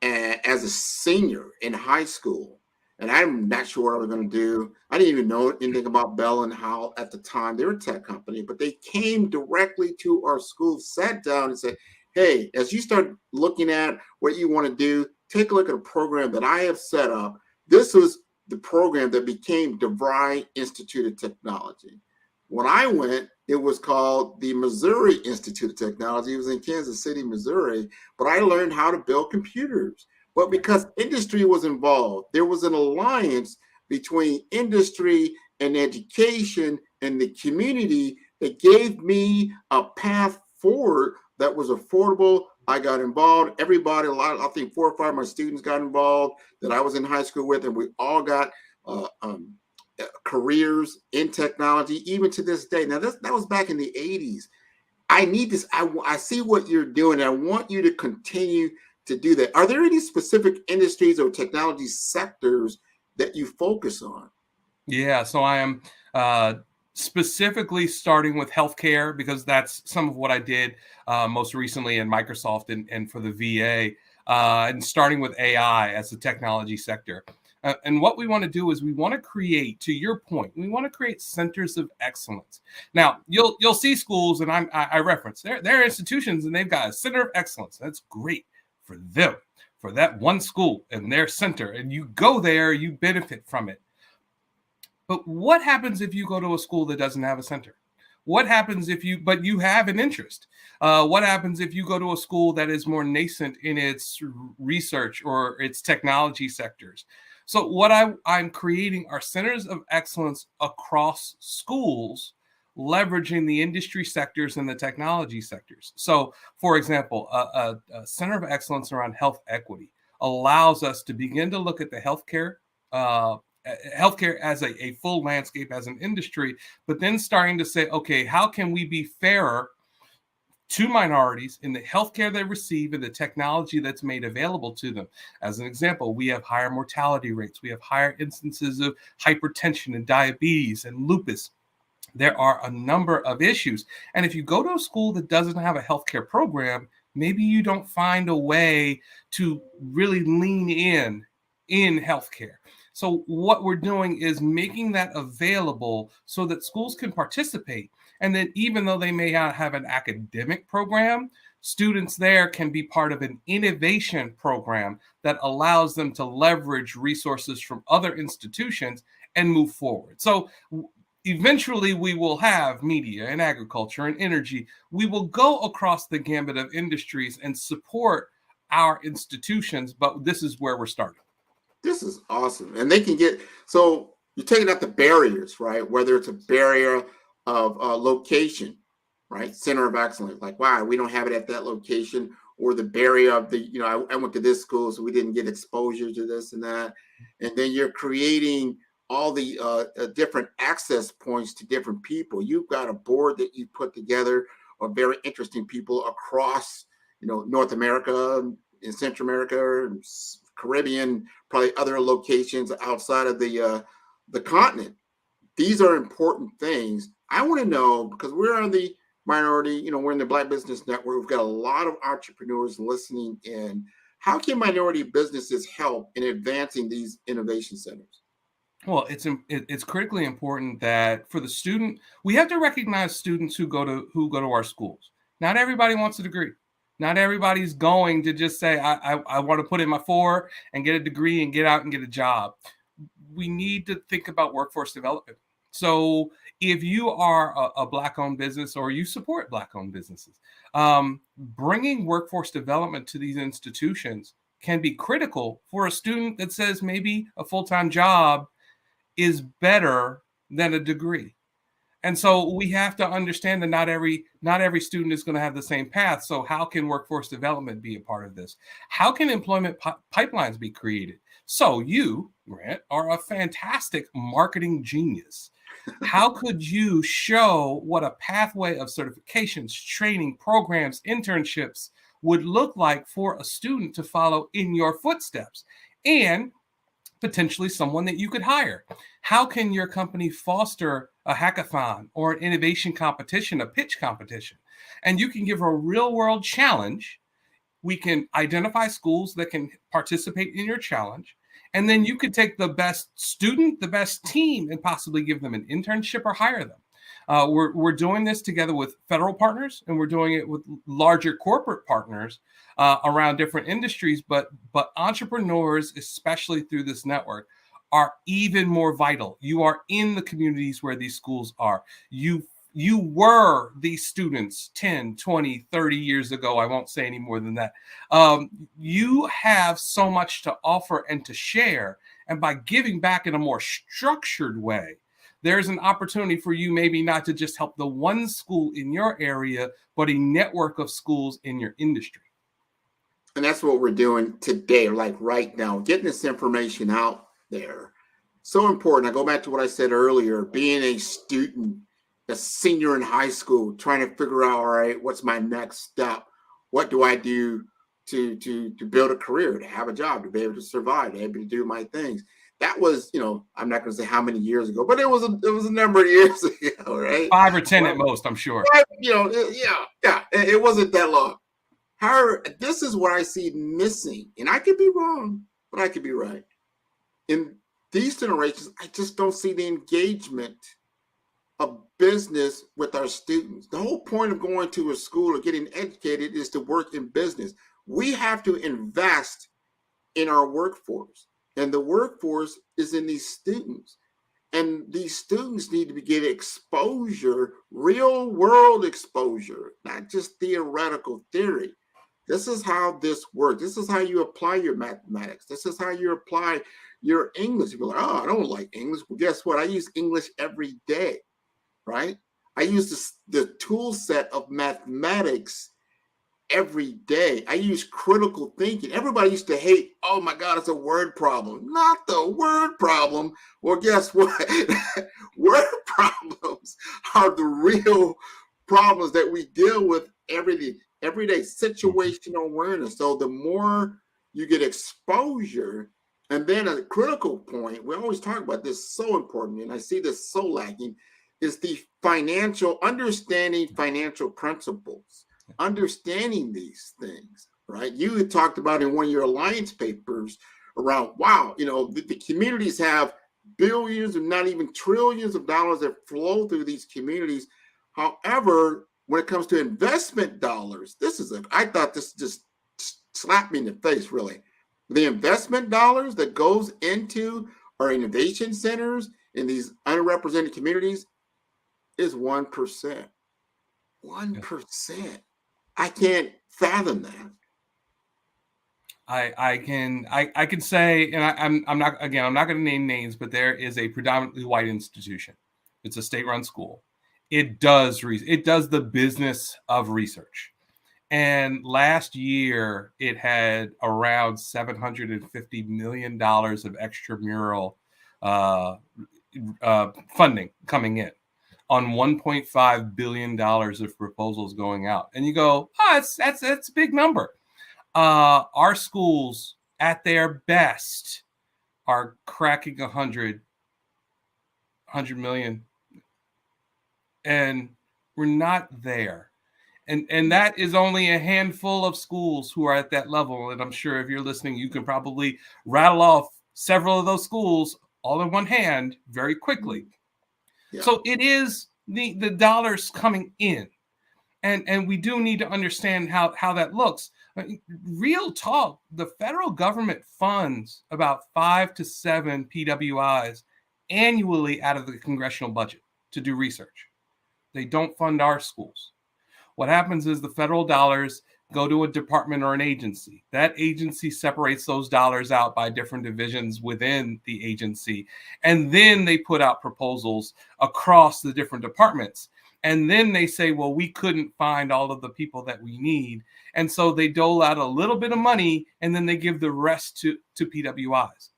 S: as a senior in high school. And I'm not sure what I was going to do. I didn't even know anything about Bell and Howell at the time. They were a tech company, but they came directly to our school, sat down and said, hey, as you start looking at what you want to do, take a look at a program that I have set up. This was the program that became DeVry Institute of Technology. When I went, it was called the Missouri Institute of Technology. It was in Kansas City, Missouri, but I learned how to build computers. But because industry was involved, there was an alliance between industry and education and the community that gave me a path forward that was affordable. I got involved. Everybody, I think 4 or 5 of my students got involved that I was in high school with, and we all got careers in technology, even to this day. Now, that was back in the 80s. I need this. I see what you're doing. And I want you to continue to do that. Are there any specific industries or technology sectors that you focus on?
Q: Yeah, so I am specifically starting with healthcare because that's some of what I did most recently in Microsoft and for the VA, and starting with AI as the technology sector. And what we want to do is we want to create, to your point, we want to create centers of excellence. Now, you'll see schools, and I reference, they're institutions, and they've got a center of excellence. That's great for them, for that one school and their center. And you go there, you benefit from it. But what happens if you go to a school that doesn't have a center? What happens if you have an interest? What happens if you go to a school that is more nascent in its research or its technology sectors? So what I'm creating are centers of excellence across schools, leveraging the industry sectors and the technology sectors. So, for example, a center of excellence around health equity allows us to begin to look at the healthcare as a full landscape, as an industry, but then starting to say, okay, how can we be fairer to minorities in the healthcare they receive and the technology that's made available to them? As an example, we have higher mortality rates. We have higher instances of hypertension and diabetes and lupus. There are a number of issues. And if you go to a school that doesn't have a healthcare program, maybe you don't find a way to really lean in healthcare. So what we're doing is making that available so that schools can participate. And then even though they may not have an academic program, students there can be part of an innovation program that allows them to leverage resources from other institutions and move forward. So eventually we will have media and agriculture and energy. We will go across the gambit of industries and support our institutions, but this is where we're starting.
S: This is awesome. And they can get, so you're taking out the barriers, right? Whether it's a barrier of location, right? Center of excellence, like, wow, we don't have it at that location, or the barrier of I went to this school, so we didn't get exposure to this and that. And then you're creating all the different access points to different people. You've got a board that you put together of very interesting people across, North America and Central America, and Caribbean, probably other locations outside of the continent. These are important things. I want to know, because we're on the minority, we're in the Black Business Network. We've got a lot of entrepreneurs listening in. How can minority businesses help in advancing these innovation centers?
Q: Well, it's critically important that for the student, we have to recognize students who go to our schools. Not everybody wants a degree. Not everybody's going to just say, I want to put in my 4 and get a degree and get out and get a job. We need to think about workforce development. So if you are a Black-owned business or you support Black-owned businesses, bringing workforce development to these institutions can be critical for a student that says maybe a full-time job is better than a degree. And so we have to understand that not every student is going to have the same path. So how can workforce development be a part of this? How can employment pipelines be created? So you, Grant, are a fantastic marketing genius. How could you show what a pathway of certifications, training, programs, internships would look like for a student to follow in your footsteps? And potentially someone that you could hire. How can your company foster a hackathon or an innovation competition, a pitch competition? And you can give a real world challenge. We can identify schools that can participate in your challenge. And then you could take the best student, the best team, and possibly give them an internship or hire them. We're doing this together with federal partners, and we're doing it with larger corporate partners around different industries. But entrepreneurs, especially through this network, are even more vital. You are in the communities where these schools are. You were these students 10, 20, 30 years ago. I won't say any more than that. You have so much to offer and to share. And by giving back in a more structured way, there's an opportunity for you maybe not to just help the one school in your area, but a network of schools in your industry.
S: And that's what we're doing today, like right now, getting this information out there. So important. I go back to what I said earlier, being a student, a senior in high school, trying to figure out, all right, what's my next step? What do I do to build a career, to have a job, to be able to survive, to be able to do my things? That was, I'm not going to say how many years ago, but it was a number of years ago, right?
Q: 5 or 10 at most, I'm sure.
S: It wasn't that long. However, this is what I see missing, and I could be wrong, but I could be right. In these generations, I just don't see the engagement of business with our students. The whole point of going to a school or getting educated is to work in business. We have to invest in our workforce, and the workforce is in these students. And these students need to get exposure, real world exposure, not just theoretical theory. This is how this works. This is how you apply your mathematics. This is how you apply your English. You're like, oh, I don't like English. Well, guess what? I use English every day, right? I use the tool set of mathematics every day. I use critical thinking. Everybody used to hate, oh my God, it's a word problem. Not the word problem. Well, guess what? Word problems are the real problems that we deal with every day, situational awareness. So the more you get exposure, and then a critical point, we always talk about this, so important, and I see this so lacking, is the understanding financial principles. Understanding these things, right? You had talked about in one of your alliance papers around, wow, the communities have billions, if not even trillions of dollars that flow through these communities. However, when it comes to investment dollars, I thought this just slapped me in the face, really. The investment dollars that goes into our innovation centers in these underrepresented communities is 1%. 1%. I can't fathom that.
Q: I can say, and I'm not going to name names, but there is a predominantly white institution. It's a state-run school. It does the business of research. And last year, it had around $750 million of extramural funding coming in on $1.5 billion of proposals going out. And you go, oh, that's a big number. Our schools, at their best, are cracking 100 million. And we're not there. And that is only a handful of schools who are at that level. And I'm sure if you're listening, you can probably rattle off several of those schools all in one hand very quickly. Yeah. So it is the dollars coming in. And we do need to understand how that looks. Real talk, the federal government funds about 5 to 7 PWIs annually out of the congressional budget to do research. They don't fund our schools. What happens is the federal dollars go to a department or an agency. That agency separates those dollars out by different divisions within the agency. And then they put out proposals across the different departments. And then they say, well, we couldn't find all of the people that we need. And so they dole out a little bit of money, and then they give the rest to PWIs.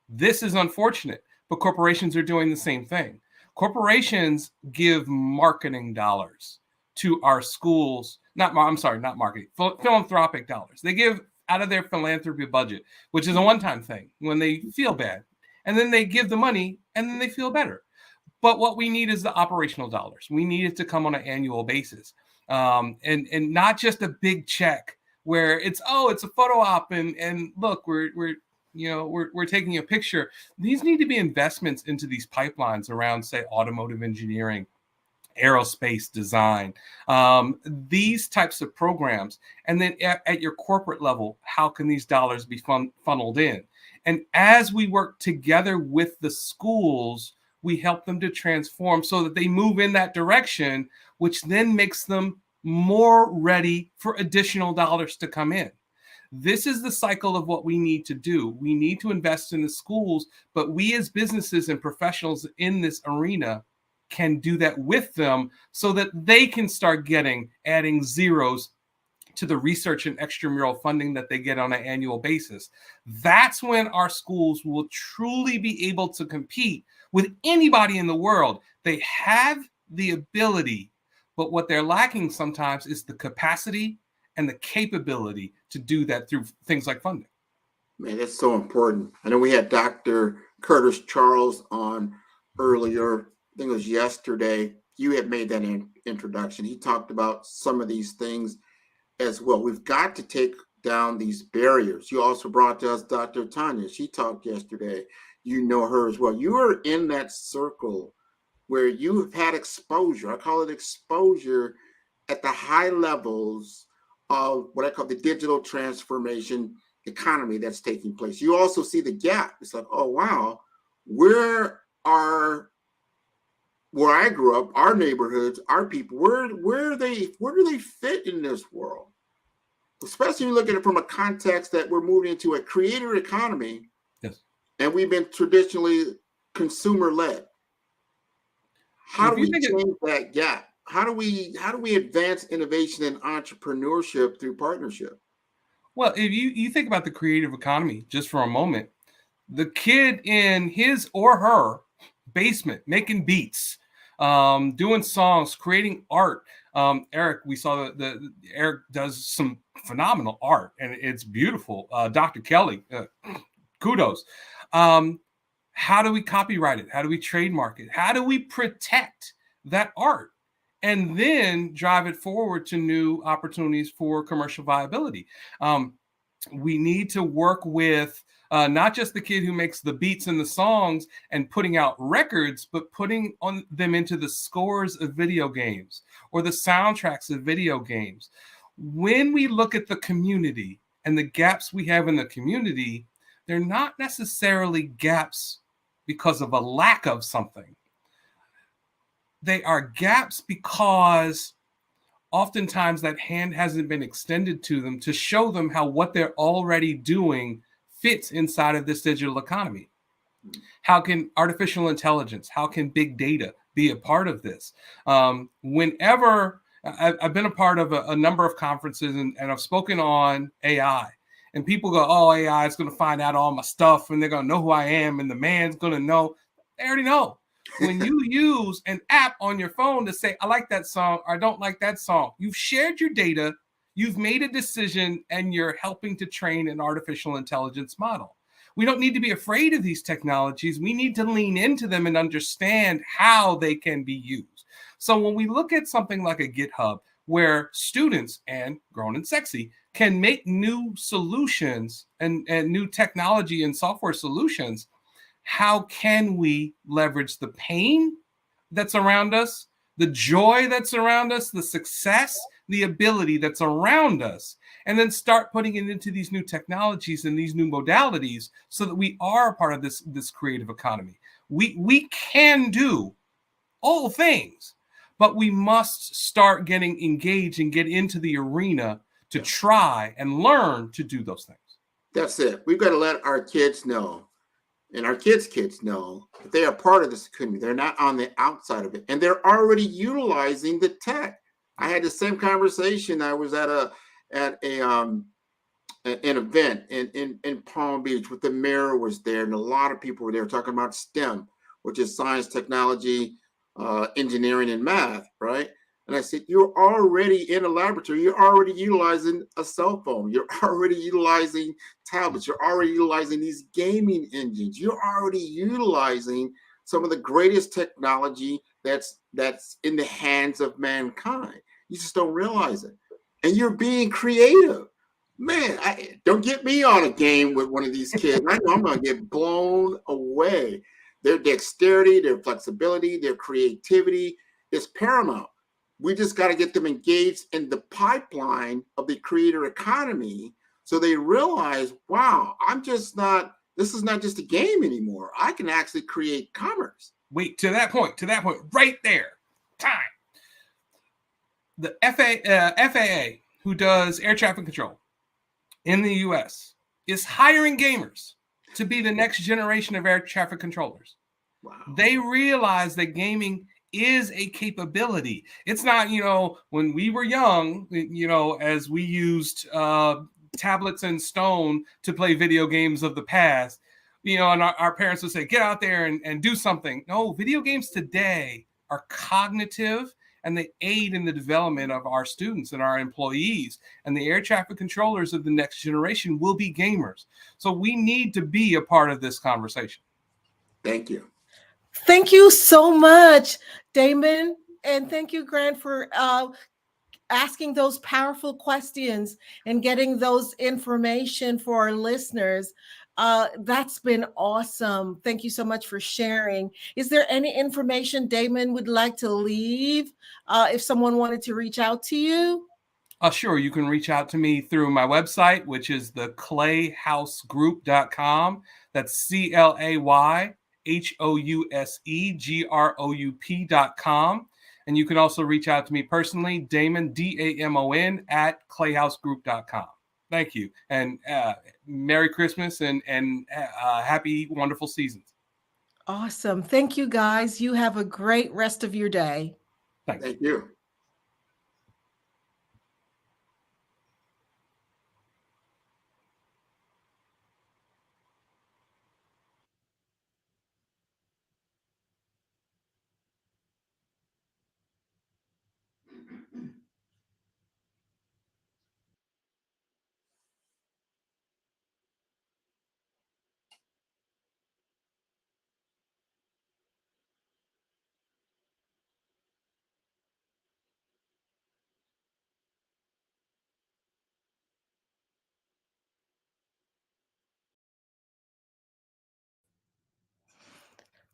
Q: This is unfortunate, but corporations are doing the same thing. Corporations give marketing dollars to our schools. Not marketing, philanthropic dollars. They give out of their philanthropy budget, which is a one-time thing when they feel bad. And then they give the money, and then they feel better. But what we need is the operational dollars. We need it to come on an annual basis, and not just a big check where it's a photo op and look, we're taking a picture. These need to be investments into these pipelines around, say, automotive engineering, aerospace design, these types of programs. And then at your corporate level, how can these dollars be funneled in? And as we work together with the schools, we help them to transform so that they move in that direction, which then makes them more ready for additional dollars to come in. This is the cycle of what we need to do. We need to invest in the schools, but we as businesses and professionals in this arena can do that with them so that they can start adding zeros to the research and extramural funding that they get on an annual basis. That's when our schools will truly be able to compete with anybody in the world. They have the ability, but what they're lacking sometimes is the capacity and the capability to do that through things like funding.
S: Man, that's so important. I know we had Dr. Curtis Charles on earlier. I think it was yesterday. You had made that introduction. He talked about some of these things as well. We've got to take down these barriers. You also brought to us Dr. Tanya. She talked yesterday. You know her as well. You are in that circle where you have had exposure. I call it exposure at the high levels of what I call the digital transformation economy that's taking place. You also see the gap. It's like, oh, wow, where I grew up, our neighborhoods, our people, where do they fit in this world? Especially when you look at it from a context that we're moving into a creator economy.
Q: Yes.
S: And we've been traditionally consumer-led. How do we change that gap? How do we advance innovation and entrepreneurship through partnership?
Q: Well, if you think about the creative economy just for a moment, the kid in his or her basement making beats, doing songs, creating art. Eric, we saw the Eric does some phenomenal art and it's beautiful. Dr. Kelly, kudos. How do we copyright it? How do we trademark it? How do we protect that art and then drive it forward to new opportunities for commercial viability? We need to work with not just the kid who makes the beats and the songs and putting out records, but putting on them into the scores of video games or the soundtracks of video games. When we look at the community and the gaps we have in the community, they're not necessarily gaps because of a lack of something. They are gaps because oftentimes that hand hasn't been extended to them to show them how what they're already doing fits inside of this digital economy. How can artificial intelligence, how can big data be a part of this? Whenever I've been a part of a number of conferences and I've spoken on AI, and people go, oh, AI is going to find out all my stuff and they're going to know who I am and the man's going to know. They already know. When you use an app on your phone to say, I like that song or I don't like that song, you've shared your data, you've made a decision, and you're helping to train an artificial intelligence model. We don't need to be afraid of these technologies. We need to lean into them and understand how they can be used. So when we look at something like a GitHub, where students and Grown and Sexy can make new solutions and new technology and software solutions, how can we leverage the pain that's around us, the joy that's around us, the success, the ability that's around us, and then start putting it into these new technologies and these new modalities so that we are a part of this creative economy. We can do all things, but we must start getting engaged and get into the arena to try and learn to do those things.
S: That's it. We've got to let our kids know and our kids' know that they are part of this community. They're not on the outside of it. And they're already utilizing the tech. I had the same conversation. I was at an event in Palm Beach with the mayor was there, and a lot of people were there talking about STEM, which is science, technology, engineering, and math, right? And I said, you're already in a laboratory. You're already utilizing a cell phone. You're already utilizing tablets. You're already utilizing these gaming engines. You're already utilizing some of the greatest technology that's in the hands of mankind. You just don't realize it. And you're being creative. Man, don't get me on a game with one of these kids. I know I'm going to get blown away. Their dexterity, their flexibility, their creativity is paramount. We just got to get them engaged in the pipeline of the creator economy so they realize, wow, I'm just not this is not just a game anymore. I can actually create commerce.
Q: Wait, to that point, right there, time. The FAA, who does air traffic control in the U.S., is hiring gamers to be the next generation of air traffic controllers.
S: Wow.
Q: They realize that gaming is a capability. It's not, when we were young, as we used tablets and stone to play video games of the past, and our parents would say, get out there and do something. No, video games today are cognitive, and they aid in the development of our students and our employees. And the air traffic controllers of the next generation will be gamers. So we need to be a part of this conversation.
S: Thank you.
O: Thank you so much, Damon. And thank you, Grant, for asking those powerful questions and getting those information for our listeners. That's been awesome. Thank you so much for sharing. Is there any information Damon would like to leave if someone wanted to reach out to you?
Q: Sure. You can reach out to me through my website, which is the clayhousegroup.com. That's ClayHousegroup.com. And you can also reach out to me personally, Damon, DAMON, at clayhousegroup.com. Thank you. And Merry Christmas and happy, wonderful seasons.
O: Awesome. Thank you, guys. You have a great rest of your day.
Q: Thanks.
S: Thank you.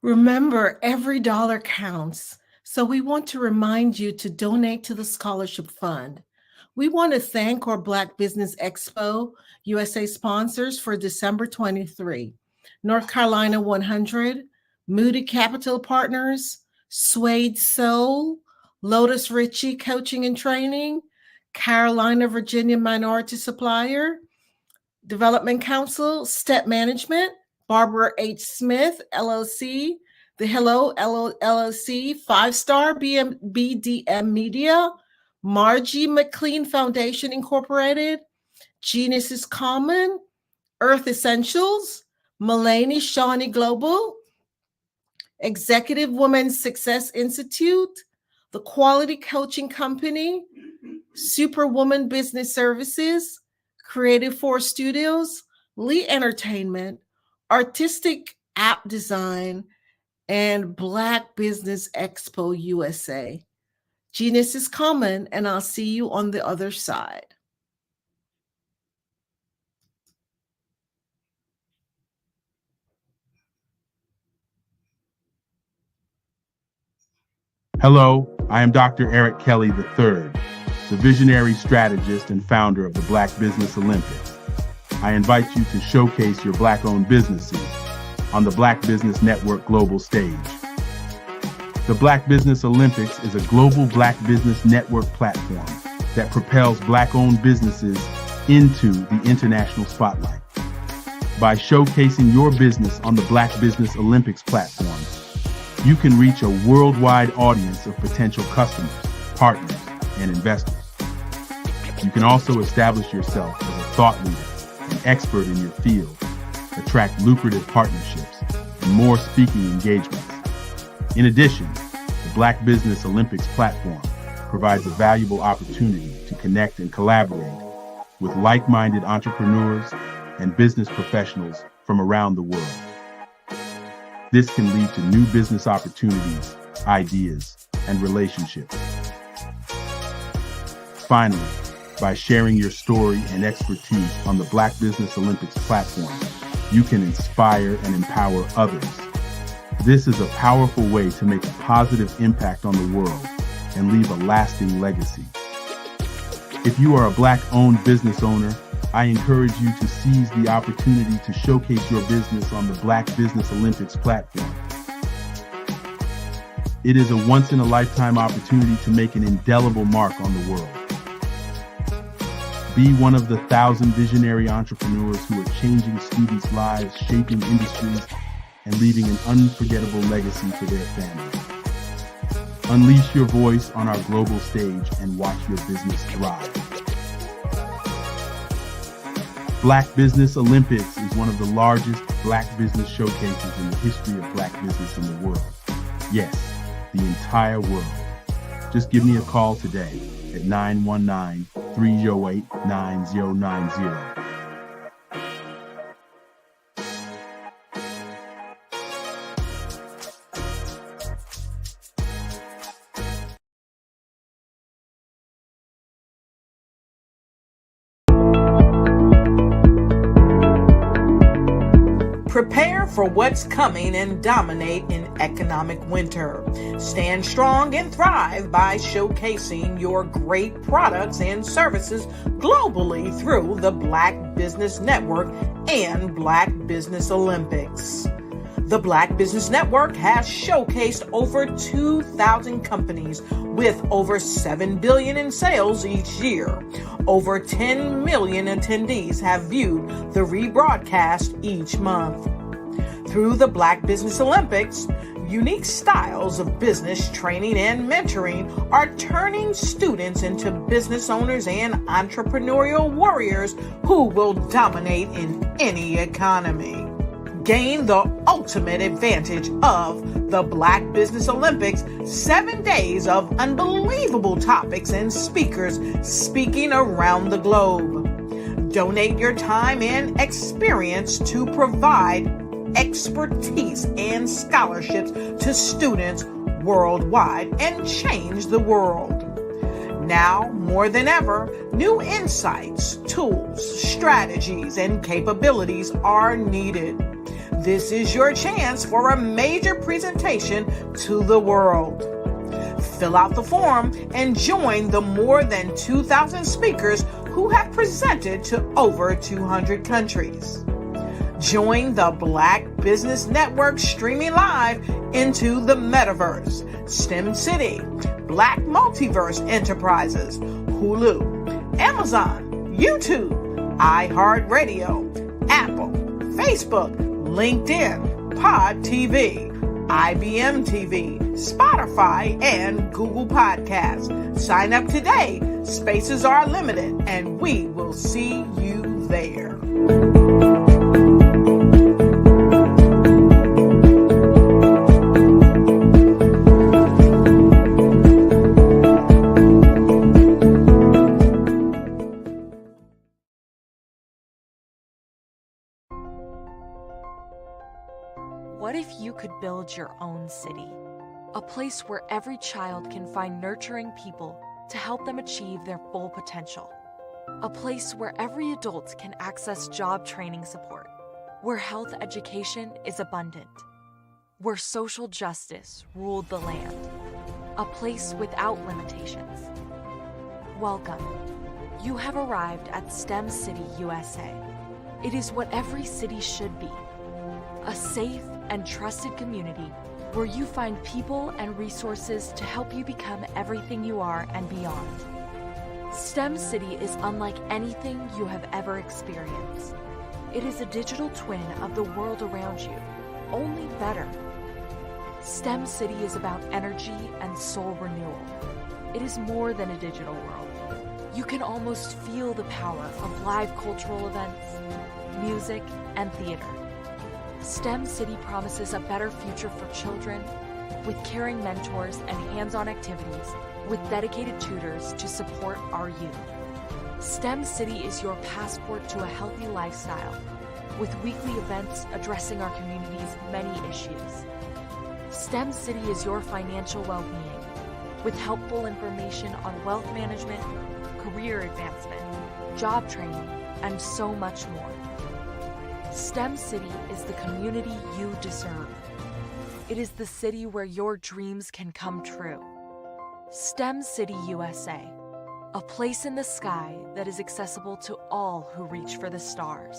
O: Remember, every dollar counts. So we want to remind you to donate to the scholarship fund. We want to thank our Black Business Expo USA sponsors for December 23. North Carolina 100, Moody Capital Partners, Suede Soul, Lotus Ritchie Coaching and Training, Carolina, Virginia Minority Supplier, Development Council, Step Management, Barbara H. Smith, LLC, The Hello LLC, 5-Star BDM Media, Margie McLean Foundation Incorporated, Genius is Common, Earth Essentials, Mulaney Shawnee Global, Executive Women's Success Institute, The Quality Coaching Company, Superwoman Business Services, Creative Force Studios, Lee Entertainment, Artistic App Design, and Black Business Expo USA. Genius is common, and I'll see you on the other side.
T: Hello, I am Dr. Eric Kelly III, the visionary strategist and founder of the Black Business Olympics. I invite you to showcase your Black-owned businesses on the Black Business Network global stage. The Black Business Olympics is a global Black Business Network platform that propels Black-owned businesses into the international spotlight. By showcasing your business on the Black Business Olympics platform, you can reach a worldwide audience of potential customers, partners, and investors. You can also establish yourself as a thought leader, an expert in your field, attract lucrative partnerships, and more speaking engagements. In addition, the Black Business Olympics platform provides a valuable opportunity to connect and collaborate with like-minded entrepreneurs and business professionals from around the world. This can lead to new business opportunities, ideas, and relationships. Finally, by sharing your story and expertise on the Black Business Olympics platform, you can inspire and empower others. This is a powerful way to make a positive impact on the world and leave a lasting legacy. If you are a Black-owned business owner
U: I encourage you to seize the opportunity to showcase your business on the Black Business Olympics platform. It is a once-in-a-lifetime opportunity to make an indelible mark on the world. Be one of the 1,000 visionary entrepreneurs who are changing students' lives, shaping industries, and leaving an unforgettable legacy for their families. Unleash your voice on our global stage and watch your business thrive. Black Business Olympics is one of the largest Black business showcases in the history of Black business in the world. Yes, the entire world. Just give me a call today at 919-308-9090.
E: Prepare for what's coming and dominate in economic winter. Stand strong and thrive by showcasing your great products and services globally through the Black Business Network and Black Business Olympics. The Black Business Network has showcased over 2,000 companies with over $7 billion in sales each year. Over 10 million attendees have viewed the rebroadcast each month. Through the Black Business Olympics, unique styles of business training and mentoring are turning students into business owners and entrepreneurial warriors who will dominate in any economy. Gain the ultimate advantage of the Black Business Olympics, 7 days of unbelievable topics and speakers speaking around the globe. Donate your time and experience to provide expertise and scholarships to students worldwide and change the world. Now, more than ever, new insights, tools, strategies, and capabilities are needed. This is your chance for a major presentation to the world. Fill out the form and join the more than 2,000 speakers who have presented to over 200 countries. Join the Black Business Network streaming live into the Metaverse, STEM City, Black Multiverse Enterprises, Hulu, Amazon, YouTube, iHeartRadio, Apple, Facebook, LinkedIn, Pod TV, IBM TV, Spotify, and Google Podcasts. Sign up today. Spaces are limited, and we will see you there.
V: What if you could build your own city? A place where every child can find nurturing people to help them achieve their full potential. A place where every adult can access job training support. Where health education is abundant. Where social justice ruled the land. A place without limitations. Welcome. You have arrived at STEM City USA. It is what every city should be. A safe and trusted community where you find people and resources to help you become everything you are and beyond. STEM City is unlike anything you have ever experienced. It is a digital twin of the world around you, only better. STEM City is about energy and soul renewal. It is more than a digital world. You can almost feel the power of live cultural events, music, and theater. STEM City promises a better future for children with caring mentors and hands-on activities with dedicated tutors to support our youth. STEM City is your passport to a healthy lifestyle with weekly events addressing our community's many issues. STEM City is your financial well-being with helpful information on wealth management, career advancement, job training, and so much more. STEM City is the community you deserve. It is the city where your dreams can come true. STEM City USA. a place in the sky that is accessible to all who reach for the stars.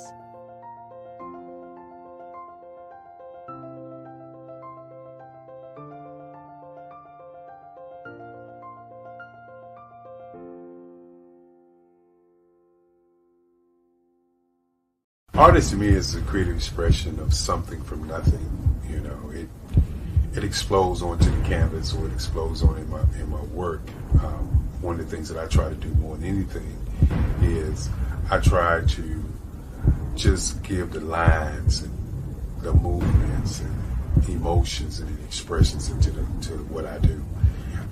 T: Artist to me is a creative expression of something from nothing. You know, it explodes onto the canvas, or it explodes on in my work. One of the things that I try to do more than anything is I try to just give the lines and the movements and emotions and expressions into what I do.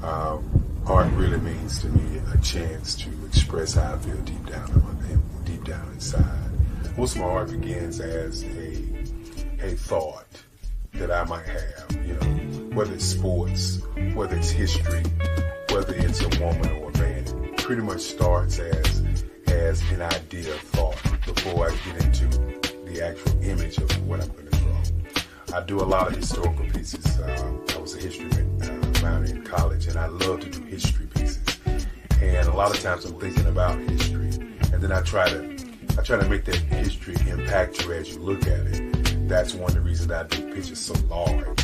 T: Art really means to me a chance to express how I feel deep down inside. Most of my art begins as a thought that I might have, you know, whether it's sports, whether it's history, whether it's a woman or a man. It pretty much starts as an idea of thought before I get into the actual image of what I'm going to draw. I do a lot of historical pieces. I was a history minor in college, and I love to do history pieces. And a lot of times I'm thinking about history, and then I try to make that history impact you as you look at it. That's one of the reasons I do pictures so large.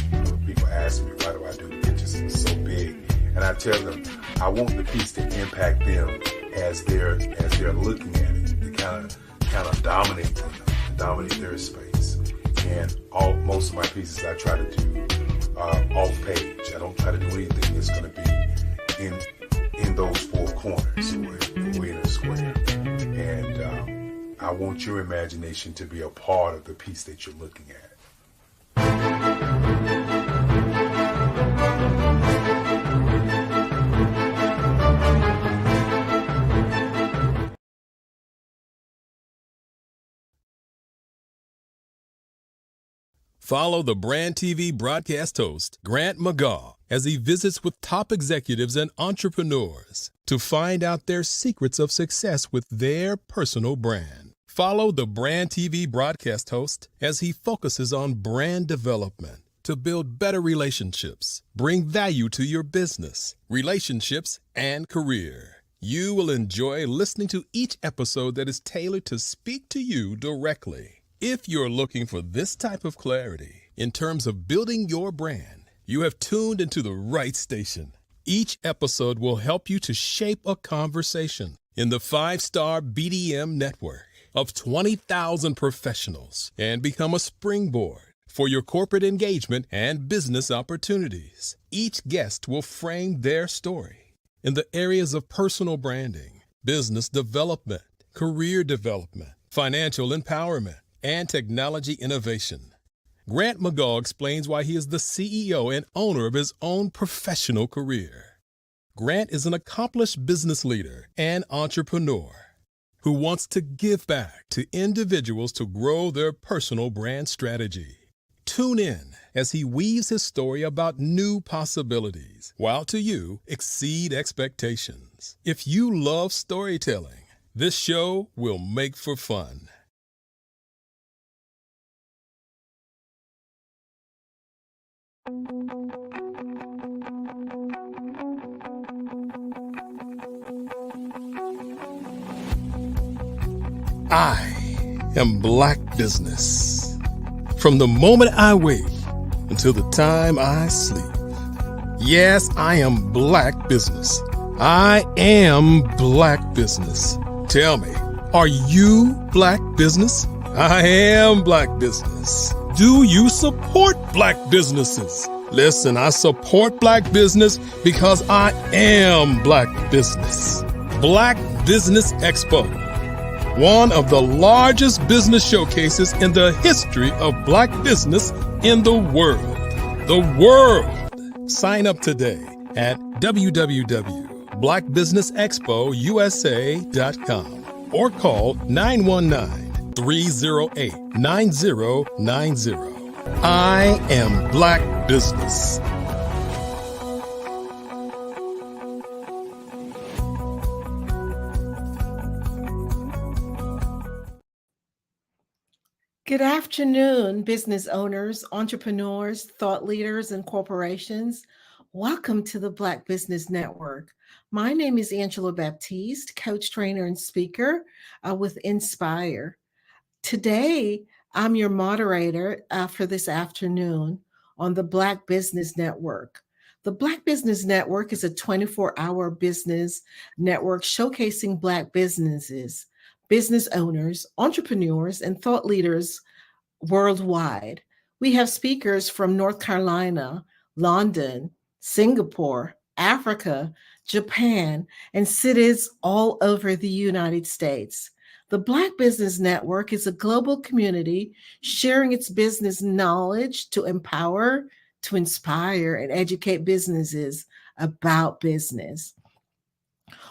T: People ask me, why do I do the pictures so big? And I tell them, I want the piece to impact them as they're looking at it, to kind of dominate them, dominate their space. And most of my pieces I try to do off page. I don't try to do anything that's going to be in those four corners or in a square. And I want your imagination to be a part of the piece that you're looking at.
C: Follow the Brand TV broadcast host, Grant McGaw, as he visits with top executives and entrepreneurs to find out their secrets of success with their personal brand. Follow the Brand TV broadcast host as he focuses on brand development to build better relationships, bring value to your business, relationships, and career. You will enjoy listening to each episode that is tailored to speak to you directly. If you're looking for this type of clarity in terms of building your brand, you have tuned into the right station. Each episode will help you to shape a conversation in the 5-star BDM network of 20,000 professionals and become a springboard for your corporate engagement and business opportunities. Each guest will frame their story in the areas of personal branding, business development, career development, financial empowerment, and technology innovation. Grant McGaw explains why he is the CEO and owner of his own professional career. Grant is an accomplished business leader and entrepreneur who wants to give back to individuals to grow their personal brand strategy. Tune in as he weaves his story about new possibilities, while to you exceed expectations. If you love storytelling, this show will make for fun. I am Black Business. From the moment I wake until the time I sleep. Yes, I am Black Business. I am Black Business. Tell me, are you Black Business? I am Black Business. Do you support Black businesses? Listen, I support Black business because I am Black Business. Black Business Expo, one of the largest business showcases in the history of Black business in the world. The world! Sign up today at www.blackbusinessexpousa.com or call 919-308-9090. I am Black Business.
O: Good afternoon, business owners, entrepreneurs, thought leaders, and corporations. Welcome to the Black Business Network. My name is Angela Baptiste, coach, trainer, and speaker with Inspire. Today, I'm your moderator for this afternoon on the Black Business Network. The Black Business Network is a 24-hour business network showcasing Black businesses, business owners, entrepreneurs, and thought leaders worldwide. We have speakers from North Carolina, London, Singapore, Africa, Japan, and cities all over the United States. The Black Business Network is a global community sharing its business knowledge to empower, to inspire, and educate businesses about business.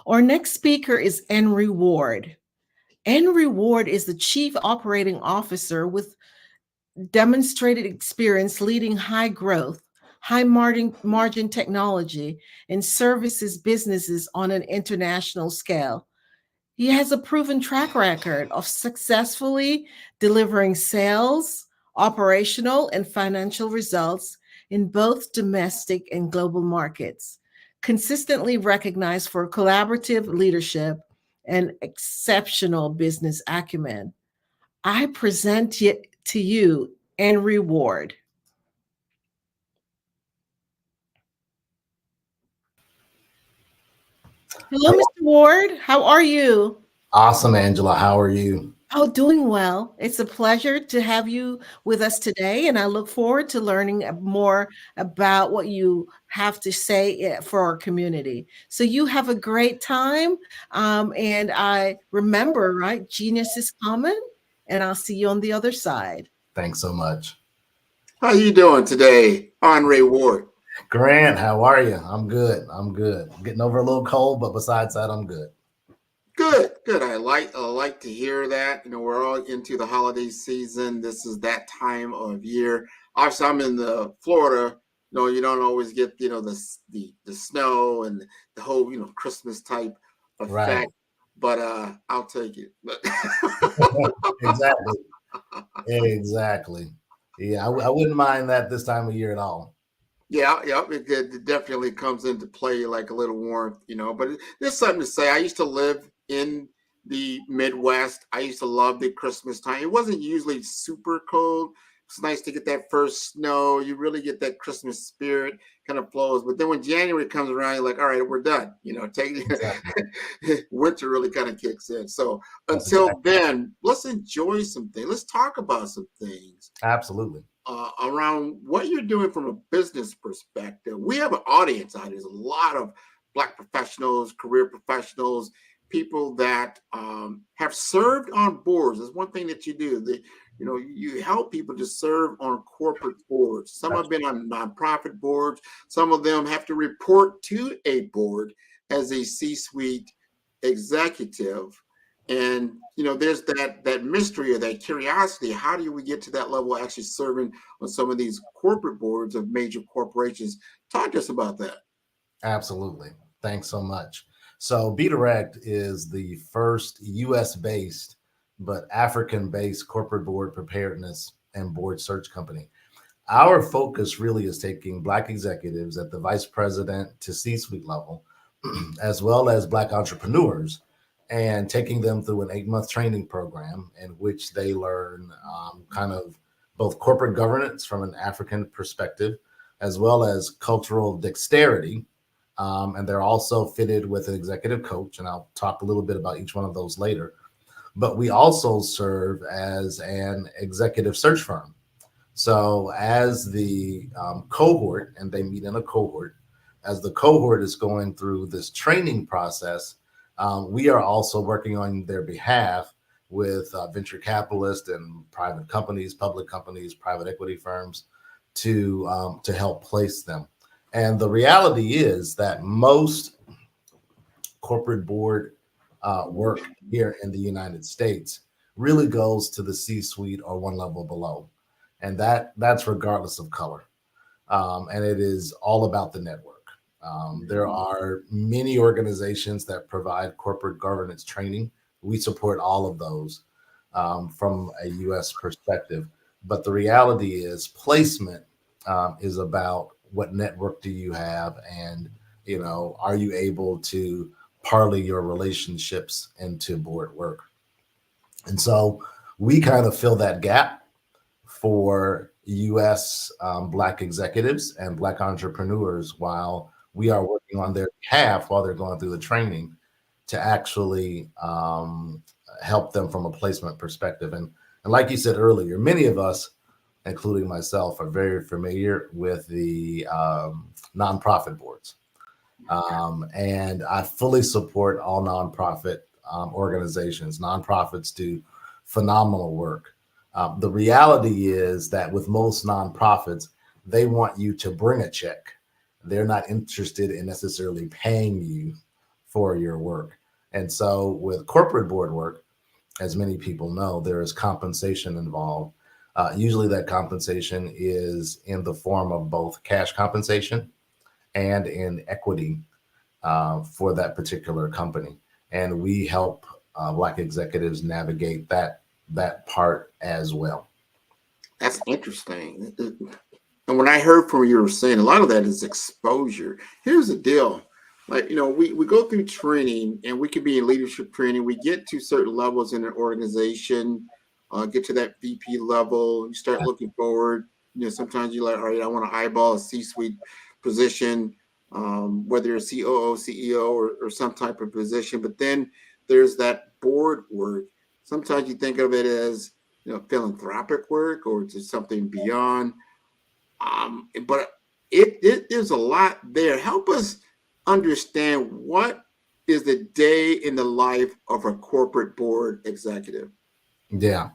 O: Our next speaker is Henry Ward. Henry Ward is the Chief Operating Officer with demonstrated experience leading high growth, high margin technology and services businesses on an international scale. He has a proven track record of successfully delivering sales, operational, and financial results in both domestic and global markets, consistently recognized for collaborative leadership and exceptional business acumen. I present to you Henry Ward. Hello, Mr. Ward. How are you?
F: Awesome, Angela. How are you?
O: Oh, doing well. It's a pleasure to have you with us today, and I look forward to learning more about what you have to say for our community. So you have a great time, and I remember, right, genius is common, and I'll see you on the other side.
F: Thanks so much.
S: How you doing today, Henry Ward?
F: Grant, how are you? I'm good. I'm good. Getting over a little cold, but besides that, I'm good.
S: Good. I like to hear that. You know, we're all into the holiday season. This is that time of year. Obviously, I'm in the Florida. You know, you don't always get the snow and the whole Christmas type effect.
F: Right.
S: But I'll take it.
F: Exactly. Yeah, I wouldn't mind that this time of year at all.
S: Yeah, it definitely comes into play, like a little warmth, but there's something to say. I used to live in the Midwest. I used to love the Christmas time. It wasn't usually super cold. It's nice to get that first snow. You really get that Christmas spirit kind of flows. But then when January comes around, you're like, all right, we're done. Winter really kind of kicks in. So until then, let's enjoy some things. Let's talk about some things.
F: Absolutely.
S: Around what you're doing from a business perspective. We have an audience out there. There's a lot of Black professionals, career professionals, people that have served on boards. That's one thing that you do. You help people to serve on corporate boards. Some have been on nonprofit boards. Some of them have to report to a board as a C-suite executive. And there's that mystery or that curiosity. How do we get to that level of actually serving on some of these corporate boards of major corporations? Talk to us about that.
F: Absolutely. Thanks so much. So Be Direct is the first US-based but African-based corporate board preparedness and board search company. Our focus really is taking Black executives at the vice president to C-suite level, as well as Black entrepreneurs, and taking them through an 8-month training program in which they learn kind of both corporate governance from an African perspective, as well as cultural dexterity. And they're also fitted with an executive coach, and I'll talk a little bit about each one of those later. But we also serve as an executive search firm. So as the cohort, and they meet in a cohort, as the cohort is going through this training process, we are also working on their behalf with venture capitalists and private companies, public companies, private equity firms to help place them. And the reality is that most corporate board work here in the United States really goes to the C-suite or one level below. And that's regardless of color. And it is all about the network. There are many organizations that provide corporate governance training. We support all of those from a U.S. perspective. But the reality is placement is about what network do you have, and are you able to parlay your relationships into board work? And so we kind of fill that gap for U.S. Black executives and Black entrepreneurs while we are working on their behalf while they're going through the training to actually help them from a placement perspective. And like you said earlier, many of us, including myself, are very familiar with the nonprofit boards. And I fully support all nonprofit organizations. Nonprofits do phenomenal work. The reality is that with most nonprofits, they want you to bring a check. They're not interested in necessarily paying you for your work. And so with corporate board work, as many people know, there is compensation involved. Usually that compensation is in the form of both cash compensation and in equity for that particular company. And we help Black executives navigate that part as well.
S: That's interesting. And when I heard from you were saying, a lot of that is exposure. Here's the deal. Like, we go through training, and we can be in leadership training. We get to certain levels in an organization, get to that VP level, you start looking forward. Sometimes you're like, all right, I want to eyeball a C-suite position, whether you're a COO, CEO, or some type of position. But then there's that board work. Sometimes you think of it as philanthropic work, or just something beyond. But there's a lot there. Help us understand, what is the day in the life of a corporate board executive?
F: Yeah.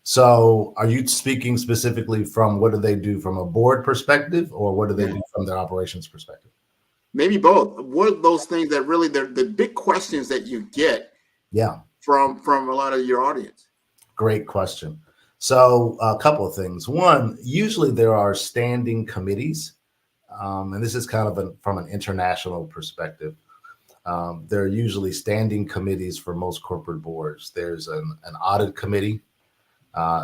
F: So are you speaking specifically from what do they do from a board perspective, or what do they do from their operations perspective?
S: Maybe both. What are those things that really the big questions that you get from a lot of your audience?
F: Great question. So a couple of things. One, usually there are standing committees, and this is kind of from an international perspective. There are usually standing committees for most corporate boards. There's an audit committee,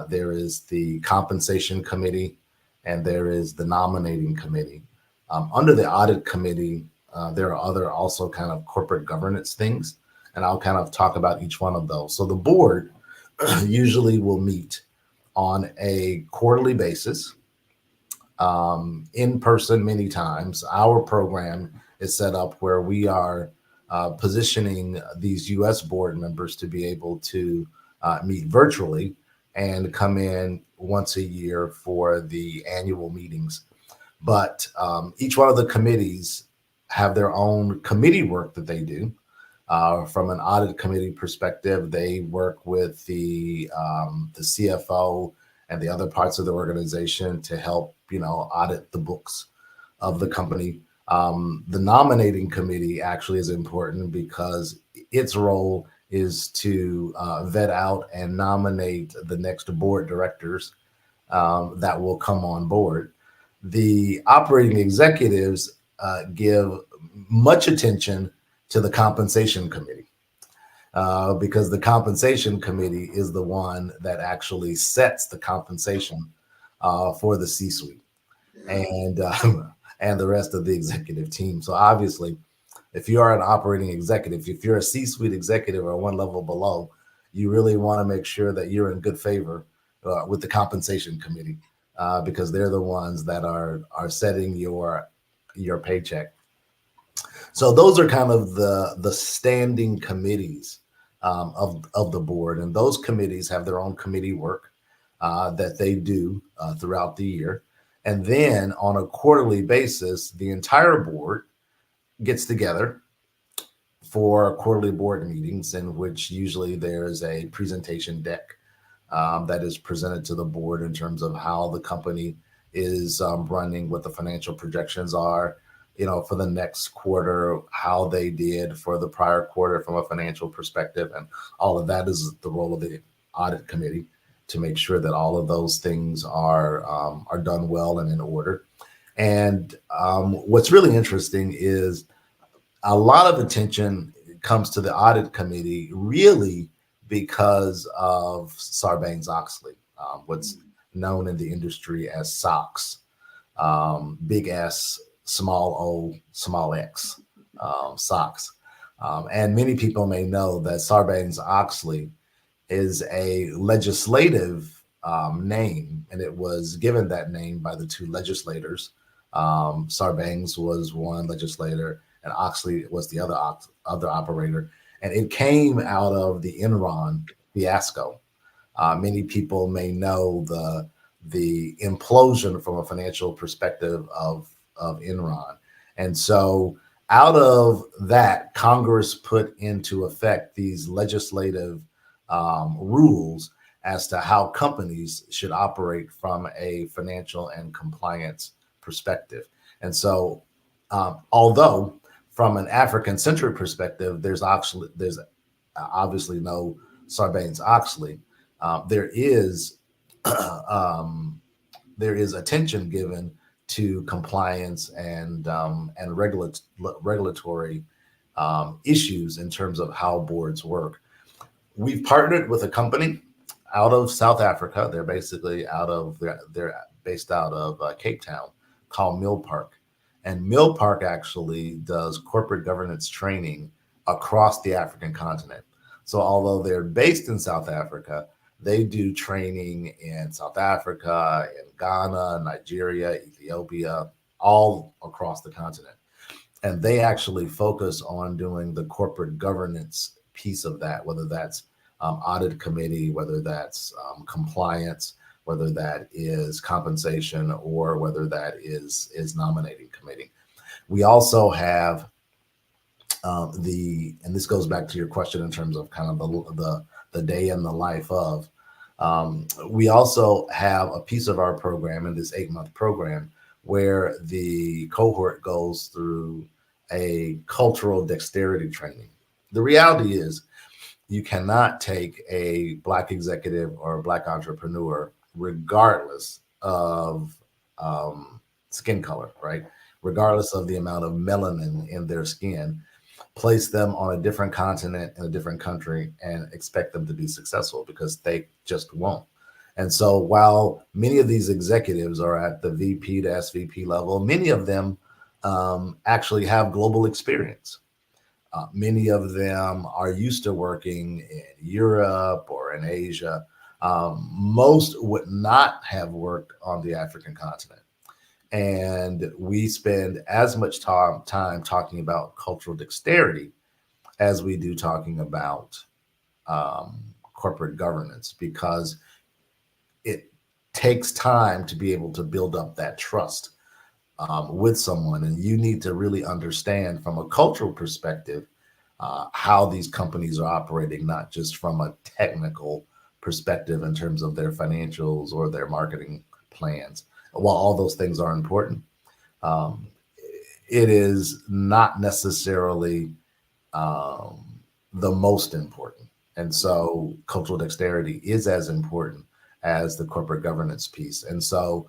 F: there is the compensation committee, and there is the nominating committee. Under the audit committee, there are other also kind of corporate governance things, and I'll kind of talk about each one of those. So the board usually will meet on a quarterly basis, in person many times. Our program is set up where we are positioning these U.S. board members to be able to meet virtually and come in once a year for the annual meetings. But each one of the committees have their own committee work that they do. From an audit committee perspective, they work with the CFO and the other parts of the organization to help, audit the books of the company. The nominating committee actually is important because its role is to vet out and nominate the next board directors that will come on board. The operating executives give much attention to the compensation committee because the compensation committee is the one that actually sets the compensation for the C-suite and the rest of the executive team. So obviously, if you are an operating executive, if you're a C-suite executive or one level below, you really want to make sure that you're in good favor with the compensation committee because they're the ones that are setting your paycheck. So those are kind of the standing committees of the board, and those committees have their own committee work that they do throughout the year. And then on a quarterly basis, the entire board gets together for quarterly board meetings, in which usually there's a presentation deck that is presented to the board in terms of how the company is running, what the financial projections are, for the next quarter, how they did for the prior quarter from a financial perspective. And all of that is the role of the audit committee to make sure that all of those things are done well and in order. And what's really interesting is a lot of attention comes to the audit committee really because of Sarbanes-Oxley, what's known in the industry as SOX. big S, small o, small x, SOX. And many people may know that Sarbanes-Oxley is a legislative name, and it was given that name by the two legislators. Sarbanes was one legislator, and Oxley was the other operator. And it came out of the Enron fiasco. Many people may know the implosion from a financial perspective of Enron. And so out of that, Congress put into effect these legislative rules as to how companies should operate from a financial and compliance perspective. And so, although from an African-centric perspective, there's obviously no Sarbanes-Oxley, there is attention given to compliance and regulatory issues in terms of how boards work. We've partnered with a company out of South Africa. They're basically they're based out of Cape Town, called Mill Park. And Mill Park actually does corporate governance training across the African continent. So although they're based in South Africa, they do training in South Africa, in Ghana, Nigeria, Ethiopia, all across the continent. And they actually focus on doing the corporate governance piece of that, whether that's audit committee, whether that's compliance, whether that is compensation, or whether that is nominating committee. We also have and this goes back to your question in terms of kind of the day in the life of, we also have a piece of our program in this 8-month program where the cohort goes through a cultural dexterity training. The reality is you cannot take a Black executive or a Black entrepreneur, regardless of skin color, right? Regardless of the amount of melanin in their skin, place them on a different continent in a different country and expect them to be successful, because they just won't. And so while many of these executives are at the VP to SVP level, many of them actually have global experience. Many of them are used to working in Europe or in Asia. Most would not have worked on the African continent. And we spend as much time talking about cultural dexterity as we do talking about corporate governance, because it takes time to be able to build up that trust with someone. And you need to really understand from a cultural perspective how these companies are operating, not just from a technical perspective in terms of their financials or their marketing plans. While all those things are important, it is not necessarily the most important. And so cultural dexterity is as important as the corporate governance piece. And so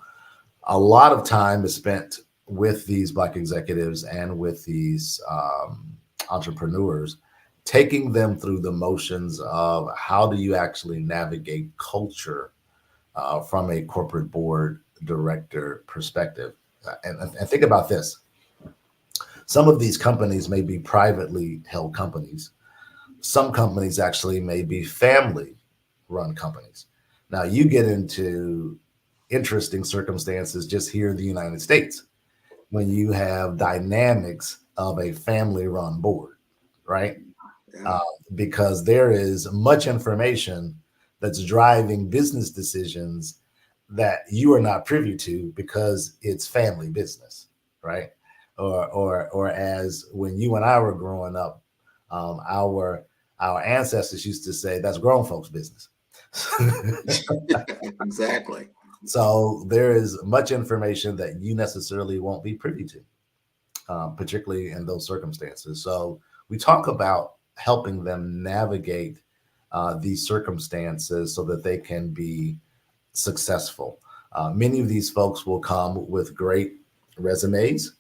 F: a lot of time is spent with these Black executives and with these entrepreneurs, taking them through the motions of how do you actually navigate culture from a corporate board director perspective. And think about this. Some of these companies may be privately held companies. Some companies actually may be family run companies. Now you get into interesting circumstances just here in the United States when you have dynamics of a family run board, right? Because there is much information that's driving business decisions that you are not privy to because it's family business, right? Or as when you and I were growing up, our ancestors used to say, that's grown folks' business.
S: Exactly.
F: So there is much information that you necessarily won't be privy to, particularly in those circumstances. So we talk about helping them navigate these circumstances so that they can be successful. Many of these folks will come with great resumes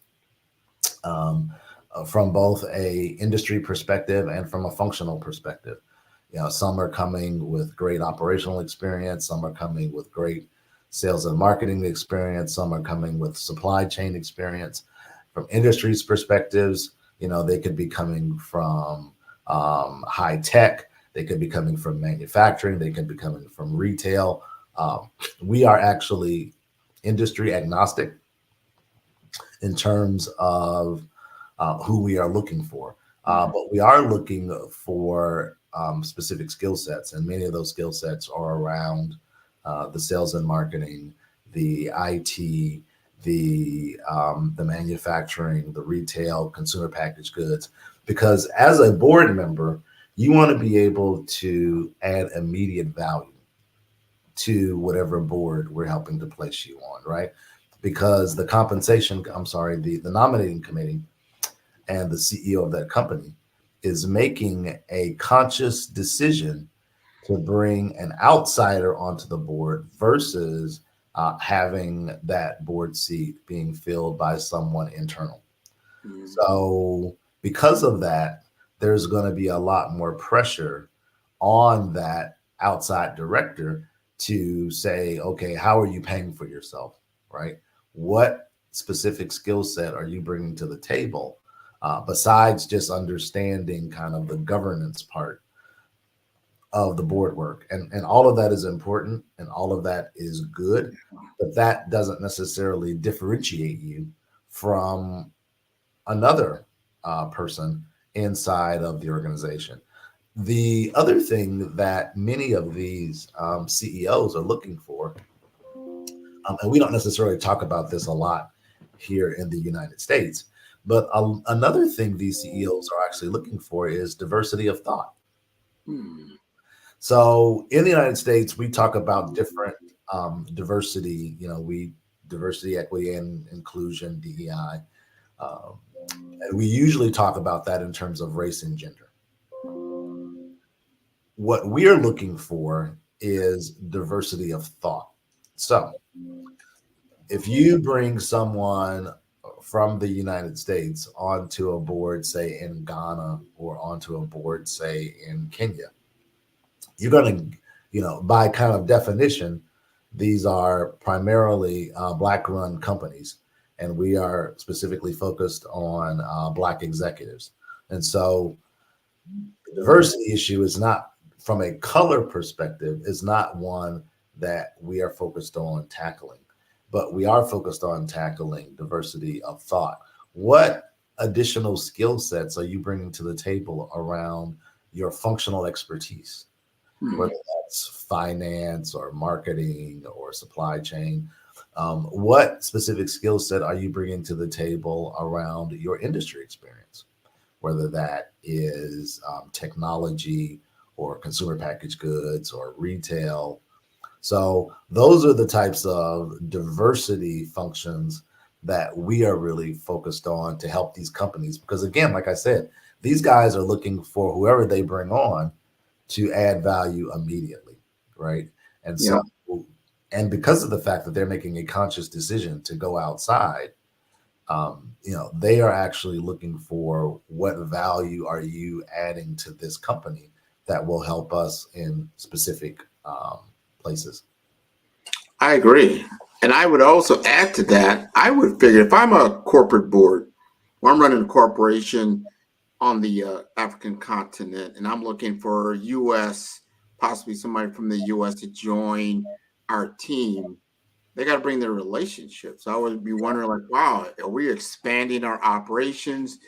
F: from both a industry perspective and from a functional perspective. You know, some are coming with great operational experience. Some are coming with great sales and marketing experience. Some are coming with supply chain experience. From industries perspectives, they could be coming from high tech. They could be coming from manufacturing. They could be coming from retail. We are actually industry agnostic in terms of who we are looking for. But we are looking for specific skill sets, and many of those skill sets are around the sales and marketing, the IT, the manufacturing, the retail, consumer packaged goods. Because as a board member, you want to be able to add immediate value to whatever board we're helping to place you on, right? Because the nominating committee and the CEO of that company is making a conscious decision to bring an outsider onto the board versus having that board seat being filled by someone internal. So because of that, there's going to be a lot more pressure on that outside director to say, okay, how are you paying for yourself, right? What specific skill set are you bringing to the table besides just understanding kind of the governance part of the board work? And all of that is important and all of that is good, but that doesn't necessarily differentiate you from another person inside of the organization. The other thing that many of these CEOs are looking for, and we don't necessarily talk about this a lot here in the United States, but another thing these CEOs are actually looking for is diversity of thought. So in the United States, we talk about different diversity, diversity, equity, and inclusion, DEI. And we usually talk about that in terms of race and gender. What we're looking for is diversity of thought. So if you bring someone from the United States onto a board, say in Ghana, or onto a board, say in Kenya, you're going to, by kind of definition, these are primarily Black-run companies, and we are specifically focused on Black executives. And so the diversity issue is not, from a color perspective, is not one that we are focused on tackling, but we are focused on tackling diversity of thought. What additional skill sets are you bringing to the table around your functional expertise? Whether that's finance or marketing or supply chain, what specific skill set are you bringing to the table around your industry experience? Whether that is technology or consumer packaged goods or retail. So those are the types of diversity functions that we are really focused on to help these companies. Because again, like I said, these guys are looking for whoever they bring on to add value immediately, right? And so, and because of the fact that they're making a conscious decision to go outside, they are actually looking for what value are you adding to this company that will help us in specific places.
S: I agree. And I would also add to that, I would figure if I'm a corporate board, or I'm running a corporation on the African continent, and I'm looking for US, possibly somebody from the US to join our team, they got to bring their relationships. I would be wondering, like, wow, are we expanding our operations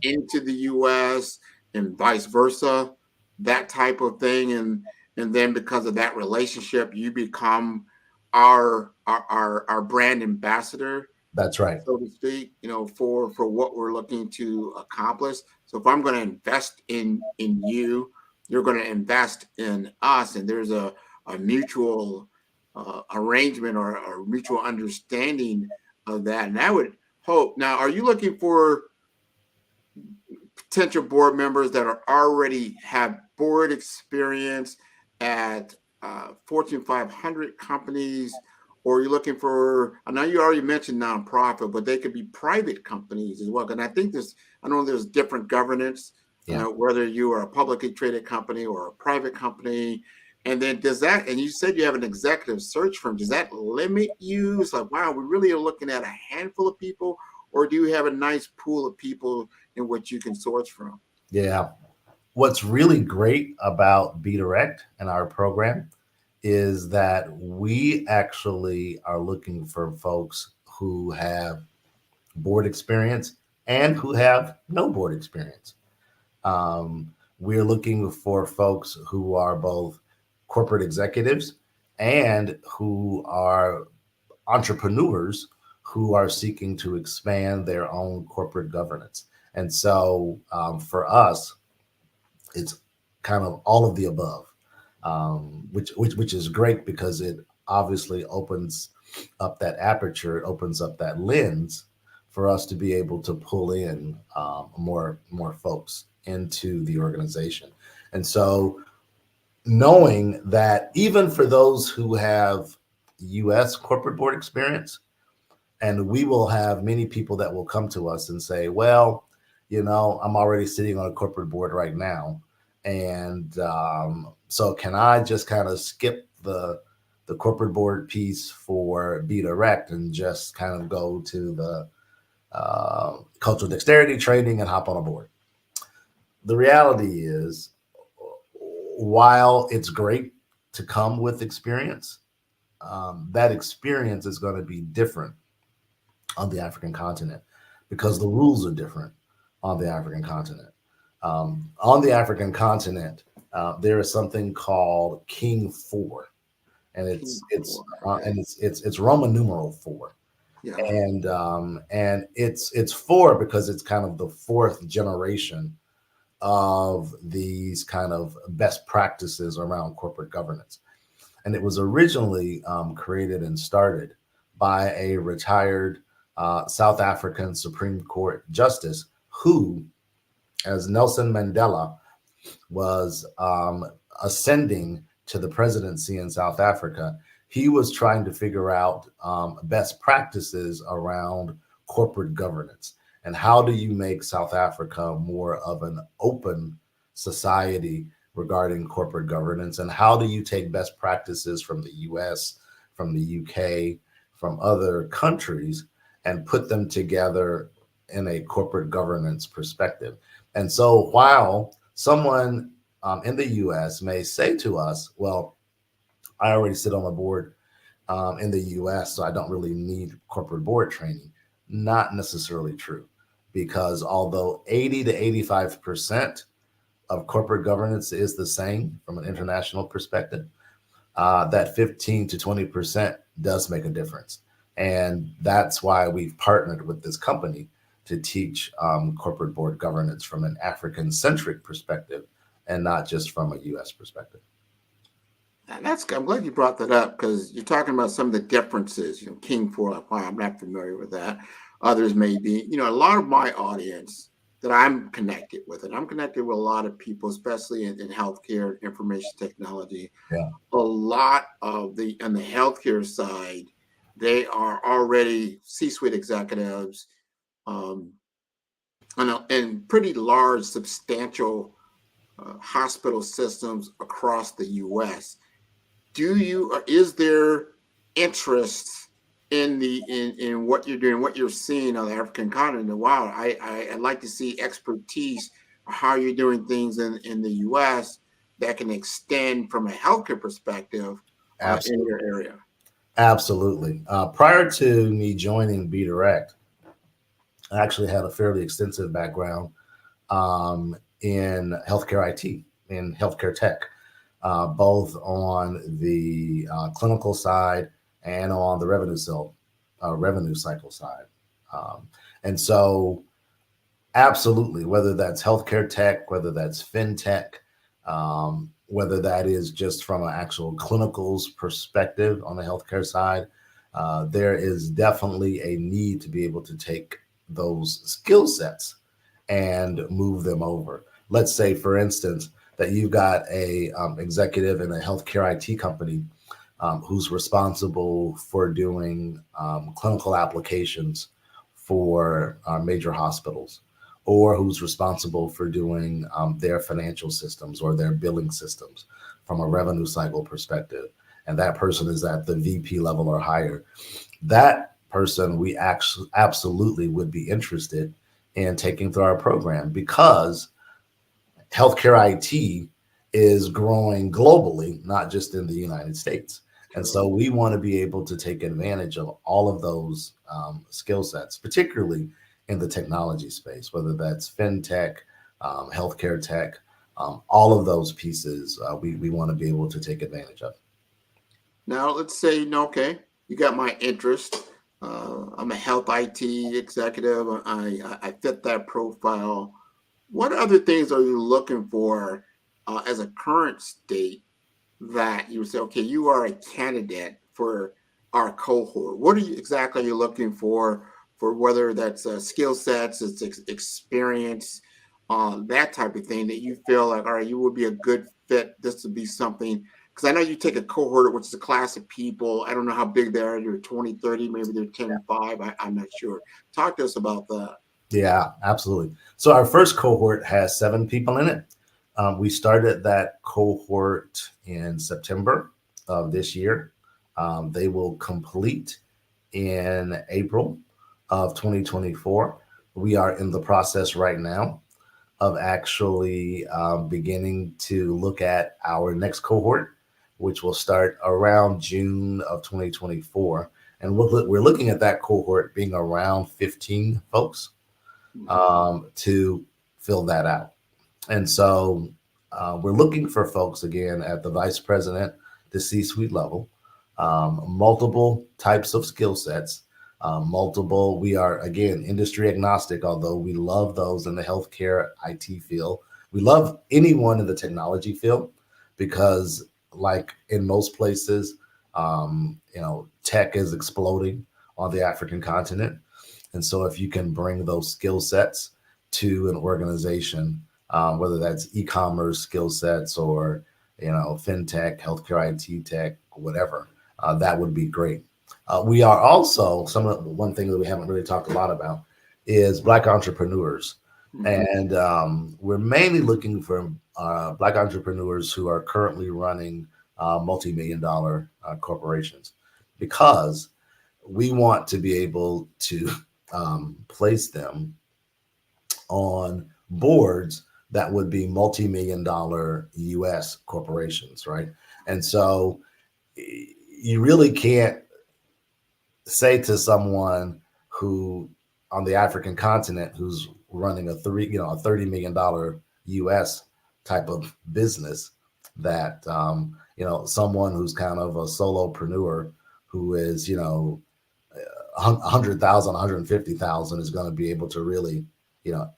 S: into the US and vice versa, that type of thing. And then because of that relationship, you become our brand ambassador.
F: That's right.
S: So to speak, for what we're looking to accomplish. So if I'm going to invest in you, you're going to invest in us, and there's a mutual arrangement or a mutual understanding of that. And I would hope. Now, are you looking for potential board members that are already have board experience at Fortune 500 companies? Or are you looking for, I know you already mentioned nonprofit, but they could be private companies as well. And I think I know there's different governance, whether you are a publicly traded company or a private company. And then does that, and you said you have an executive search firm, does that limit you? It's like, wow, we really are looking at a handful of people, or do you have a nice pool of people in which you can source from?
F: Yeah. What's really great about Be Direct and our program is that we actually are looking for folks who have board experience and who have no board experience. We're looking for folks who are both corporate executives and who are entrepreneurs who are seeking to expand their own corporate governance. And so for us, it's kind of all of the above, which is great because it obviously opens up that aperture, it opens up that lens for us to be able to pull in more folks into the organization. And so knowing that even for those who have U.S. corporate board experience, and we will have many people that will come to us and say, well, I'm already sitting on a corporate board right now. And so can I just kind of skip the corporate board piece for Be Direct and just kind of go to the cultural dexterity training and hop on a board? The reality is, while it's great to come with experience, that experience is going to be different on the African continent because the rules are different on the African continent. On the African continent, there is something called King 4, and it's Roman numeral 4.
S: Yeah.
F: And it's 4 because it's kind of the fourth generation of these kind of best practices around corporate governance. And it was originally created and started by a retired South African Supreme Court justice who, as Nelson Mandela was ascending to the presidency in South Africa, he was trying to figure out best practices around corporate governance. And how do you make South Africa more of an open society regarding corporate governance? And how do you take best practices from the US, from the UK, from other countries, and put them together in a corporate governance perspective? And so while someone in the US may say to us, well, I already sit on a board in the US, so I don't really need corporate board training. Not necessarily true, because although 80 to 85% of corporate governance is the same from an international perspective, that 15 to 20% does make a difference. And that's why we've partnered with this company to teach corporate board governance from an African-centric perspective and not just from a U.S. perspective.
S: And I'm glad you brought that up because you're talking about some of the differences. King 4, I'm not familiar with that. Others may be. A lot of my audience that I'm connected with, and I'm connected with a lot of people, especially in healthcare, information technology.
F: Yeah.
S: A lot of on the healthcare side, they are already C-suite executives, and pretty large, substantial hospital systems across the U.S. Is there interest in what you're doing, what you're seeing on the African continent? Wow, I'd like to see expertise how you're doing things in the U.S. that can extend from a healthcare perspective in your area.
F: Absolutely. Prior to me joining Be Direct, I actually had a fairly extensive background in healthcare IT, in healthcare tech, both on the clinical side and on the revenue cycle side. And so absolutely, whether that's healthcare tech, whether that's fintech, whether that is just from an actual clinicals perspective on the healthcare side, there is definitely a need to be able to take those skill sets and move them over. Let's say, for instance, that you've got a executive in a healthcare IT company who's responsible for doing clinical applications for major hospitals, or who's responsible for doing their financial systems or their billing systems from a revenue cycle perspective, and that person is at the VP level or higher, that person we actually absolutely would be interested in taking through our program, because healthcare IT is growing globally, not just in the United States. And so we want to be able to take advantage of all of those skill sets, particularly in the technology space, whether that's fintech, healthcare tech, all of those pieces we want to be able to take advantage of.
S: Now, let's say, okay, you got my interest. I'm a health IT executive. I fit that profile. What other things are you looking for as a current state that you would say, okay, you are a candidate for our cohort? What exactly are you looking for whether that's skill sets, it's experience, that type of thing that you feel like, all right, you would be a good fit. This would be something, because I know you take a cohort, which is a class of people. I don't know how big they are. They're 20, 30, maybe they're 10 and 5. I'm not sure. Talk to us about that.
F: Yeah, absolutely. So our first cohort has 7 people in it. We started that cohort in September of this year. They will complete in April of 2024. We are in the process right now of actually beginning to look at our next cohort, which will start around June of 2024. And we're looking at that cohort being around 15 folks to fill that out. And so we're looking for folks, again, at the vice president to C-suite level, multiple types of skill sets, we are, again, industry agnostic, although we love those in the healthcare IT field. We love anyone in the technology field because, like in most places, tech is exploding on the African continent. And so if you can bring those skill sets to an organization, whether that's e-commerce skill sets or, fintech, healthcare IT tech, whatever, that would be great. We are also, one thing that we haven't really talked a lot about is Black entrepreneurs. And we're mainly looking for Black entrepreneurs who are currently running multi-million-dollar corporations, because we want to be able to place them on boards that would be multi-million-dollar US corporations, right? And so you really can't say to someone who on the African continent who's running a $30 million US type of business that someone who's kind of a solopreneur who is 100,000, 150,000 is going to be able to really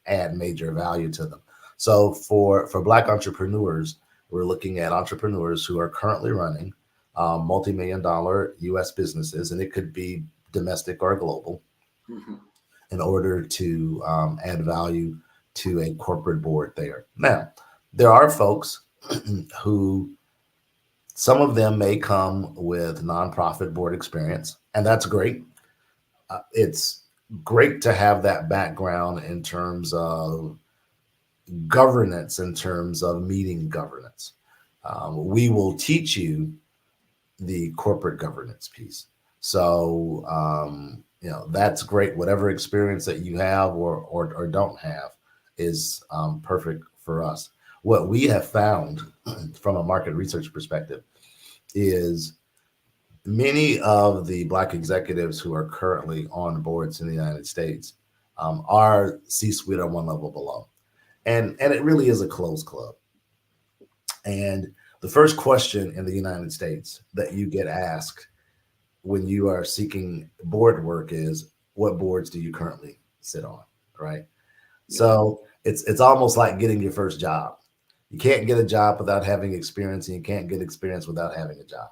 F: add major value to them. So for Black entrepreneurs, we're looking at entrepreneurs who are currently running multi-million-dollar US businesses, and it could be domestic or global, in order to add value to a corporate board there. Now, there are folks who, some of them may come with nonprofit board experience, and that's great. It's great to have that background in terms of governance, in terms of meeting governance. We will teach you the corporate governance piece. So, that's great. Whatever experience that you have or don't have is perfect for us. What we have found from a market research perspective is many of the Black executives who are currently on boards in the United States are C-suite or one level below. And it really is a closed club. And the first question in the United States that you get asked when you are seeking board work is, what boards do you currently sit on, right? Yeah. So it's almost like getting your first job. You can't get a job without having experience, and you can't get experience without having a job.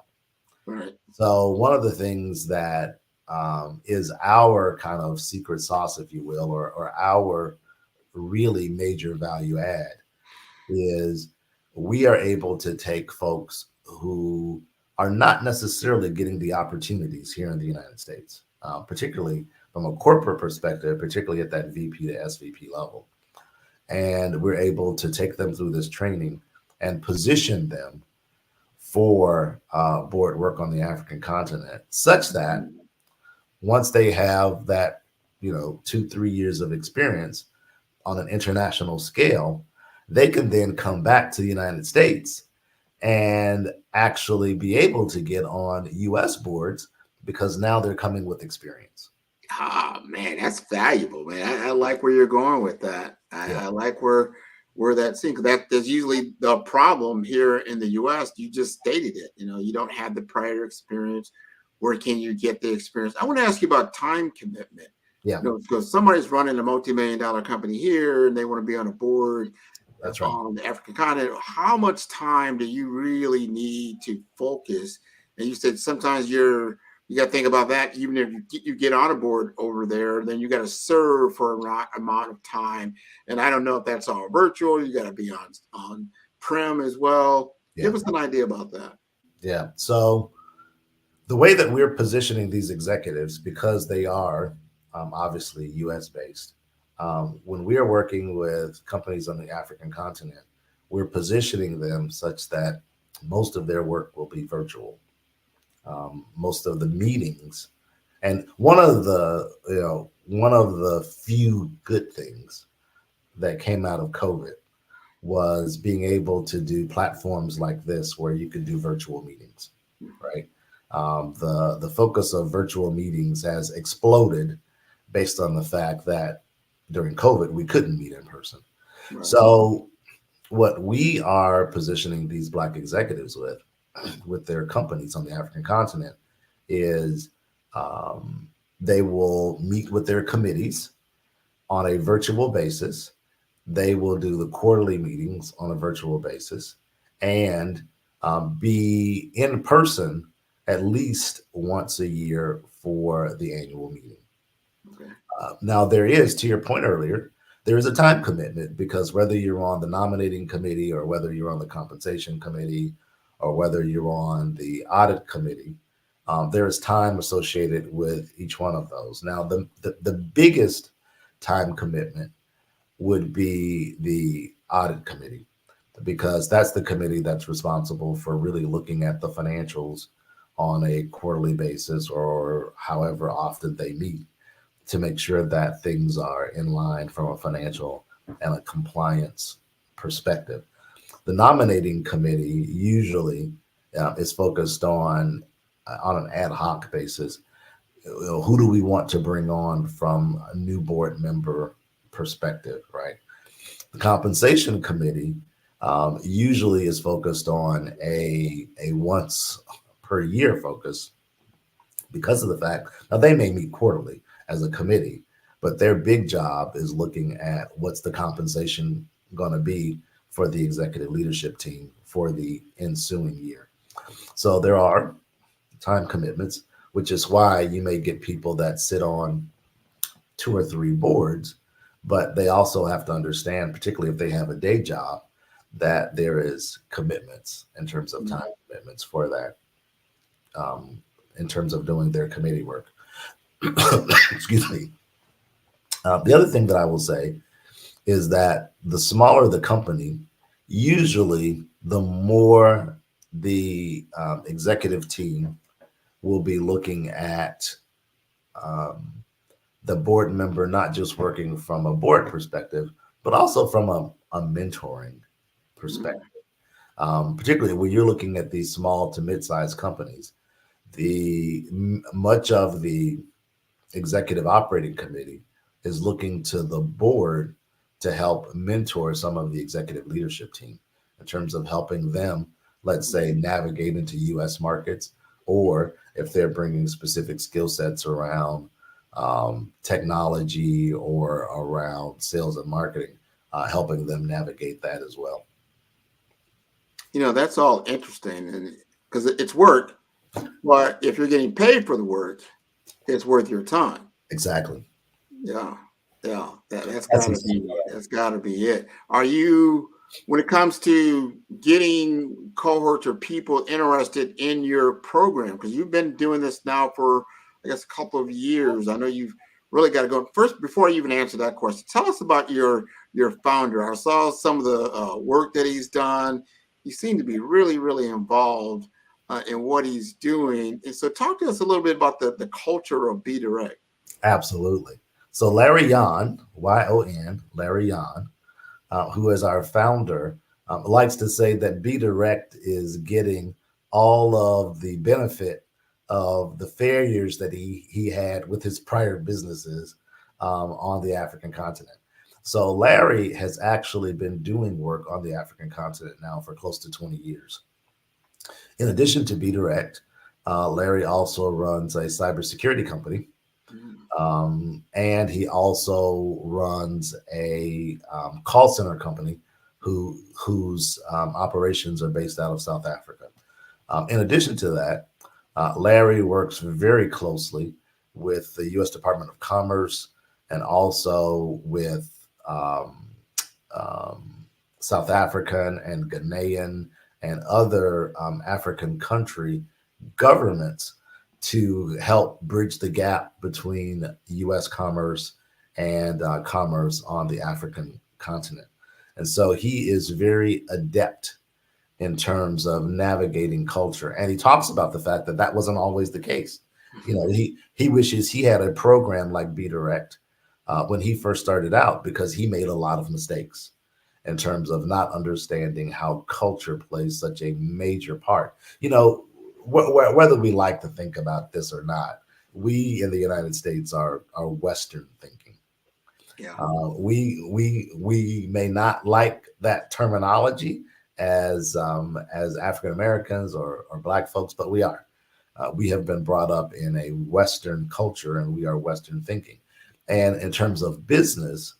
S: Right.
F: So one of the things that is our kind of secret sauce, if you will, or our really major value add is we are able to take folks who are not necessarily getting the opportunities here in the United States, particularly from a corporate perspective, particularly at that VP to SVP level. And we're able to take them through this training and position them for board work on the African continent, such that once they have that, 2-3 years of experience on an international scale, they can then come back to the United States and actually be able to get on US boards because now they're coming with experience.
S: Ah, man, that's valuable, man. I like where you're going with that. I like where that's seen, because that's usually the problem here in the US. You just stated it. You don't have the prior experience. Where can you get the experience? I want to ask you about time commitment.
F: Yeah.
S: Because somebody's running a multi-million-dollar company here and they want to be on a board.
F: That's right.
S: On the African continent. How much time do you really need to focus? And you said sometimes you got to think about that. Even if you get on a board over there, then you got to serve for a amount of time. And I don't know if that's all virtual. You got to be on prem as well.
F: Yeah.
S: Give us an idea about that.
F: Yeah. So the way that we're positioning these executives, because they are obviously US based, when we are working with companies on the African continent, we're positioning them such that most of their work will be virtual. Most of the meetings, and one of the few good things that came out of COVID was being able to do platforms like this where you could do virtual meetings, right? The focus of virtual meetings has exploded based on the fact that during COVID, we couldn't meet in person. Right. So what we are positioning these Black executives with their companies on the African continent is they will meet with their committees on a virtual basis. They will do the quarterly meetings on a virtual basis and be in person at least once a year for the annual meeting.
S: Okay.
F: Now, there is, to your point earlier, there is a time commitment, because whether you're on the nominating committee or whether you're on the compensation committee or whether you're on the audit committee, there is time associated with each one of those. Now, the biggest time commitment would be the audit committee, because that's the committee that's responsible for really looking at the financials on a quarterly basis or however often they meet, to make sure that things are in line from a financial and a compliance perspective. The nominating committee usually is focused on an ad hoc basis. Who do we want to bring on from a new board member perspective, right? The compensation committee usually is focused on a once per year focus, because of the fact now they may meet quarterly as a committee, but their big job is looking at what's the compensation going to be for the executive leadership team for the ensuing year. So there are time commitments, which is why you may get people that sit on 2 or 3 boards, but they also have to understand, particularly if they have a day job, that there is commitments in terms of time commitments for that, in terms of doing their committee work. Excuse me. The other thing that I will say is that the smaller the company, usually the more the executive team will be looking at the board member, not just working from a board perspective, but also from a mentoring perspective. Particularly when you're looking at these small to mid-sized companies, much of the executive operating committee is looking to the board to help mentor some of the executive leadership team in terms of helping them, let's say, navigate into US markets, or if they're bringing specific skill sets around technology or around sales and marketing, helping them navigate that as well.
S: That's all interesting, and because it's work, but if you're getting paid for the work, it's worth your time.
F: Exactly.
S: Yeah. That's gotta be it. Are you, when it comes to getting cohorts or people interested in your program, because you've been doing this now for, I guess, a couple of years. I know you've really got to go. First, before I even answer that question, tell us about your founder. I saw some of the work that he's done. you seem to be really, really involved in what he's doing. And so talk to us a little bit about the culture of Be Direct.
F: Absolutely. So Larry Yon, Y-O-N, Larry Yon, who is our founder, likes to say that Be Direct is getting all of the benefit of the failures that he had with his prior businesses on the African continent. So Larry has actually been doing work on the African continent now for close to 20 years. In addition to Be Direct, Larry also runs a cybersecurity company. And he also runs a call center company whose operations are based out of South Africa. In addition to that, Larry works very closely with the U.S. Department of Commerce and also with South African and Ghanaian and other African country governments to help bridge the gap between U.S. commerce and commerce on the African continent. And so he is very adept in terms of navigating culture. And he talks about the fact that that wasn't always the case. You know, he wishes he had a program like Be Direct when he first started out, because he made a lot of mistakes in terms of not understanding how culture plays such a major part. You know, whether we like to think about this or not, we in the United States are Western thinking.
S: Yeah.
F: We may not like that terminology as African Americans or Black folks, but we are. We have been brought up in a Western culture, and we are Western thinking. And in terms of business,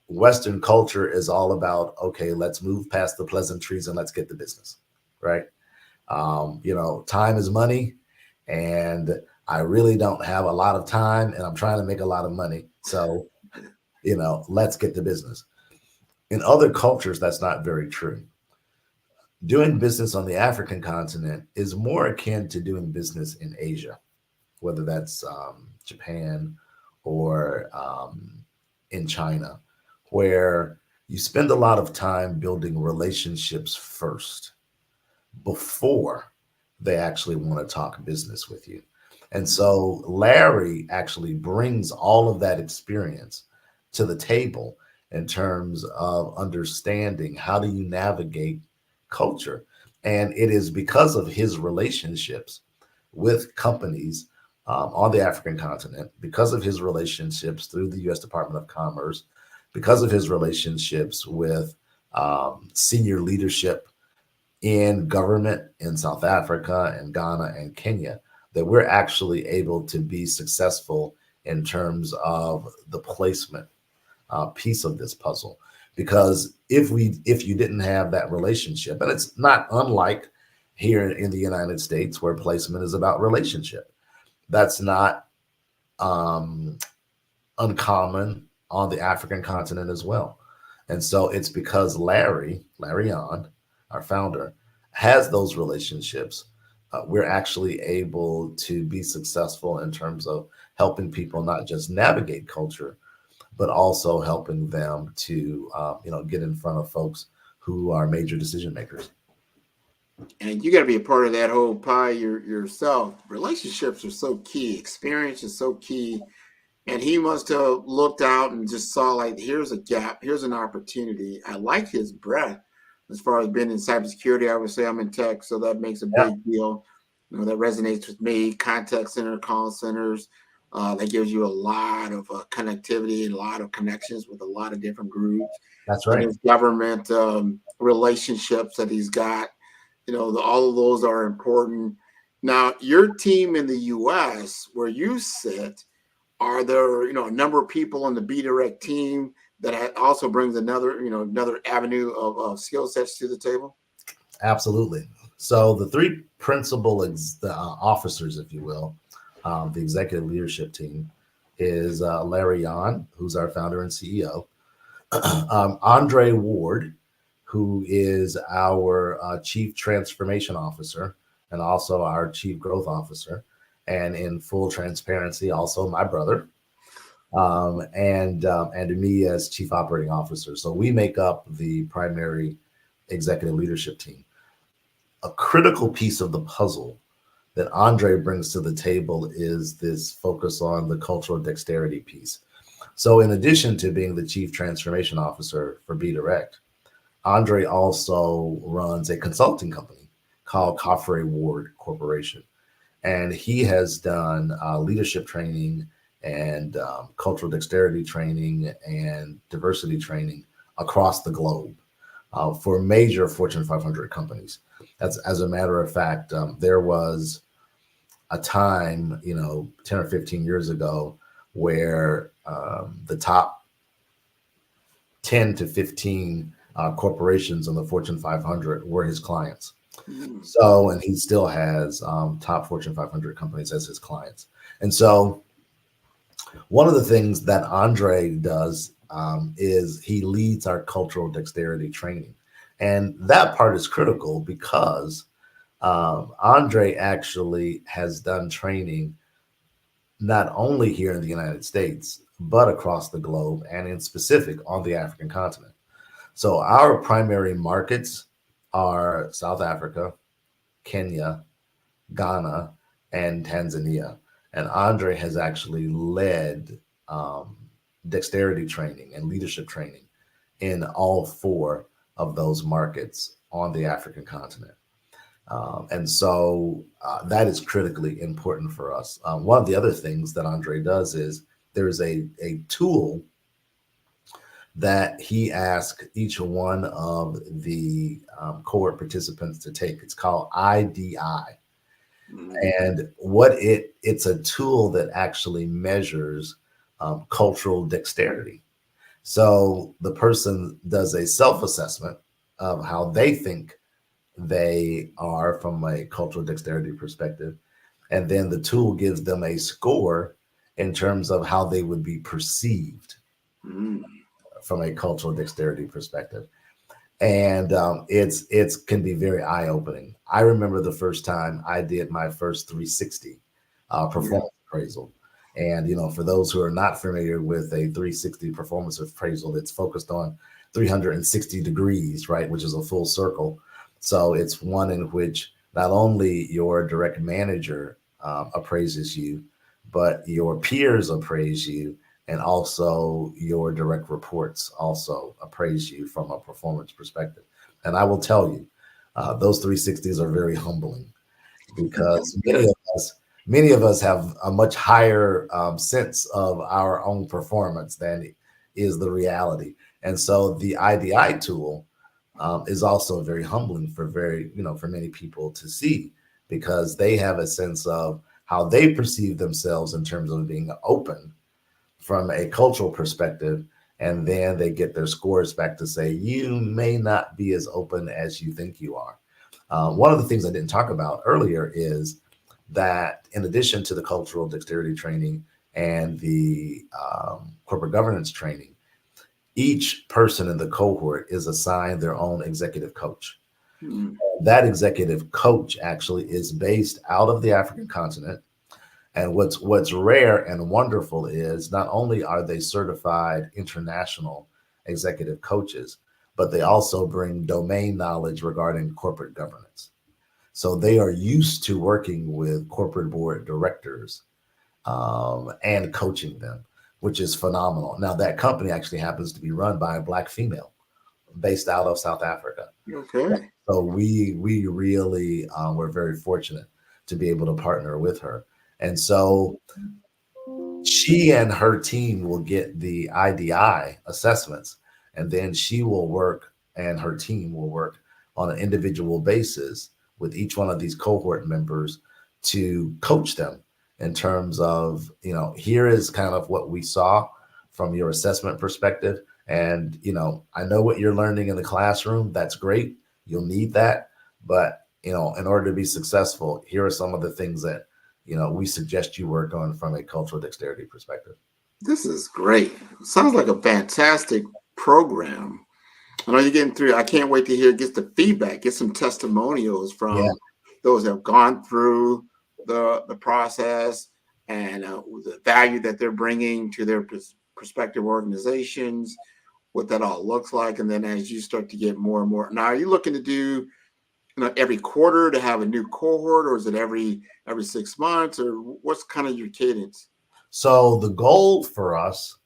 F: Western culture is all about, okay, let's move past the pleasantries and let's get to business, right? You know, time is money, and I really don't have a lot of time, and I'm trying to make a lot of money. So, you know, let's get to business. In other cultures, that's not very true. Doing business on the African continent is more akin to doing business in Asia, whether that's Japan or in China, where you spend a lot of time building relationships first before they actually want to talk business with you. And so Larry actually brings all of that experience to the table in terms of understanding how do you navigate culture. And it is because of his relationships with companies on the African continent, because of his relationships through the U.S. Department of Commerce, because of his relationships with senior leadership in government in South Africa and Ghana and Kenya, that we're actually able to be successful in terms of the placement piece of this puzzle. Because if you didn't have that relationship, and it's not unlike here in the United States where placement is about relationship, that's not uncommon on the African continent as well. And so it's because Larry Yon, our founder, has those relationships. We're actually able to be successful in terms of helping people not just navigate culture, but also helping them to get in front of folks who are major decision makers.
S: And you got to be a part of that whole pie yourself. Relationships are so key. Experience is so key. And he must have looked out and just saw, like, here's a gap, here's an opportunity. I like his breadth as far as being in cybersecurity. I would say I'm in tech, so that makes a big deal. You know, that resonates with me. Contact center, call centers, that gives you a lot of connectivity, a lot of connections with a lot of different groups.
F: That's right.
S: And his government relationships that he's got, you know, all of those are important. Now, your team in the U.S., where you sit, are there, a number of people on the Be Direct team that also brings another avenue of skill sets to the table?
F: Absolutely. So the three principal officers, if you will, the executive leadership team is Larry Yon, who's our founder and CEO, Andre Ward, who is our chief transformation officer and also our chief growth officer, and in full transparency, also my brother, and me as chief operating officer. So we make up the primary executive leadership team. A critical piece of the puzzle that Andre brings to the table is this focus on the cultural dexterity piece. So in addition to being the chief transformation officer for Be Direct, Andre also runs a consulting company called Coffrey Ward Corporation. And he has done leadership training and cultural dexterity training and diversity training across the globe for major Fortune 500 companies. As a matter of fact, there was a time, 10 or 15 years ago where the top 10 to 15 corporations on the Fortune 500 were his clients. So, and he still has top Fortune 500 companies as his clients. And so one of the things that Andre does is he leads our cultural dexterity training. And that part is critical because Andre actually has done training not only here in the United States, but across the globe and in specific on the African continent. So our primary markets are South Africa, Kenya, Ghana, and Tanzania. And Andre has actually led dexterity training and leadership training in all 4 of those markets on the African continent. And so that is critically important for us. One of the other things that Andre does is there's a tool that he asked each one of the cohort participants to take. It's called IDI. And what it's a tool that actually measures cultural dexterity. So the person does a self-assessment of how they think they are from a cultural dexterity perspective. And then the tool gives them a score in terms of how they would be perceived from a cultural dexterity perspective. And it's can be very eye-opening. I remember the first time I did my first 360 performance appraisal. And, for those who are not familiar with a 360 performance appraisal, it's focused on 360 degrees, right, which is a full circle. So it's one in which not only your direct manager appraises you, but your peers appraise you, and also your direct reports also appraise you from a performance perspective. And I will tell you, those 360s are very humbling because many of us have a much higher sense of our own performance than is the reality. And so the IDI tool is also very humbling for for many people to see, because they have a sense of how they perceive themselves in terms of being open from a cultural perspective. And then they get their scores back to say, you may not be as open as you think you are. One of the things I didn't talk about earlier is that in addition to the cultural dexterity training and the corporate governance training, each person in the cohort is assigned their own executive coach. That executive coach actually is based out of the African continent. And what's rare and wonderful is not only are they certified international executive coaches, but they also bring domain knowledge regarding corporate governance. So they are used to working with corporate board directors and coaching them, which is phenomenal. Now, that company actually happens to be run by a Black female based out of South Africa.
S: Okay.
F: So we really were very fortunate to be able to partner with her. And so she and her team will get the IDI assessments, and then she will work and her team will work on an individual basis with each one of these cohort members to coach them in terms of, here is kind of what we saw from your assessment perspective. And, I know what you're learning in the classroom. That's great. You'll need that. But, in order to be successful, here are some of the things that, we suggest you work on from a cultural dexterity perspective.
S: This is great. Sounds like a fantastic program. I know you're getting through. I can't wait to get the feedback, get some testimonials from those that have gone through the process and the value that they're bringing to their prospective organizations, what that all looks like. And then as you start to get more and more, now are you looking to do, every quarter to have a new cohort, or is it every 6 months, or what's kind of your cadence?
F: So the goal for us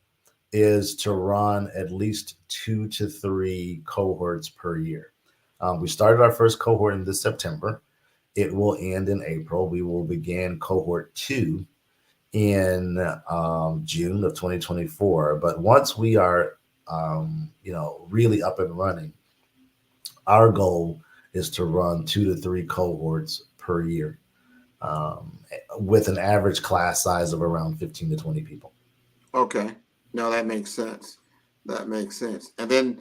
F: is to run at least 2 to 3 cohorts per year. We started our first cohort in this September. It will end in April. We will begin cohort 2 in June of 2024. But once we are, really up and running, our goal is to run 2 to 3 cohorts per year, with an average class size of around 15 to 20 people.
S: Okay. No, that makes sense. That makes sense. And then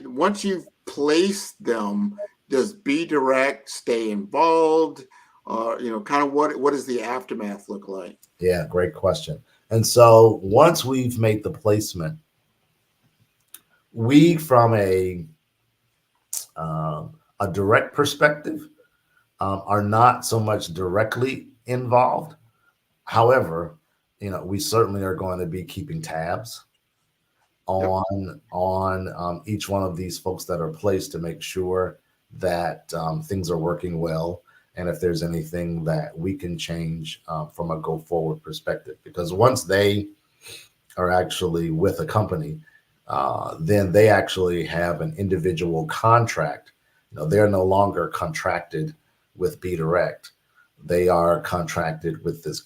S: once you've placed them, does Be Direct stay involved? Kind of what does the aftermath look like?
F: Yeah, great question. And so once we've made the placement, we, from a direct perspective, are not so much directly involved. However, we certainly are going to be keeping tabs on each one of these folks that are placed to make sure that things are working well, and if there's anything that we can change from a go forward perspective. Because once they are actually with a company, then they actually have an individual contract. They're no longer contracted with Be Direct. They are contracted with this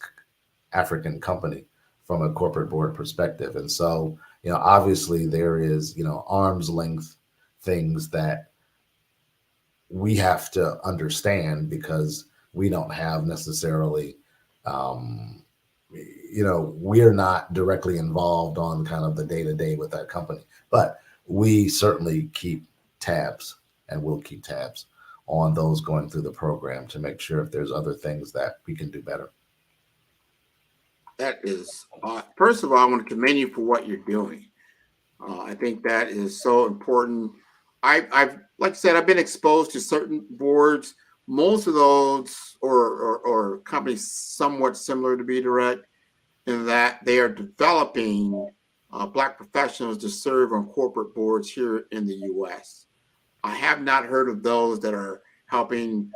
F: African company from a corporate board perspective. And so, obviously there is, arm's length things that we have to understand, because we don't have necessarily, we're not directly involved on kind of the day-to-day with that company, but we certainly keep tabs, and we'll keep tabs on those going through the program to make sure if there's other things that we can do better.
S: That is, first of all, I want to commend you for what you're doing. I think that is so important. I've, like I said, I've been exposed to certain boards. Most of those or companies somewhat similar to Be Direct, in that they are developing Black professionals to serve on corporate boards here in the U.S. I have not heard of those that are helping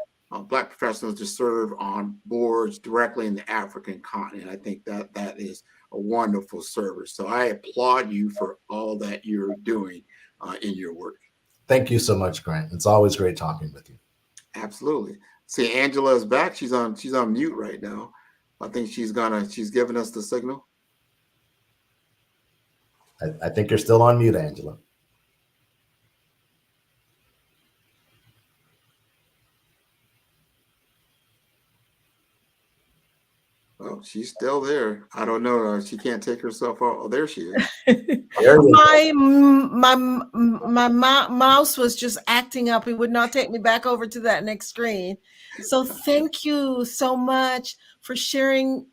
S: Black professionals to serve on boards directly in the African continent. I think that is a wonderful service. So I applaud you for all that you're doing in your work.
F: Thank you so much, Grant. It's always great talking with you.
S: Absolutely. See, Angela is back. She's on mute right now. I think she's giving us the signal.
F: I think you're still on mute, Angela.
S: Oh, she's still there. I don't know. She can't take herself out. Oh, there she is.
O: My mouse was just acting up. It would not take me back over to that next screen. So thank you so much for sharing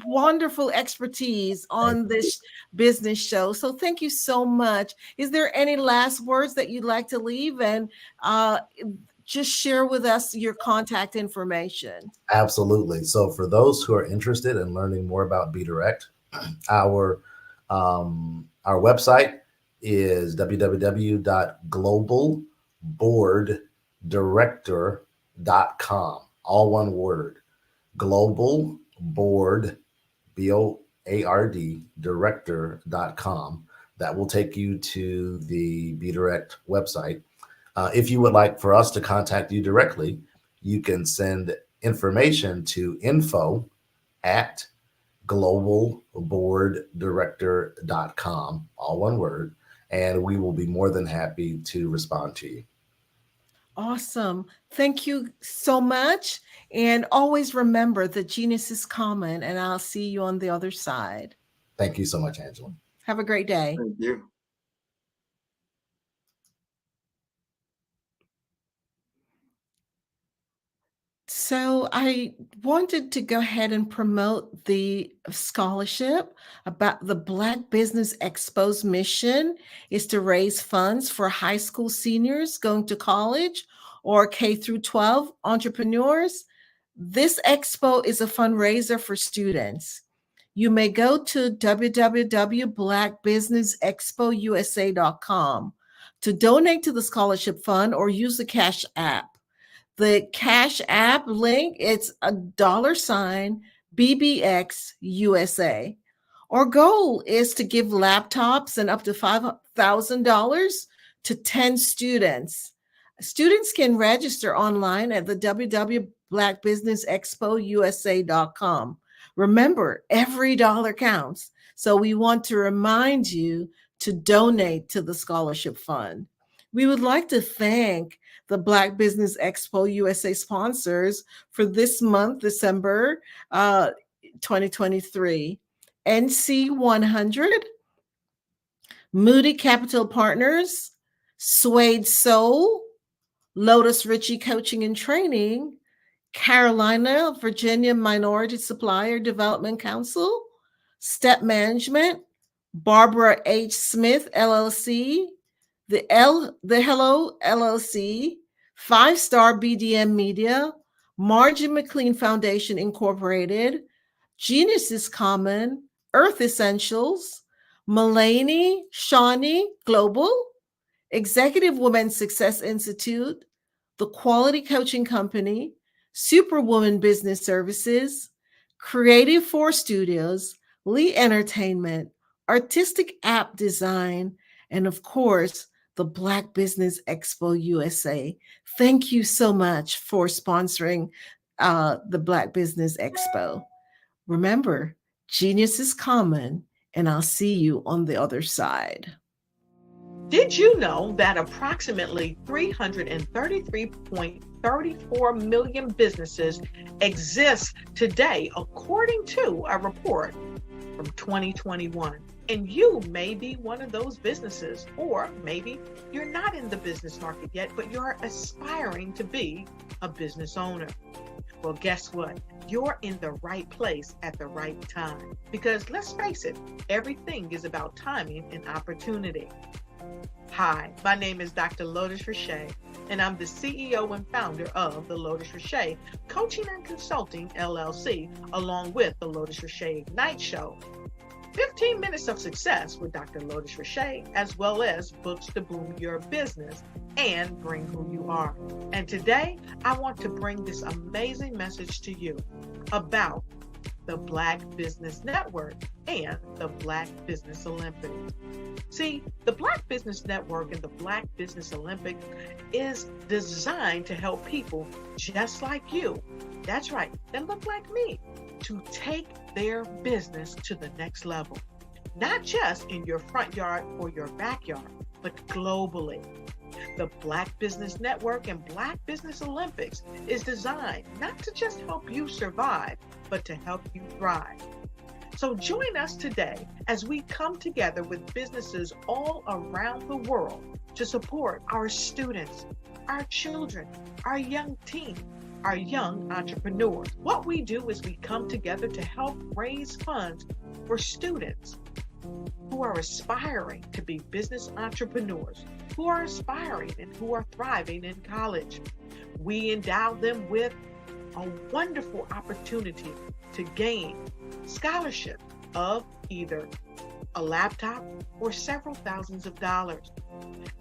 O: wonderful expertise on this business show. So thank you so much. Is there any last words that you'd like to leave? And just share with us your contact information.
F: Absolutely. So for those who are interested in learning more about Be Direct, our website is www.globalboarddirector.com. All one word. Global Board, BOARD, director.com. That will take you to the Be Direct website. If you would like for us to contact you directly, you can send information to info@globalboarddirector.com, all one word, and we will be more than happy to respond to you.
O: Awesome. Thank you so much. And always remember that genius is common, and I'll see you on the other side.
F: Thank you so much, Angela.
O: Have a great day.
S: Thank you.
O: So I wanted to go ahead and promote the scholarship about the Black Business Expo's mission is to raise funds for high school seniors going to college or K through 12 entrepreneurs. This expo is a fundraiser for students. you may go to www.blackbusinessexpousa.com to donate to the scholarship fund or use the Cash App. The Cash App link, it's $BBX USA. Our goal is to give laptops and up to $5,000 to 10 students. Students can register online at the www.blackbusinessexpousa.com. Remember, every dollar counts. So we want to remind you to donate to the scholarship fund. We would like to thank the Black Business Expo USA sponsors for this month, December 2023. NC 100, Moody Capital Partners, Suede Soul, Lotus Ritchie Coaching and Training, Carolina, Virginia Minority Supplier Development Council, Step Management, Barbara H. Smith, LLC, the Hello LLC, 5-Star BDM Media, Margie McLean Foundation Incorporated, Genius is Common, Earth Essentials, Mulaney Shawnee Global, Executive Women's Success Institute, The Quality Coaching Company, Superwoman Business Services, Creative 4 Studios, Lee Entertainment, Artistic App Design, and of course, the Black Business Expo USA. Thank you so much for sponsoring the Black Business Expo. Remember, genius is common, and I'll see you on the other side.
E: Did you know that approximately 333.34 million businesses exist today, according to a report from 2021? And you may be one of those businesses, or maybe you're not in the business market yet, but you're aspiring to be a business owner. Well, guess what? You're in the right place at the right time. Because let's face it, everything is about timing and opportunity. Hi, my name is Dr. Lotus Richey, and I'm the CEO and founder of the Lotus Richey Coaching and Consulting LLC, along with the Lotus Richey Ignite Show. 15 minutes of success with Dr. Lotus Richey, as well as books to boom your business and bring who you are. And today, I want to bring this amazing message to you about the Black Business Network and the Black Business Olympics. See, the Black Business Network and the Black Business Olympics is designed to help people just like you, that's right, that look like me, to take their business to the next level. Not just in your front yard or your backyard, but globally. The Black Business Network and Black Business Olympics is designed not to just help you survive, but to help you thrive. So join us today as we come together with businesses all around the world to support our students, our children, our young teens, our young entrepreneurs. What we do is we come together to help raise funds for students who are aspiring to be business entrepreneurs, who are aspiring and who are thriving in college. We endow them with a wonderful opportunity to gain scholarship of either a laptop or several thousands of dollars.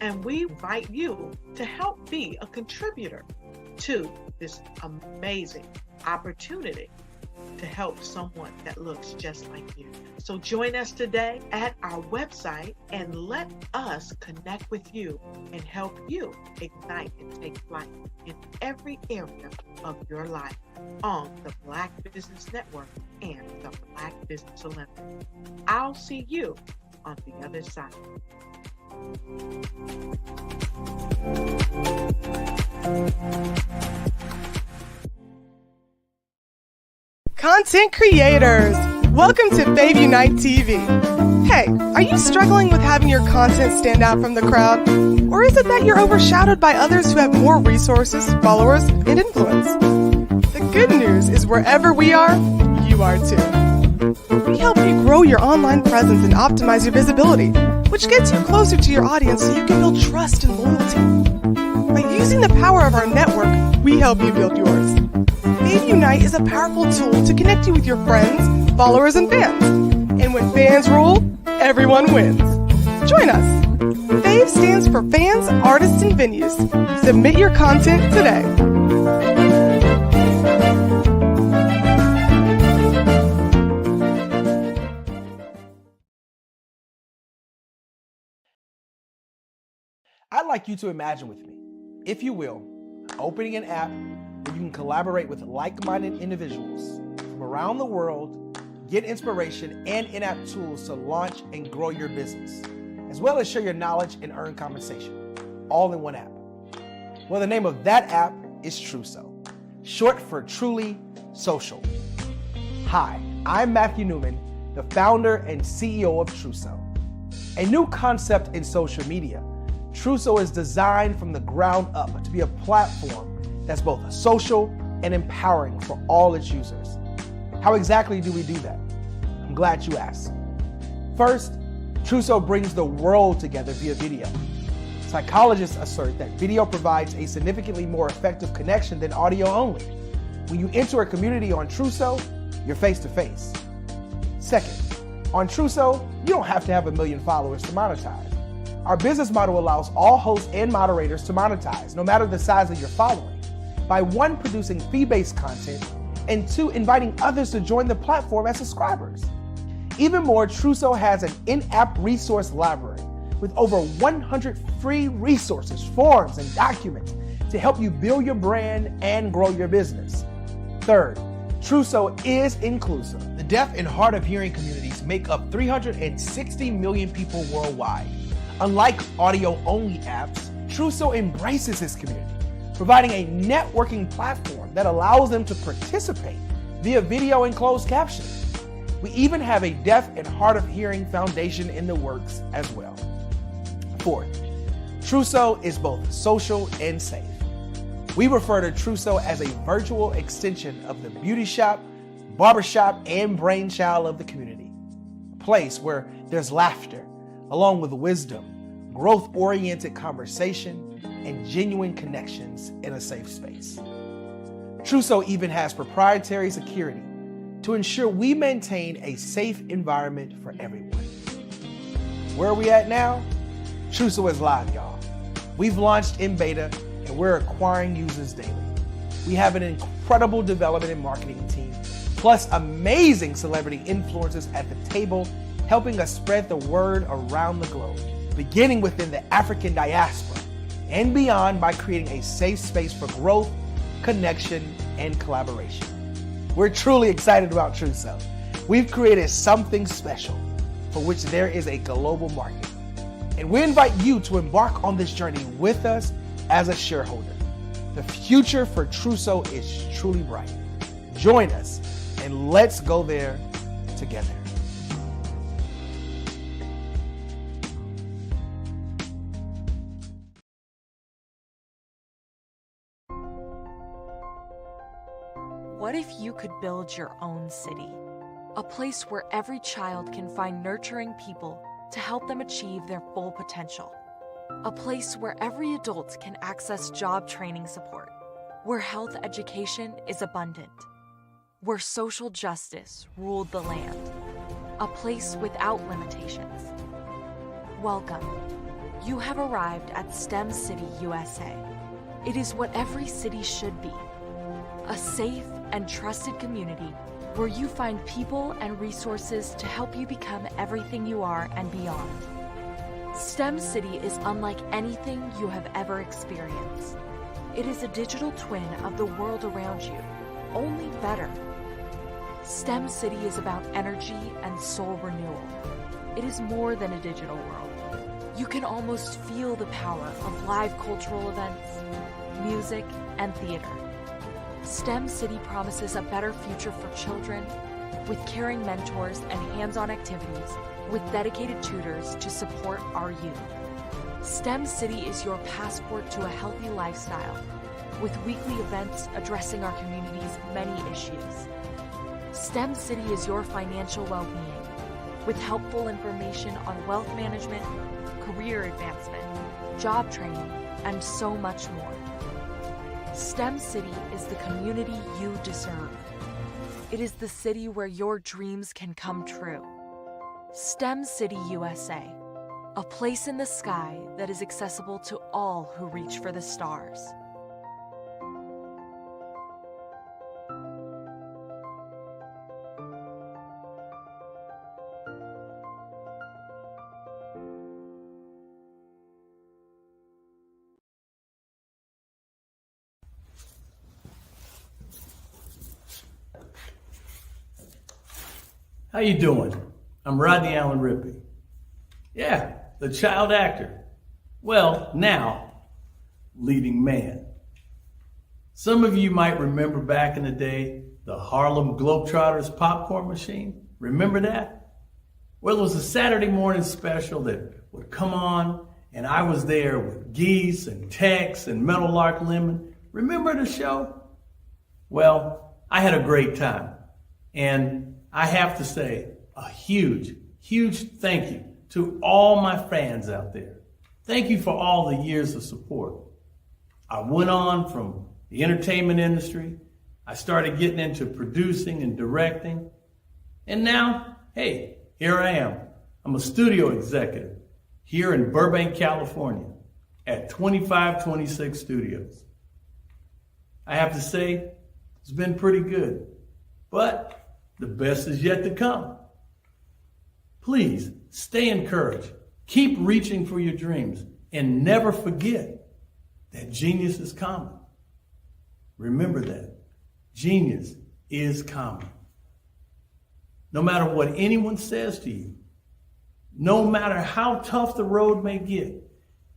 E: And we invite you to help be a contributor to this amazing opportunity to help someone that looks just like you. So join us today at our website and let us connect with you and help you ignite and take flight in every area of your life on the Black Business Network and the Black Business Olympics. I'll see you on the other side.
H: Content creators, welcome to Babe Unite TV. Hey, are you struggling with having your content stand out from the crowd? Or is it that you're overshadowed by others who have more resources, followers, and influence? The good news is wherever we are, you are too. We help you grow your online presence and optimize your visibility, which gets you closer to your audience so you can build trust and loyalty. By using the power of our network, we help you build yours. Babe Unite is a powerful tool to connect you with your friends, followers and fans. And when fans rule, everyone wins. Join us. FAVE stands for Fans, Artists, and Venues. Submit your content today.
I: I'd like you to imagine with me, if you will, opening an app where you can collaborate with like-minded individuals from around the world, get inspiration and in-app tools to launch and grow your business, as well as share your knowledge and earn compensation, all in one app. Well, the name of that app is Truso, short for Truly Social. Hi, I'm Matthew Newman, the founder and CEO of Truso, a new concept in social media. Truso is designed from the ground up to be a platform that's both social and empowering for all its users. How exactly do we do that? I'm glad you asked. First, Truso brings the world together via video. Psychologists assert that video provides a significantly more effective connection than audio only. When you enter a community on Truso, you're face to face. Second, on Truso, you don't have to have 1 million followers to monetize. Our business model allows all hosts and moderators to monetize, no matter the size of your following, by 1, producing fee-based content, and 2, inviting others to join the platform as subscribers. Even more, Truso has an in-app resource library with over 100 free resources, forms, and documents to help you build your brand and grow your business. Third, Truso is inclusive. The deaf and hard of hearing communities make up 360 million people worldwide. Unlike audio-only apps, Truso embraces its community, providing a networking platform that allows them to participate via video and closed captioning. We even have a deaf and hard of hearing foundation in the works as well. Fourth, Truso is both social and safe. We refer to Truso as a virtual extension of the beauty shop, barbershop, and brainchild of the community. A place where there's laughter, along with wisdom, growth-oriented conversation, and genuine connections in a safe space. Truso even has proprietary security to ensure we maintain a safe environment for everyone. Where are we at now? Truso is live, y'all. We've launched in beta and we're acquiring users daily. We have an incredible development and marketing team, plus amazing celebrity influencers at the table, helping us spread the word around the globe, beginning within the African diaspora and beyond by creating a safe space for growth, connection, and collaboration. We're truly excited about Truso. We've created something special for which there is a global market. And we invite you to embark on this journey with us as a shareholder. The future for Truso is truly bright. Join us and let's go there together.
V: What if you could build your own city? A place where every child can find nurturing people to help them achieve their full potential. A place where every adult can access job training support. Where health education is abundant. Where social justice ruled the land. A place without limitations. Welcome. You have arrived at STEM City USA. It is what every city should be. A safe and trusted community where you find people and resources to help you become everything you are and beyond. STEM City is unlike anything you have ever experienced. It is a digital twin of the world around you, only better. STEM City is about energy and soul renewal. It is more than a digital world. You can almost feel the power of live cultural events, music, and theater. STEM City promises a better future for children with caring mentors and hands-on activities with dedicated tutors to support our youth. STEM City is your passport to a healthy lifestyle with weekly events addressing our community's many issues. STEM City is your financial well-being with helpful information on wealth management, career advancement, job training, and so much more. STEM City is the community you deserve. It is the city where your dreams can come true. STEM City USA, a place in the sky that is accessible to all who reach for the stars.
J: How you doing? I'm Rodney Allen Rippey. Yeah, the child actor. Well, now, leading man. Some of you might remember back in the day, the Harlem Globetrotters popcorn machine. Remember that? Well, it was a Saturday morning special that would come on, and I was there with Geese and Tex and Meadowlark Lemon. Remember the show? Well, I had a great time. And I have to say a huge, huge thank you to all my fans out there. Thank you for all the years of support. I went on from the entertainment industry. I started getting into producing and directing. And now, hey, here I am. I'm a studio executive here in Burbank, California at 2526 Studios. I have to say, it's been pretty good, but the best is yet to come. Please stay encouraged. Keep reaching for your dreams and never forget that genius is common. Remember that. Genius is common. No matter what anyone says to you, no matter how tough the road may get,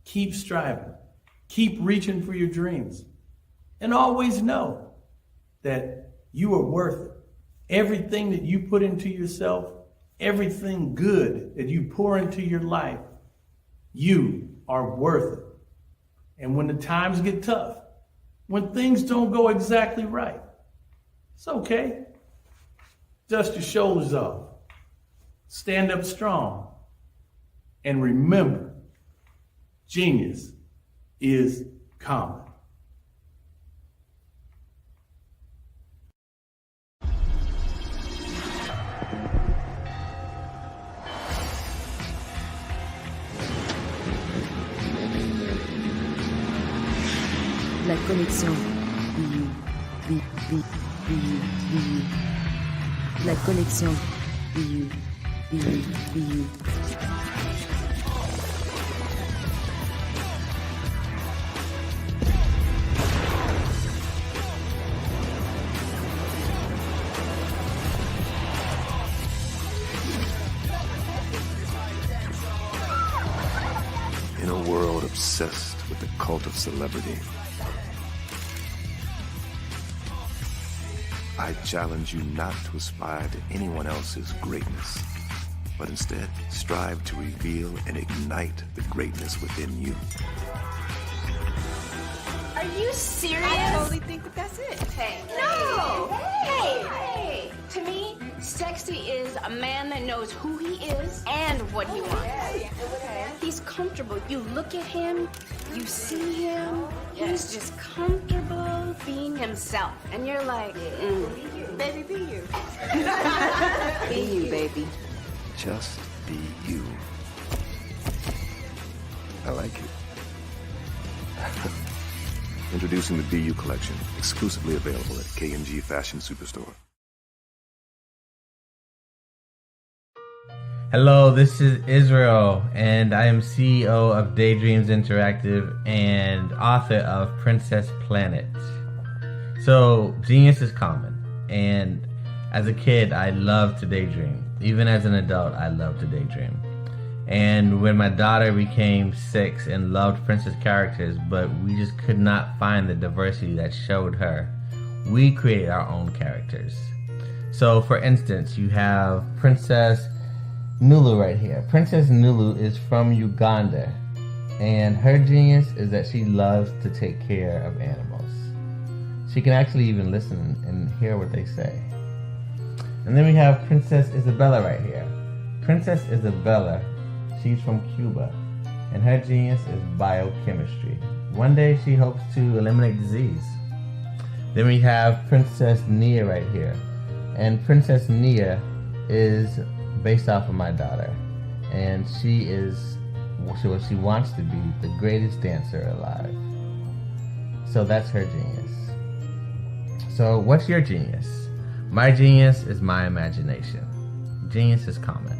J: keep striving. Keep reaching for your dreams. And always know that you are worth it. Everything that you put into yourself, everything good that you pour into your life, you are worth it. And when the times get tough, when things don't go exactly right, it's okay. Dust your shoulders off. Stand up strong. And remember, genius is common.
K: La connexion BU. La connexion BU.
W: In a world obsessed with the cult of celebrity, I challenge you not to aspire to anyone else's greatness, but instead strive to reveal and ignite the greatness within you.
X: Are you serious?
Y: I totally think that's it.
X: Hey. No! Hey! To me, sexy is a man that knows who he is and what he wants. Okay. He's comfortable. You look at him, you see him, he's just comfortable being himself. And you're like, baby, be you.
K: Be you, baby.
W: Just be you. I like it. Introducing the BU collection, exclusively available at K&G Fashion Superstore.
Z: Hello, this is Israel, and I am CEO of Daydreams Interactive and author of Princess Planet. So, genius is common, and as a kid, I loved to daydream. Even as an adult, I loved to daydream. And when my daughter became 6 and loved princess characters, but we just could not find the diversity that showed her, we created our own characters. So, for instance, you have Princess Nulu right here. Princess Nulu is from Uganda, and her genius is that she loves to take care of animals. She can actually even listen and hear what they say. And then we have Princess Isabella right here. Princess Isabella, she's from Cuba, and her genius is biochemistry. One day she hopes to eliminate disease. Then we have Princess Nia right here, And Princess Nia is based off of my daughter. And she is what she wants to be, the greatest dancer alive. So that's her genius. So what's your genius? My genius is my imagination. Genius is common.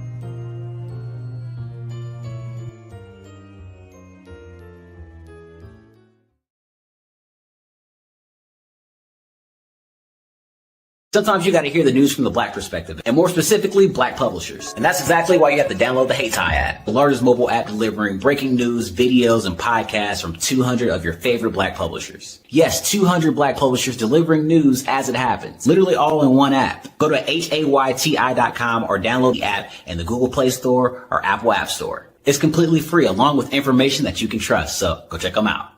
G: Sometimes you got to hear the news from the Black perspective, and more specifically, Black publishers. And that's exactly why you have to download the Hey Tie app, the largest mobile app delivering breaking news, videos, and podcasts from 200 of your favorite Black publishers. Yes, 200 Black publishers delivering news as it happens, literally all in one app. Go to HAYTI.com or download the app in the Google Play Store or Apple App Store. It's completely free, along with information that you can trust, so go check them out.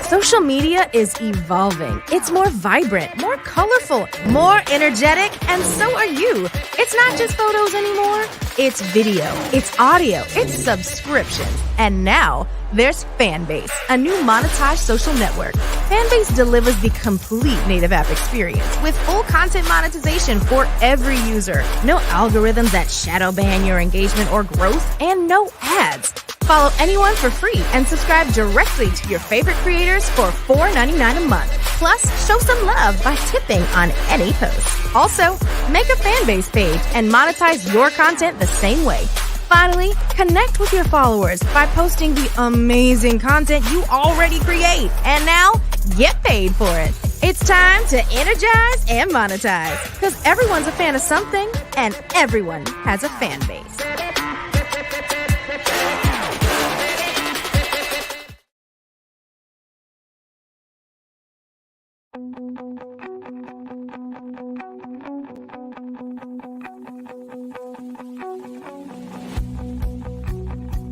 L: Social media is evolving. It's more vibrant, more colorful, more energetic, and so are you. It's not just photos anymore. It's video, it's audio, it's subscriptions. And now there's Fanbase, a new monetized social network. Fanbase delivers the complete native app experience with full content monetization for every user. No algorithms that shadow ban your engagement or growth, and no ads. Follow anyone for free and subscribe directly to your favorite creators for $4.99 a month. Plus, show some love by tipping on any post. Also, make a Fanbase page and monetize your content the same way. Finally, connect with your followers by posting the amazing content you already create. And now, get paid for it. It's time to energize and monetize, because everyone's a fan of something and everyone has a fan base.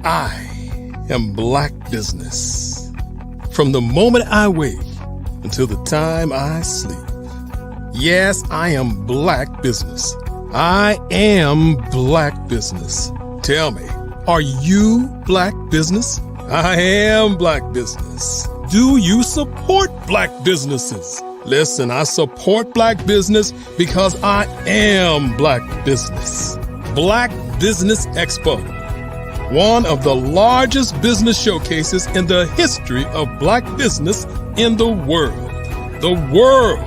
C: I am Black Business. From the moment I wake until the time I sleep. Yes, I am Black Business. I am Black Business. Tell me, are you Black Business? I am Black Business. Do you support Black businesses? Listen, I support Black business because I am Black Business. Black Business Expo, one of the largest business showcases in the history of Black business in the world. The world!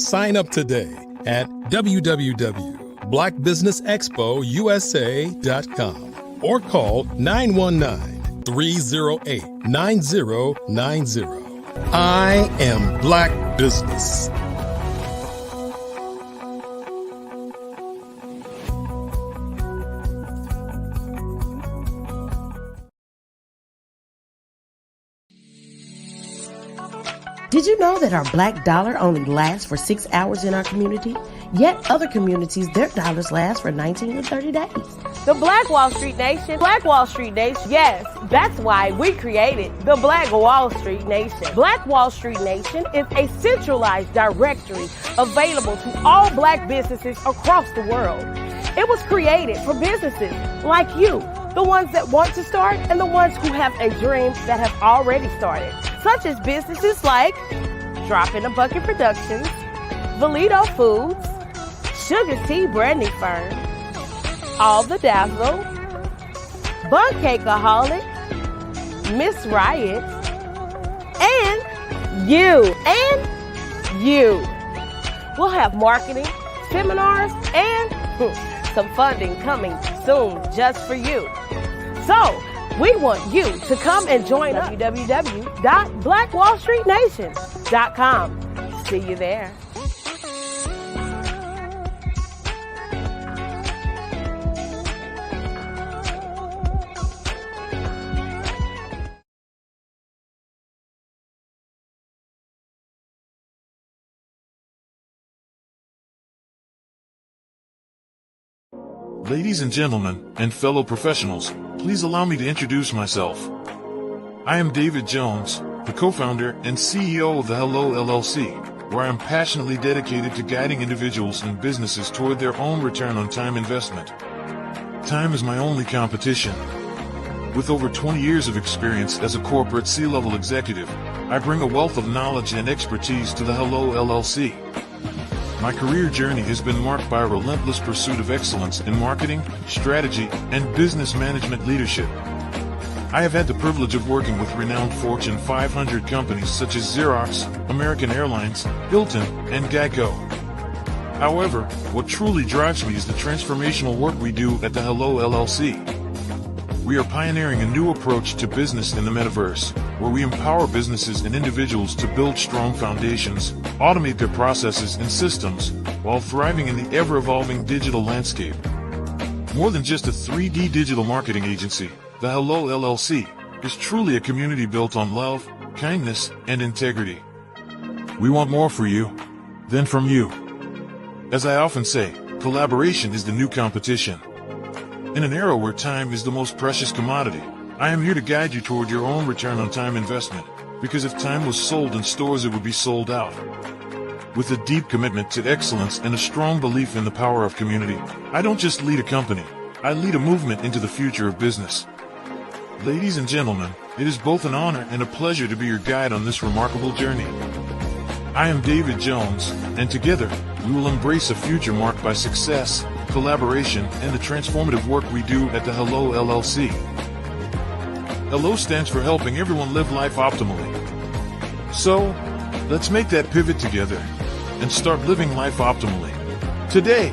C: Sign up today at www.blackbusinessexpousa.com or call 919-308-9090. I am Black Business.
M: Did you know that our black dollar only lasts for 6 hours in our community? Yet other communities, their dollars last for 19 to 30 days.
N: The Black Wall Street Nation. Black Wall Street Nation. Yes, that's why we created the Black Wall Street Nation. Black Wall Street Nation is a centralized directory available to all Black businesses across the world. It was created for businesses like you, the ones that want to start and the ones who have a dream that have already started, such as businesses like Drop in a Bucket Productions, Valito Foods, Sugar Tea Branding Firm, All the Dazzle, Bun Cakeaholic, Miss Riot, and you. We'll have marketing, seminars, and some funding coming soon just for you. So, we want you to come and join us. www.blackwallstreetnation.com. See you there.
P: Ladies and gentlemen, and fellow professionals, please allow me to introduce myself. I am David Jones, the co-founder and CEO of the Hello LLC, where I am passionately dedicated to guiding individuals and businesses toward their own return on time investment. Time is my only competition. With over 20 years of experience as a corporate C-level executive, I bring a wealth of knowledge and expertise to the Hello LLC. My career journey has been marked by a relentless pursuit of excellence in marketing, strategy, and business management leadership. I have had the privilege of working with renowned Fortune 500 companies such as Xerox, American Airlines, Hilton, and Geico. However, what truly drives me is the transformational work we do at the Hello LLC. We are pioneering a new approach to business in the metaverse, where we empower businesses and individuals to build strong foundations, automate their processes and systems, while thriving in the ever-evolving digital landscape. More than just a 3D digital marketing agency, the Hello LLC is truly a community built on love, kindness, and integrity. We want more for you than from you. As I often say, collaboration is the new competition. In an era where time is the most precious commodity, I am here to guide you toward your own return on time investment, because if time was sold in stores, it would be sold out. With a deep commitment to excellence and a strong belief in the power of community, I don't just lead a company, I lead a movement into the future of business. Ladies and gentlemen, it is both an honor and a pleasure to be your guide on this remarkable journey. I am David Jones, and together, we will embrace a future marked by success, collaboration, and the transformative work we do at the Hello LLC. Hello stands for helping everyone live life optimally. So, let's make that pivot together and start living life optimally today.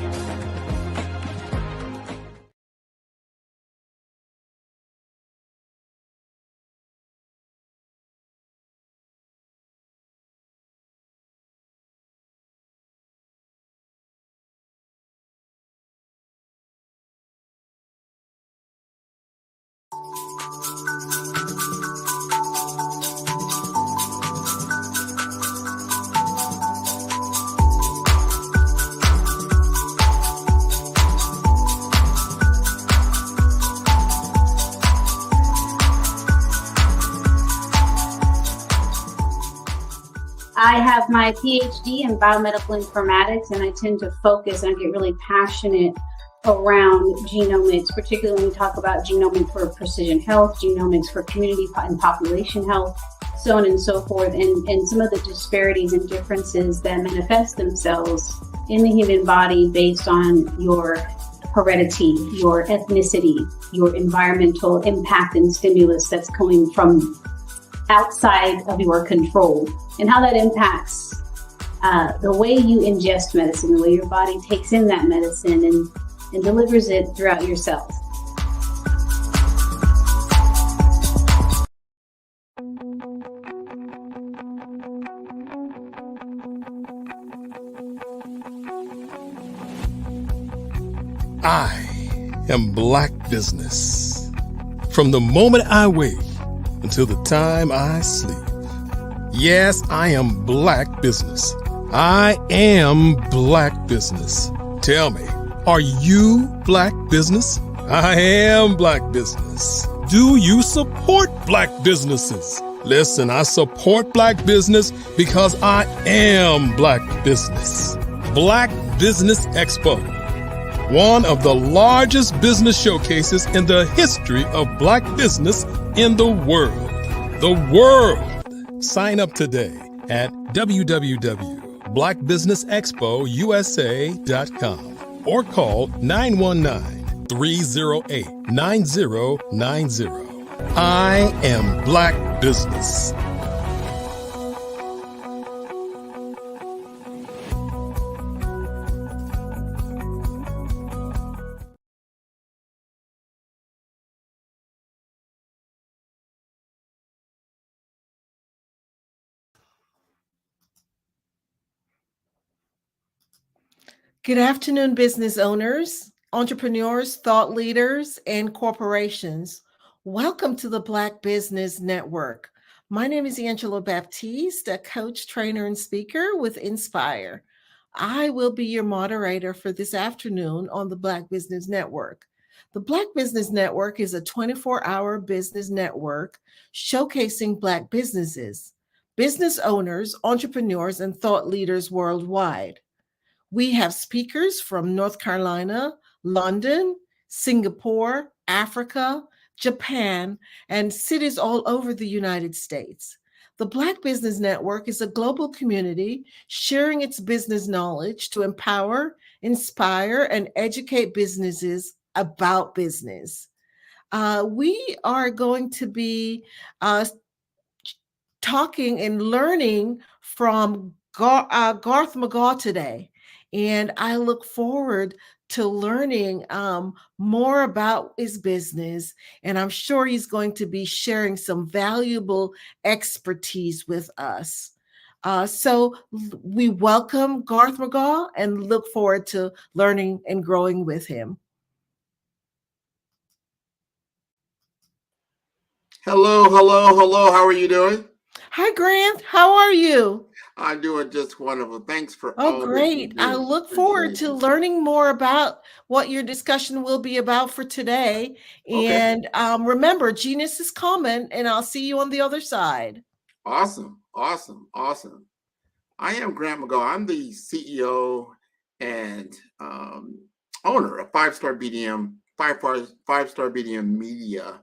A: I have my PhD in biomedical informatics, and I tend to focus and get really passionate around genomics, particularly when we talk about genomics for precision health, genomics for community and population health, so on and so forth, and some of the disparities and differences that manifest themselves in the human body based on your heredity, your ethnicity, your environmental impact and stimulus that's coming from outside of your control, and how that impacts the way you ingest medicine, the way your body takes in that medicine and delivers it throughout your cells.
C: I am Black Business. From the moment I wake until the time I sleep. Yes, I am Black Business. I am Black Business. Tell me, are you Black Business? I am Black Business. Do you support Black businesses? Listen, I support Black business because I am Black Business. Black Business Expo, one of the largest business showcases in the history of Black business in the world. The world! Sign up today at www.blackbusinessexpousa.com or call 919-308-9090. I am Black Business.
O: Good afternoon, business owners, entrepreneurs, thought leaders, and corporations. Welcome to the Black Business Network. My name is Angela Baptiste, a coach, trainer, and speaker with Inspire. I will be your moderator for this afternoon on the Black Business Network. The Black Business Network is a 24-hour business network showcasing Black businesses, business owners, entrepreneurs, and thought leaders worldwide. We have speakers from North Carolina, London, Singapore, Africa, Japan, and cities all over the United States. The Black Business Network is a global community sharing its business knowledge to empower, inspire, and educate businesses about business. We are going to be talking and learning from Garth McGaw today. And I look forward to learning more about his business. And I'm sure he's going to be sharing some valuable expertise with us. So we welcome Garth McGaw and look forward to learning and growing with him.
S: Hello, hello, hello. How are you doing?
O: Hi, Grant. How are you?
S: I'm doing just wonderful. Thanks for
O: Oh,
S: all that you
O: great. I
S: do.
O: look forward
S: Appreciate
O: to
S: you.
O: learning more about what your discussion will be about for today.
S: Okay.
O: And remember, genius is common, and I'll see you on the other side.
S: Awesome, awesome, awesome. I am Grant McGaw. I'm the CEO and owner of five-star BDM Media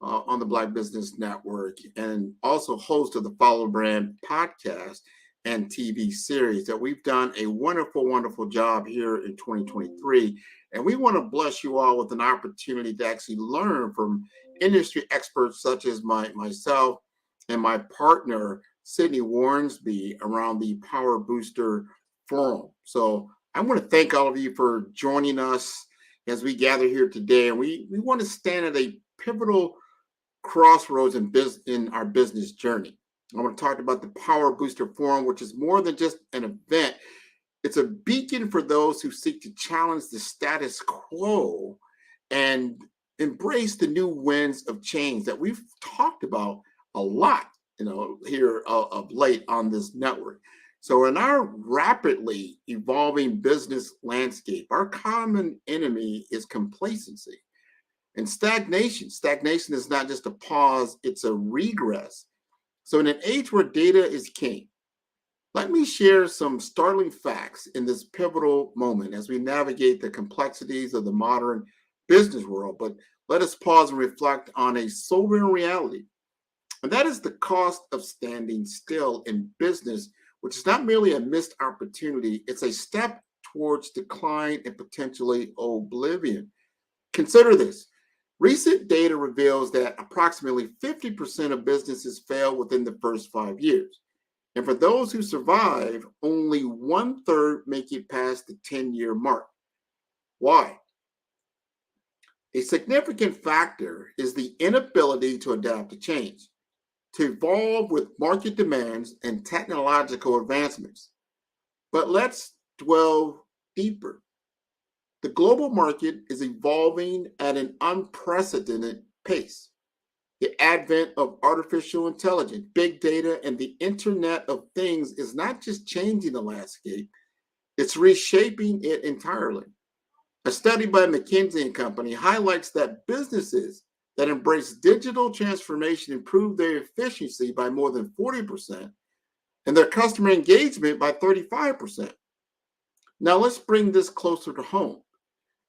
S: on the Black Business Network, and also host of the Follow Brand podcast and TV series that we've done a wonderful, wonderful job here in 2023. And we want to bless you all with an opportunity to actually learn from industry experts such as myself and my partner, Sydney Warnsby, around the Power Booster Forum. So I want to thank all of you for joining us as we gather here today. And we want to stand at a pivotal crossroads in our business journey. I want to talk about the Power Booster Forum, which is more than just an event. It's a beacon for those who seek to challenge the status quo and embrace the new winds of change that we've talked about a lot, here of late on this network. So in our rapidly evolving business landscape, our common enemy is complacency. And stagnation is not just a pause, it's a regress. So in an age where data is king, let me share some startling facts in this pivotal moment as we navigate the complexities of the modern business world. But let us pause and reflect on a sobering reality. And that is the cost of standing still in business, which is not merely a missed opportunity, it's a step towards decline and potentially oblivion. Consider this. Recent data reveals that approximately 50% of businesses fail within the first 5 years. And for those who survive, only 1/3 make it past the 10-year mark. Why? A significant factor is the inability to adapt to change, to evolve with market demands and technological advancements. But let's dwell deeper. The global market is evolving at an unprecedented pace. The advent of artificial intelligence, big data, and the Internet of Things is not just changing the landscape, it's reshaping it entirely. A study by McKinsey & Company highlights that businesses that embrace digital transformation improve their efficiency by more than 40% and their customer engagement by 35%. Now let's bring this closer to home.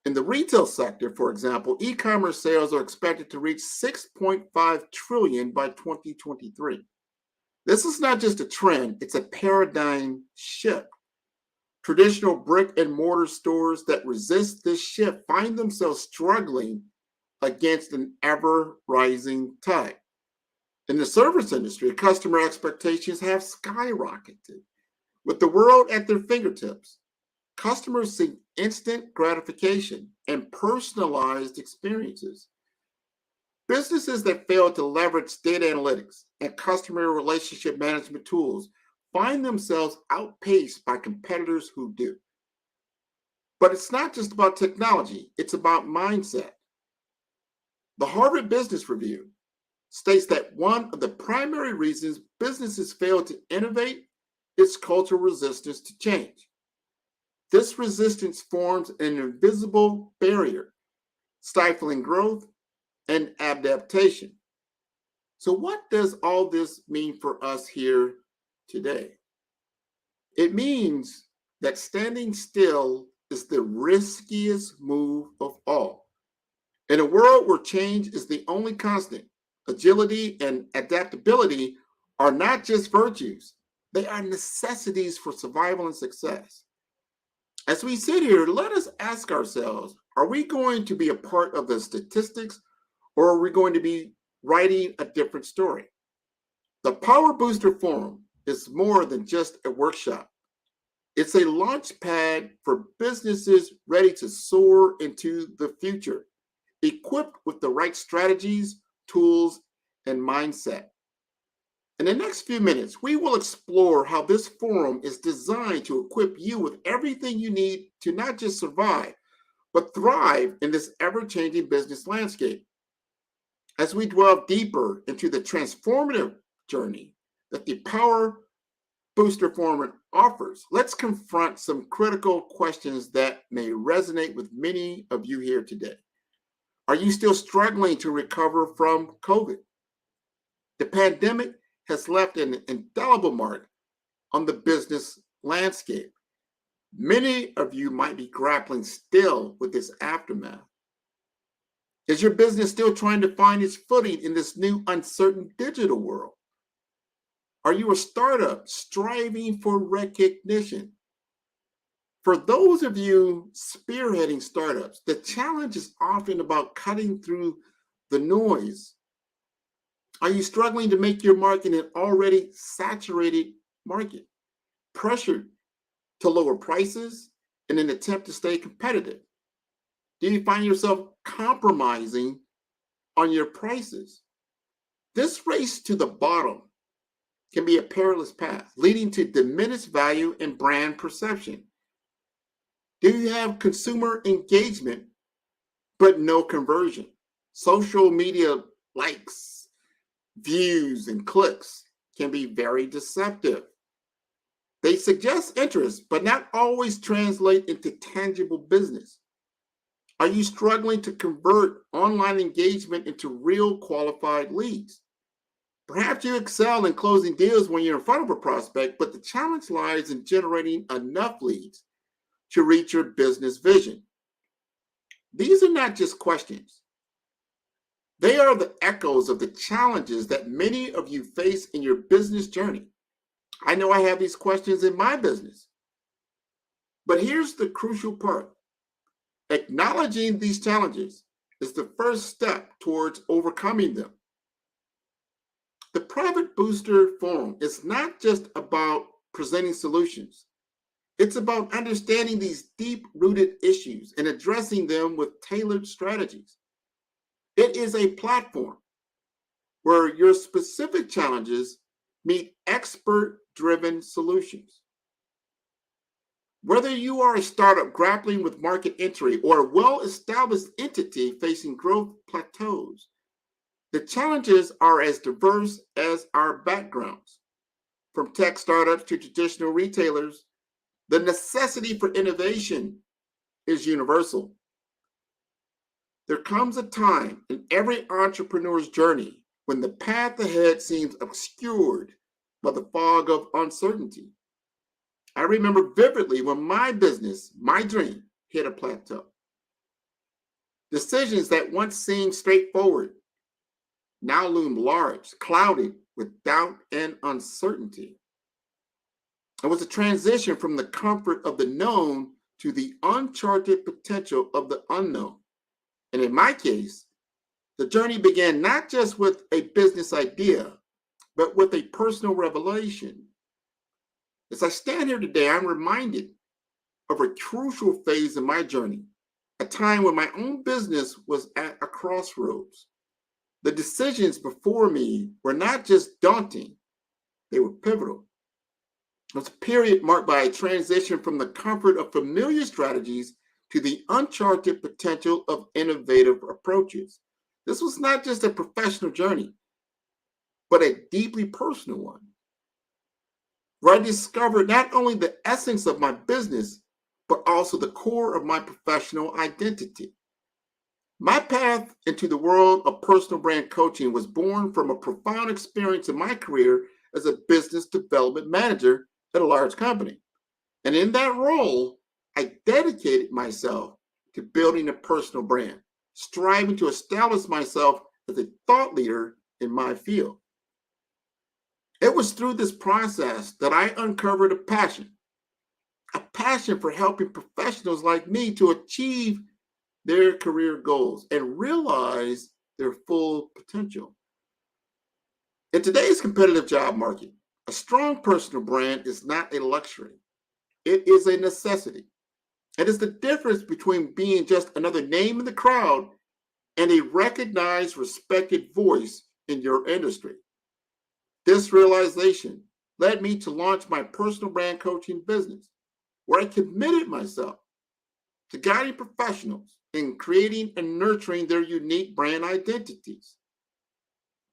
S: In the retail sector, for example, e-commerce sales are expected to reach $6.5 trillion by 2023. This is not just a trend, it's a paradigm shift. Traditional brick and mortar stores that resist this shift find themselves struggling against an ever-rising tide. In the service industry, customer expectations have skyrocketed. With the world at their fingertips, customers seek instant gratification and personalized experiences. Businesses that fail to leverage data analytics and customer relationship management tools find themselves outpaced by competitors who do. But it's not just about technology, it's about mindset. The Harvard Business Review states that one of the primary reasons businesses fail to innovate is cultural resistance to change. This resistance forms an invisible barrier, stifling growth and adaptation. So what does all this mean for us here today? It means that standing still is the riskiest move of all. In a world where change is the only constant, agility and adaptability are not just virtues, they are necessities for survival and success. As we sit here, let us ask ourselves, are we going to be a part of the statistics, or are we going to be writing a different story? The Power Booster Forum is more than just a workshop. It's a launch pad for businesses ready to soar into the future, equipped with the right strategies, tools, and mindset. In the next few minutes, we will explore how this forum is designed to equip you with everything you need to not just survive, but thrive in this ever-changing business landscape. As we delve deeper into the transformative journey that the Power Booster Forum offers, let's confront some critical questions that may resonate with many of you here today. Are you still struggling to recover from COVID? The pandemic has left an indelible mark on the business landscape. Many of you might be grappling still with this aftermath. Is your business still trying to find its footing in this new uncertain digital world? Are you a startup striving for recognition? For those of you spearheading startups, the challenge is often about cutting through the noise. Are you struggling to make your mark in an already saturated market, pressured to lower prices in an attempt to stay competitive? Do you find yourself compromising on your prices? This race to the bottom can be a perilous path, leading to diminished value and brand perception. Do you have consumer engagement, but no conversion? Social media likes, views, and clicks can be very deceptive. They suggest interest, but not always translate into tangible business. Are you struggling to convert online engagement into real qualified leads? Perhaps you excel in closing deals when you're in front of a prospect, but the challenge lies in generating enough leads to reach your business vision. These are not just questions. They are the echoes of the challenges that many of you face in your business journey. I know I have these questions in my business. But here's the crucial part. Acknowledging these challenges is the first step towards overcoming them. The Private Booster Forum is not just about presenting solutions. It's about understanding these deep-rooted issues and addressing them with tailored strategies. It is a platform where your specific challenges meet expert-driven solutions. Whether you are a startup grappling with market entry or a well-established entity facing growth plateaus, the challenges are as diverse as our backgrounds. From tech startups to traditional retailers, the necessity for innovation is universal. There comes a time in every entrepreneur's journey when the path ahead seems obscured by the fog of uncertainty. I remember vividly when my business, my dream, hit a plateau. Decisions that once seemed straightforward now loom large, clouded with doubt and uncertainty. It was a transition from the comfort of the known to the uncharted potential of the unknown. And in my case, the journey began not just with a business idea, but with a personal revelation. As I stand here today, I'm reminded of a crucial phase in my journey, a time when my own business was at a crossroads. The decisions before me were not just daunting, they were pivotal. It was a period marked by a transition from the comfort of familiar strategies to the uncharted potential of innovative approaches. This was not just a professional journey, but a deeply personal one, where I discovered not only the essence of my business, but also the core of my professional identity. My path into the world of personal brand coaching was born from a profound experience in my career as a business development manager at a large company. And in that role, I dedicated myself to building a personal brand. striving to establish myself as a thought leader in my field. It was through this process that I uncovered a passion for helping professionals like me to achieve their career goals and realize their full potential. In today's competitive job market, a strong personal brand is not a luxury. It is a necessity. It is the difference between being just another name in the crowd and a recognized, respected voice in your industry. This realization led me to launch my personal brand coaching business, where I committed myself to guiding professionals in creating and nurturing their unique brand identities.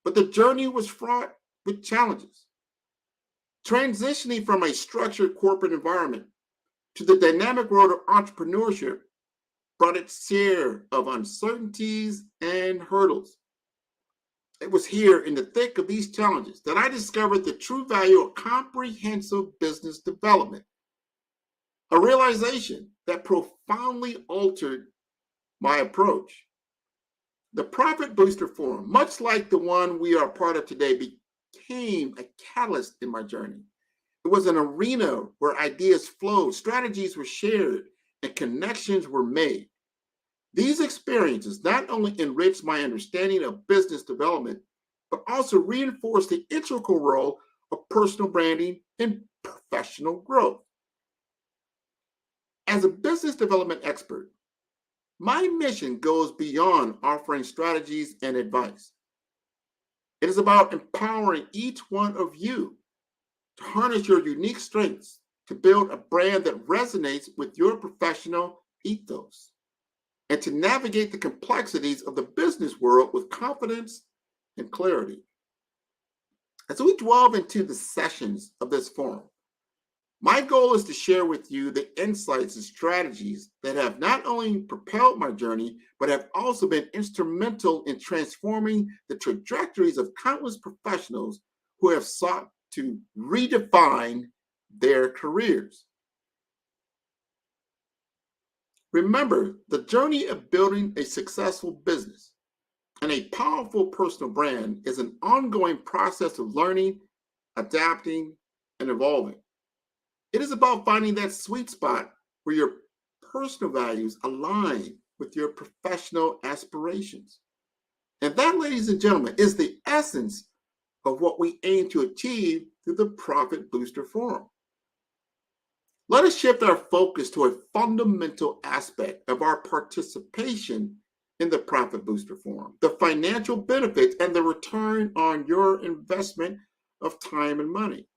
S: But the journey was fraught with challenges. Transitioning from a structured corporate environment to the dynamic world of entrepreneurship brought its share of uncertainties and hurdles. It was here in the thick of these challenges that I discovered the true value of comprehensive business development, a realization that profoundly altered my approach. The Profit Booster Forum, much like the one we are part of today, became a catalyst in my journey. It was an arena where ideas flowed, strategies were shared, and connections were made. These experiences not only enriched my understanding of business development, but also reinforced the integral role of personal branding in professional growth. As a business development expert, my mission goes beyond offering strategies and advice. It is about empowering each one of you to harness your unique strengths to build a brand that resonates with your professional ethos and to navigate the complexities of the business world with confidence and clarity. As we delve into the sessions of this forum, my goal is to share with you the insights and strategies that have not only propelled my journey, but have also been instrumental in transforming the trajectories of countless professionals who have sought to redefine their careers. Remember, the journey of building a successful business and a powerful personal brand is an ongoing process of learning, adapting, and evolving. It is about finding that sweet spot where your personal values align with your professional aspirations. And that, ladies and gentlemen, is the essence of what we aim to achieve through the Profit Booster Forum. Let us shift our focus to a fundamental aspect of our participation in the Profit Booster Forum, the financial benefits and the return on your investment of time and money.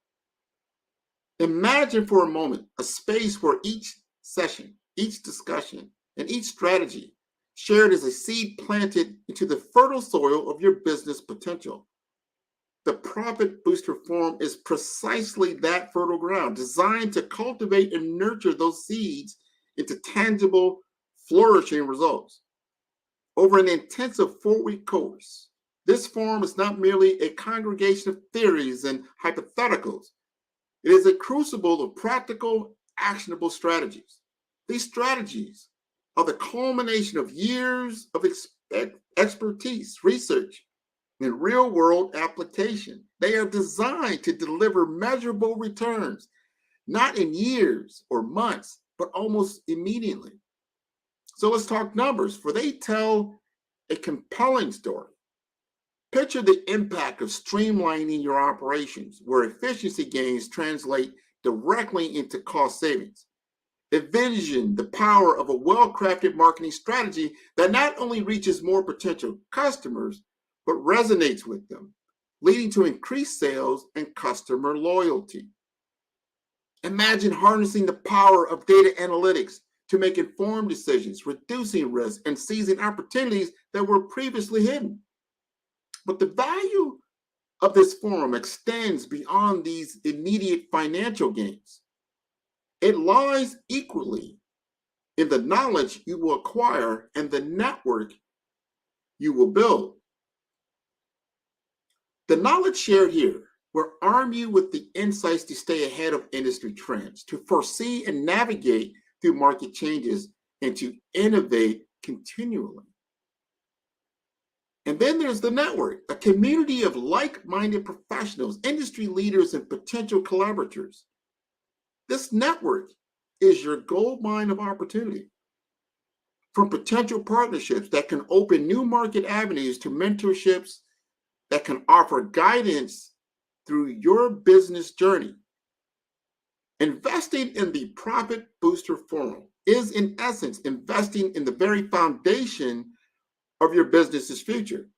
S: Imagine for a moment a space where each session, each discussion, and each strategy shared as a seed planted into the fertile soil of your business potential. The Profit Booster Forum is precisely that fertile ground, designed to cultivate and nurture those seeds into tangible, flourishing results. Over an intensive 4-week course, this forum is not merely a congregation of theories and hypotheticals. It is a crucible of practical, actionable strategies. These strategies are the culmination of years of expertise, research, and real-world application. They are designed to deliver measurable returns, not in years or months, but almost immediately. So let's talk numbers, for they tell a compelling story. Picture the impact of streamlining your operations, where efficiency gains translate directly into cost savings. Envision the power of a well-crafted marketing strategy that not only reaches more potential customers, but resonates with them, leading to increased sales and customer loyalty. Imagine harnessing the power of data analytics to make informed decisions, reducing risk, and seizing opportunities that were previously hidden. But the value of this forum extends beyond these immediate financial gains. It lies equally in the knowledge you will acquire and the network you will build. The knowledge shared here will arm you with the insights to stay ahead of industry trends, to foresee and navigate through market changes, and to innovate continually. And then there's the network, a community of like-minded professionals, industry leaders, and potential collaborators. This network is your gold mine of opportunity. From potential partnerships that can open new market avenues to mentorships that can offer guidance through your business journey. Investing in the Profit Booster Forum is, in essence, investing in the very foundation of your business's future.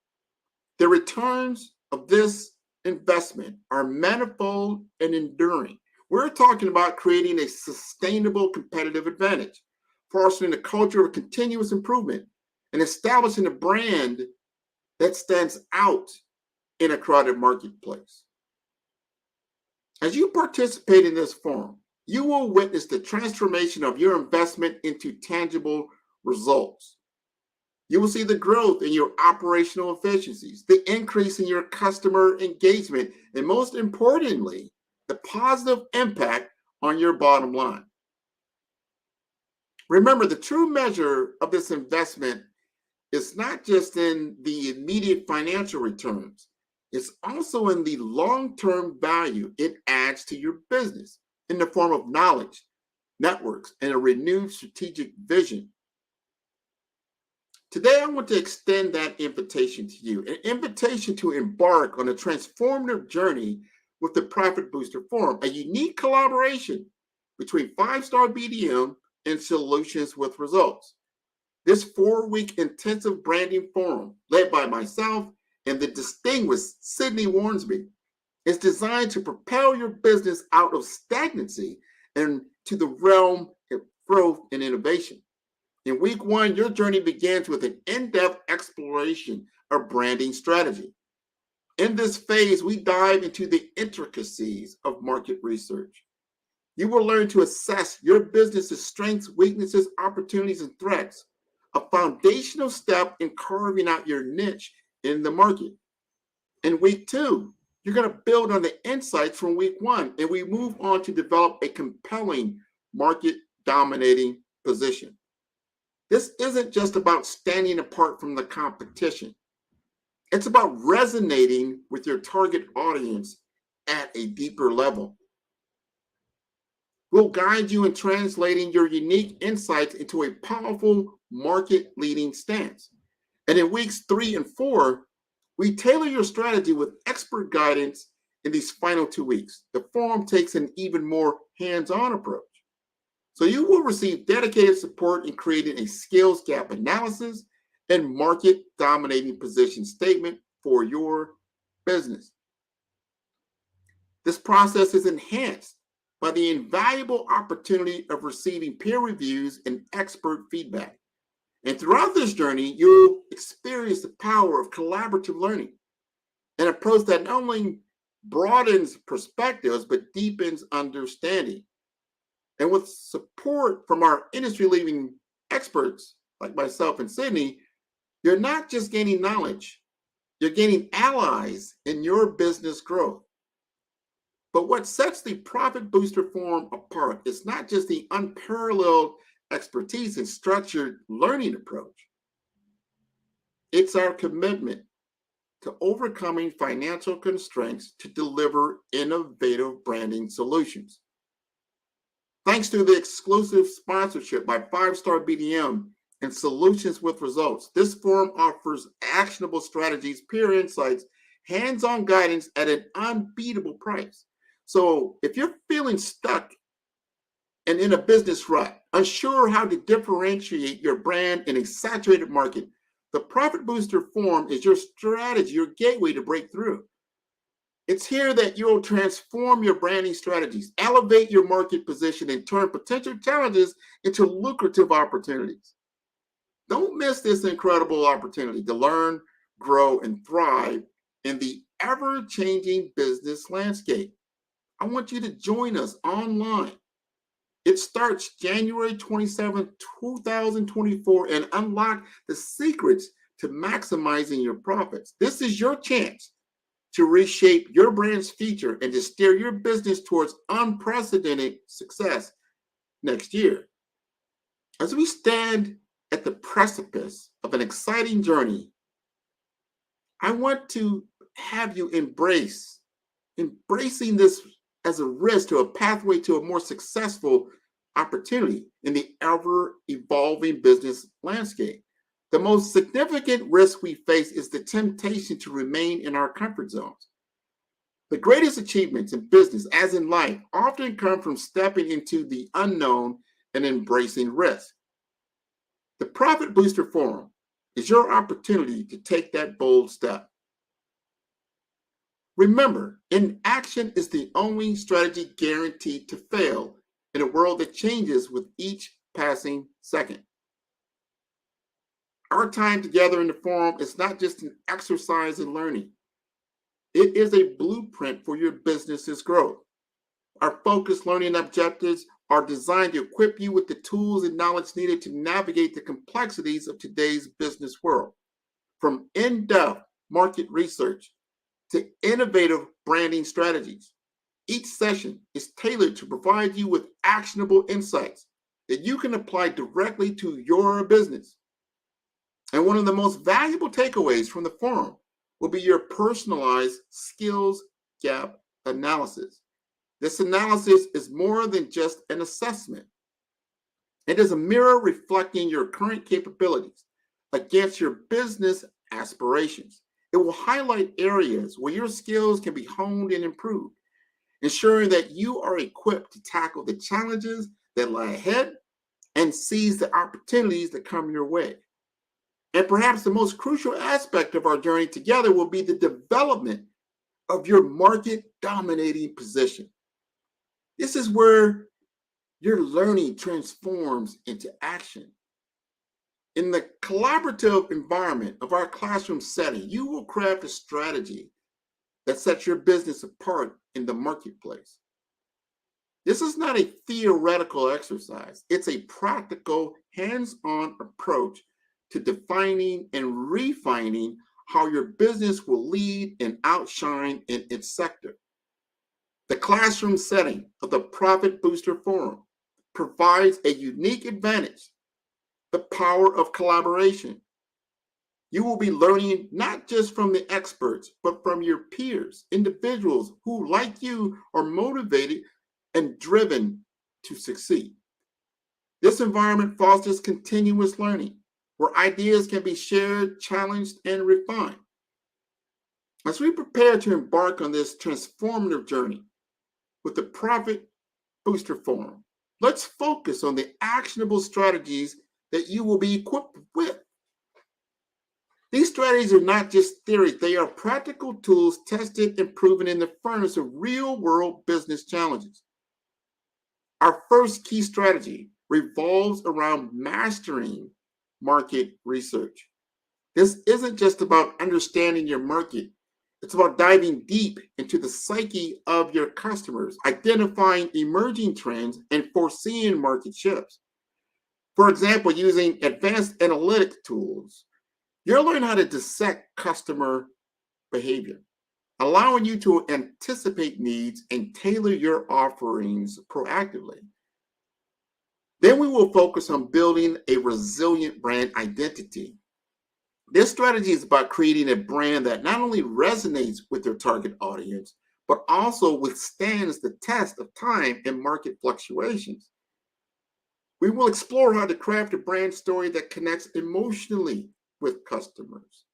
S: The returns of this investment are manifold and enduring. We're talking about creating a sustainable competitive advantage, fostering a culture of continuous improvement, and establishing a brand that stands out in a crowded marketplace. As you participate in this forum, you will witness the transformation of your investment into tangible results. You will see the growth in your operational efficiencies, the increase in your customer engagement, and most importantly, the positive impact on your bottom line. Remember, the true measure of this investment is not just in the immediate financial returns, it's also in the long-term value it adds to your business in the form of knowledge, networks, and a renewed strategic vision. Today, I want to extend that invitation to you, an invitation to embark on a transformative journey with the Profit Booster Forum, a unique collaboration between 5-Star BDM and Solutions with Results. This 4-week intensive branding forum, led by myself and the distinguished Sydney Warnsby, is designed to propel your business out of stagnancy and to the realm of growth and innovation. In week 1, your journey begins with an in-depth exploration of branding strategy. In this phase, we dive into the intricacies of market research. You will learn to assess your business's strengths, weaknesses, opportunities, and threats, a foundational step in carving out your niche in the market. In week 2, you're going to build on the insights from week 1, and we move on to develop a compelling market-dominating position. This isn't just about standing apart from the competition. It's about resonating with your target audience at a deeper level. We'll guide you in translating your unique insights into a powerful market-leading stance. And in weeks 3 and 4, we tailor your strategy with expert guidance in these final 2 weeks. The forum takes an even more hands-on approach. So you will receive dedicated support in creating a skills gap analysis and market dominating position statement for your business. This process is enhanced by the invaluable opportunity of receiving peer reviews and expert feedback. And throughout this journey, you'll experience the power of collaborative learning, an approach that not only broadens perspectives, but deepens understanding. And with support from our industry-leading experts like myself and Sydney, you're not just gaining knowledge, you're gaining allies in your business growth. But what sets the Profit Booster Forum apart is not just the unparalleled expertise and structured learning approach. It's our commitment to overcoming financial constraints to deliver innovative branding solutions. Thanks to the exclusive sponsorship by 5-Star BDM and Solutions with Results, this forum offers actionable strategies, peer insights, hands-on guidance at an unbeatable price. So if you're feeling stuck and in a business rut, unsure how to differentiate your brand in a saturated market, the Profit Booster Forum is your strategy, your gateway to break through. It's here that you'll transform your branding strategies, elevate your market position, and turn potential challenges into lucrative opportunities. Don't miss this incredible opportunity to learn, grow, and thrive in the ever-changing business landscape. I want you to join us online. It starts January 27, 2024, and unlock the secrets to maximizing your profits. This is your chance to reshape your brand's future and to steer your business towards unprecedented success next year. As we stand at the precipice of an exciting journey, I want to have you embracing this as a risk to a pathway to a more successful opportunity in the ever-evolving business landscape. The most significant risk we face is the temptation to remain in our comfort zones. The greatest achievements in business, as in life, often come from stepping into the unknown and embracing risk. The Profit Booster Forum is your opportunity to take that bold step. Remember, inaction is the only strategy guaranteed to fail in a world that changes with each passing second. Our time together in the forum is not just an exercise in learning. It is a blueprint for your business's growth. Our focused learning objectives are designed to equip you with the tools and knowledge needed to navigate the complexities of today's business world. From in-depth market research to innovative branding strategies, each session is tailored to provide you with actionable insights that you can apply directly to your business. And one of the most valuable takeaways from the forum will be your personalized skills gap analysis. This analysis is more than just an assessment. It is a mirror reflecting your current capabilities against your business aspirations. It will highlight areas where your skills can be honed and improved, ensuring that you are equipped to tackle the challenges that lie ahead and seize the opportunities that come your way. And perhaps the most crucial aspect of our journey together will be the development of your market dominating position. This is where your learning transforms into action. In the collaborative environment of our classroom setting, you will craft a strategy that sets your business apart in the marketplace. This is not a theoretical exercise. It's a practical, hands-on approach to defining and refining how your business will lead and outshine in its sector. The classroom setting of the Profit Booster Forum provides a unique advantage: the power of collaboration. You will be learning not just from the experts, but from your peers, individuals who, like you, are motivated and driven to succeed. This environment fosters continuous learning, where ideas can be shared, challenged, and refined. As we prepare to embark on this transformative journey with the Profit Booster Forum, let's focus on the actionable strategies that you will be equipped with. These strategies are not just theory, they are practical tools tested and proven in the furnace of real-world business challenges. Our first key strategy revolves around mastering market research. This isn't just about understanding your market. It's about diving deep into the psyche of your customers, identifying emerging trends, and foreseeing market shifts. For example, using advanced analytic tools, you'll learn how to dissect customer behavior, allowing you to anticipate needs and tailor your offerings proactively. Then we will focus on building a resilient brand identity. This strategy is about creating a brand that not only resonates with your target audience, but also withstands the test of time and market fluctuations. We will explore how to craft a brand story that connects emotionally with customers,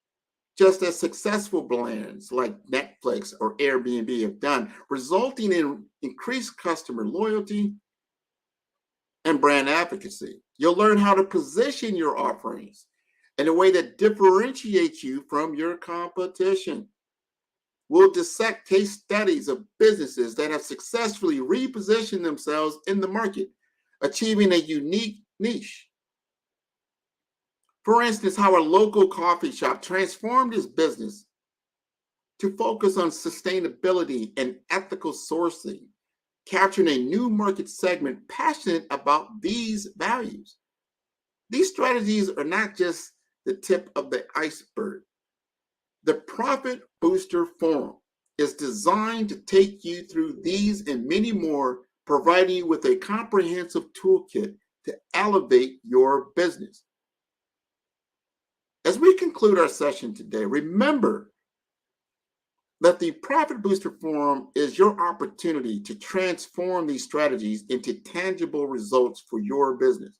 S: just as successful brands like Netflix or Airbnb have done, resulting in increased customer loyalty and brand advocacy. You'll learn how to position your offerings in a way that differentiates you from your competition. We'll dissect case studies of businesses that have successfully repositioned themselves in the market, achieving a unique niche. For instance, how a local coffee shop transformed its business to focus on sustainability and ethical sourcing, capturing a new market segment passionate about these values. These strategies are not just the tip of the iceberg. The Profit Booster Forum is designed to take you through these and many more, providing you with a comprehensive toolkit to elevate your business. As we conclude our session today, remember that the Profit Booster Forum is your opportunity to transform these strategies into tangible results for your business.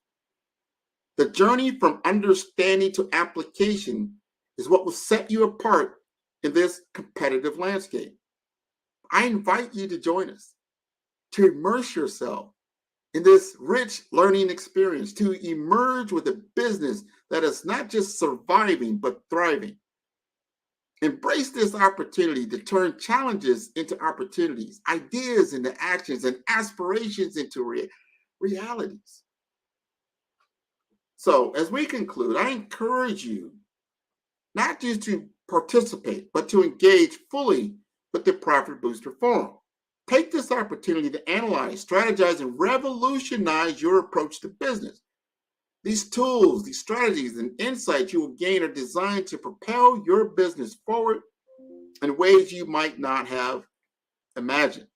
S: The journey from understanding to application is what will set you apart in this competitive landscape. I invite you to join us, to immerse yourself in this rich learning experience, to emerge with a business that is not just surviving, but thriving. Embrace this opportunity to turn challenges into opportunities, ideas into actions, and aspirations into realities. So as we conclude, I encourage you not just to participate, but to engage fully with the Profit Booster Forum. Take this opportunity to analyze, strategize, and revolutionize your approach to business. These tools, these strategies, and insights you will gain are designed to propel your business forward in ways you might not have imagined.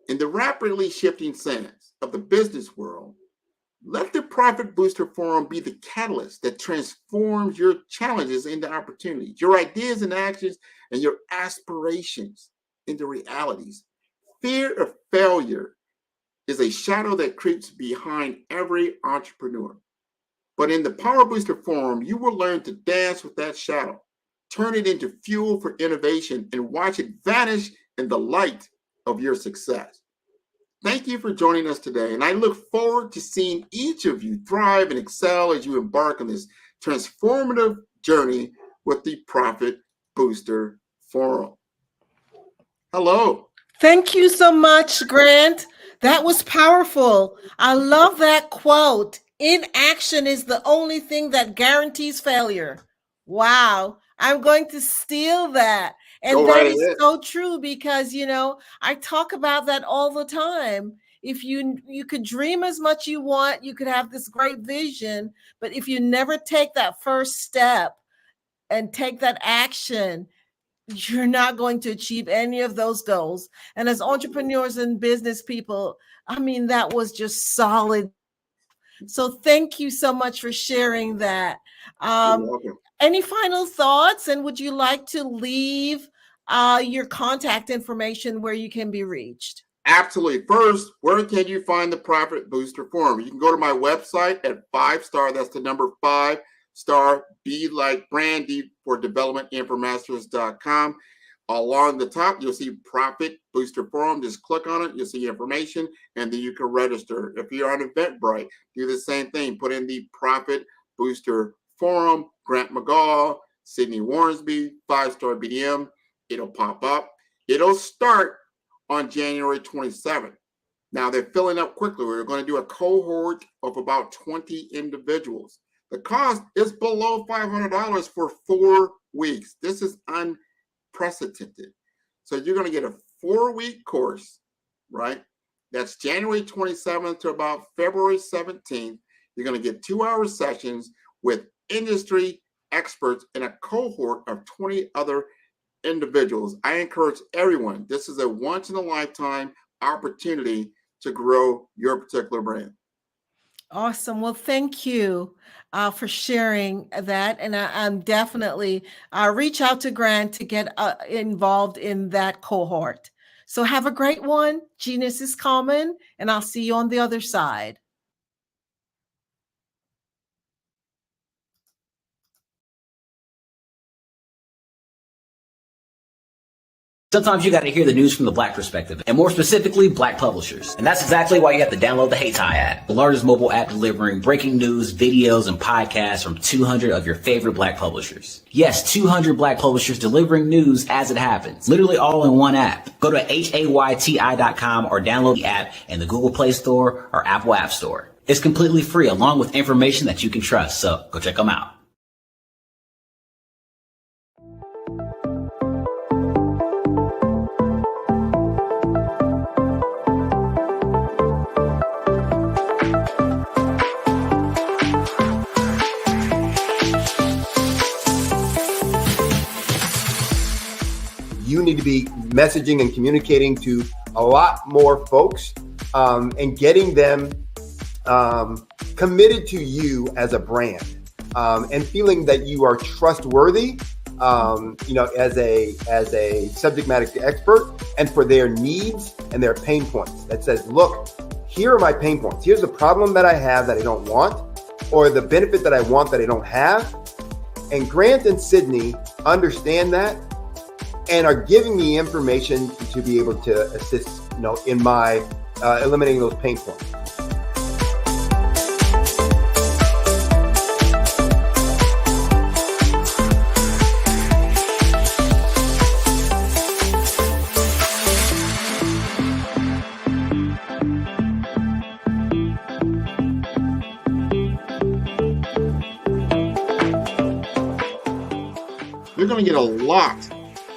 S: In the rapidly shifting sands of the business world, let the Profit Booster Forum be the catalyst that transforms your challenges into opportunities, your ideas and actions, and your aspirations into realities. Fear of failure is a shadow that creeps behind every entrepreneur. But in the Power Booster Forum, you will learn to dance with that shadow, turn it into fuel for innovation, and watch it vanish in the light of your success. Thank you for joining us today, and I look forward to seeing each of you thrive and excel as you embark on this transformative journey with the Profit Booster Forum. Hello.
O: Thank you so much, Grant. That was powerful. I love that quote. Inaction is the only thing that guarantees failure. Wow. I'm going to steal that. And that is so true because, I talk about that all the time. If you could dream as much you want, you could have this great vision, but if you never take that first step and take that action, you're not going to achieve any of those goals. And as entrepreneurs and business people, that was just solid. So thank you so much for sharing that. Any final thoughts? And would you like to leave your contact information where you can be reached?
S: Absolutely. First, where can you find the Profit Booster Forum? You can go to my website at 5-star. That's the number 5-star. Be like Brandy for developmentinformasters.com. Along the top, you'll see Profit Booster Forum. Just click on it. You'll see information, and then you can register. If you're on Eventbrite, do the same thing. Put in the Profit Booster Forum, Grant McGaw, Sydney Warrensby, 5-star BDM. It'll pop up. It'll start on January 27th. Now, they're filling up quickly. We're going to do a cohort of about 20 individuals. The cost is below $500 for 4 weeks. This is unprecedented. So you're going to get a 4-week course, right? That's January 27th to about February 17th. You're going to get 2-hour sessions with industry experts and a cohort of 20 other individuals. I encourage everyone. This is a once-in-a-lifetime opportunity to grow your particular brand.
O: Awesome. Well, thank you for sharing that. And I'm definitely reach out to Grant to get involved in that cohort. So have a great one. Genius is common, and I'll see you on the other side.
G: Sometimes you got to hear the news from the Black perspective, and more specifically, Black publishers. And that's exactly why you have to download the Hey Tie app, the largest mobile app delivering breaking news, videos, and podcasts from 200 of your favorite Black publishers. Yes, 200 Black publishers delivering news as it happens, literally all in one app. Go to HAYTI.com or download the app in the Google Play Store or Apple App Store. It's completely free, along with information that you can trust, so go check them out.
B: You need to be messaging and communicating to a lot more folks and getting them committed to you as a brand and feeling that you are trustworthy as a subject matter expert, and for their needs and their pain points. That says, look, here are my pain points. Here's the problem that I have that I don't want, or the benefit that I want that I don't have. And Grant and Sydney understand that and are giving me information to be able to assist, in my eliminating those pain points.
S: You're going to get a lot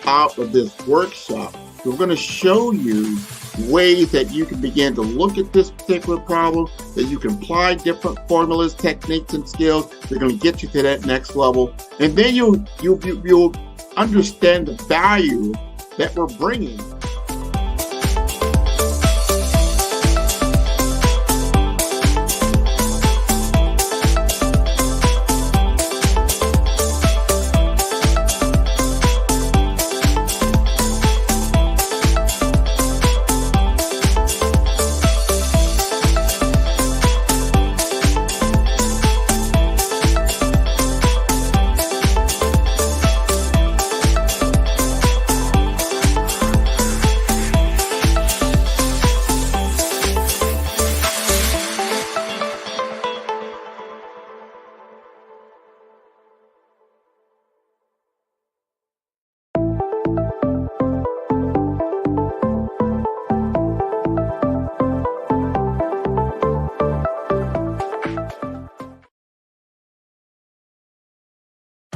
S: out of this workshop. We're going to show you ways that you can begin to look at this particular problem, that you can apply different formulas, techniques, and skills. They're going to get you to that next level. And then you'll understand the value that we're bringing.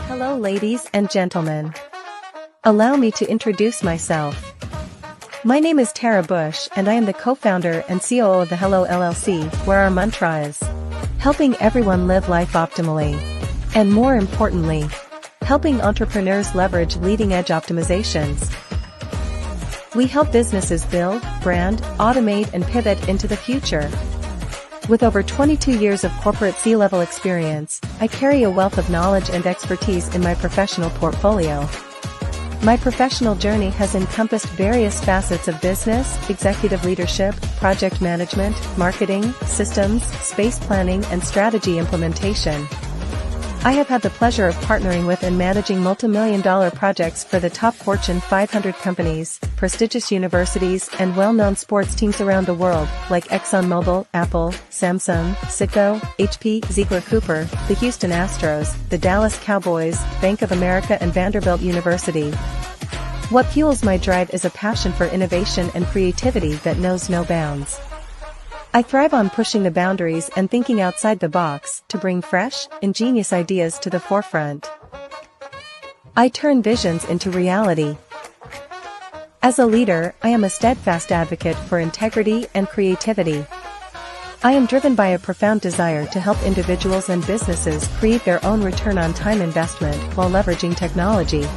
L: Hello, ladies and gentlemen. Allow me to introduce myself. My name is Tara Bush, and I am the co-founder and COO of the Hello LLC, where our mantra is helping everyone live life optimally. And more importantly, helping entrepreneurs leverage leading-edge optimizations. We help businesses build, brand, automate, and pivot into the future. With over 22 years of corporate C-level experience, I carry a wealth of knowledge and expertise in my professional portfolio. My professional journey has encompassed various facets of business, executive leadership, project management, marketing, systems, space planning, and strategy implementation. I have had the pleasure of partnering with and managing multi-million-dollar projects for the top Fortune 500 companies, prestigious universities, and well-known sports teams around the world, like ExxonMobil, Apple, Samsung, Citgo, HP, Ziegler-Cooper, the Houston Astros, the Dallas Cowboys, Bank of America, and Vanderbilt University. What fuels my drive is a passion for innovation and creativity that knows no bounds. I thrive on pushing the boundaries and thinking outside the box to bring fresh, ingenious ideas to the forefront. I turn visions into reality. As a leader, I am a steadfast advocate for integrity and creativity. I am driven by a profound desire to help individuals and businesses create their own return on time investment while leveraging technology.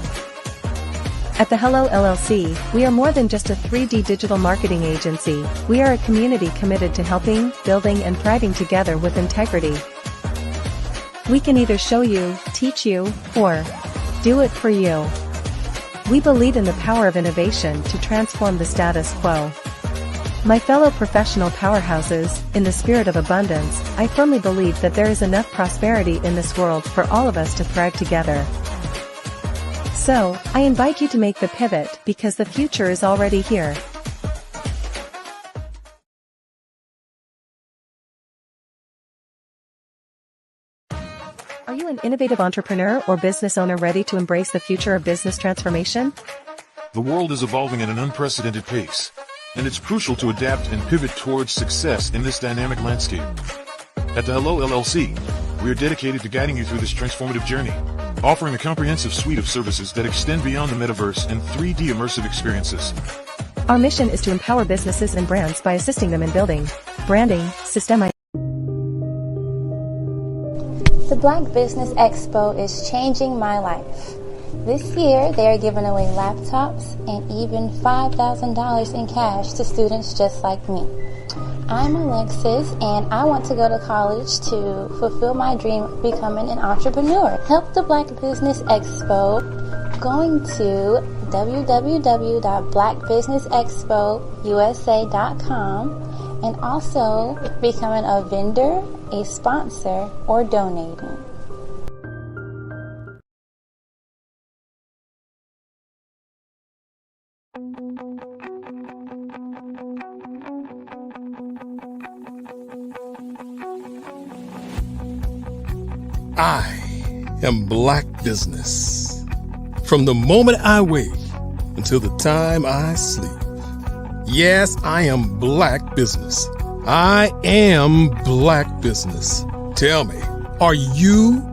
L: At the Hello LLC, we are more than just a 3D digital marketing agency. We are a community committed to helping, building, and thriving together with integrity. We can either show you, teach you, or do it for you. We believe in the power of innovation to transform the status quo. My fellow professional powerhouses, in the spirit of abundance, I firmly believe that there is enough prosperity in this world for all of us to thrive together. So, I invite you to make the pivot because the future is already here. Are you an innovative entrepreneur or business owner ready to embrace the future of business transformation?
P: The world is evolving at an unprecedented pace, and it's crucial to adapt and pivot towards success in this dynamic landscape. At the Hello LLC, we are dedicated to guiding you through this transformative journey, offering a comprehensive suite of services that extend beyond the metaverse and 3D immersive experiences.
L: Our mission is to empower businesses and brands by assisting them in building, branding, systemizing.
D: The Black Business Expo is changing my life. This year, they are giving away laptops and even $5,000 in cash to students just like me. I'm Alexis, and I want to go to college to fulfill my dream of becoming an entrepreneur. Help the Black Business Expo going to www.blackbusinessexpousa.com and also becoming a vendor, a sponsor, or donating.
C: I am Black Business. From the moment I wake until the time I sleep. Yes, I am Black Business. I am Black Business. Tell me, are you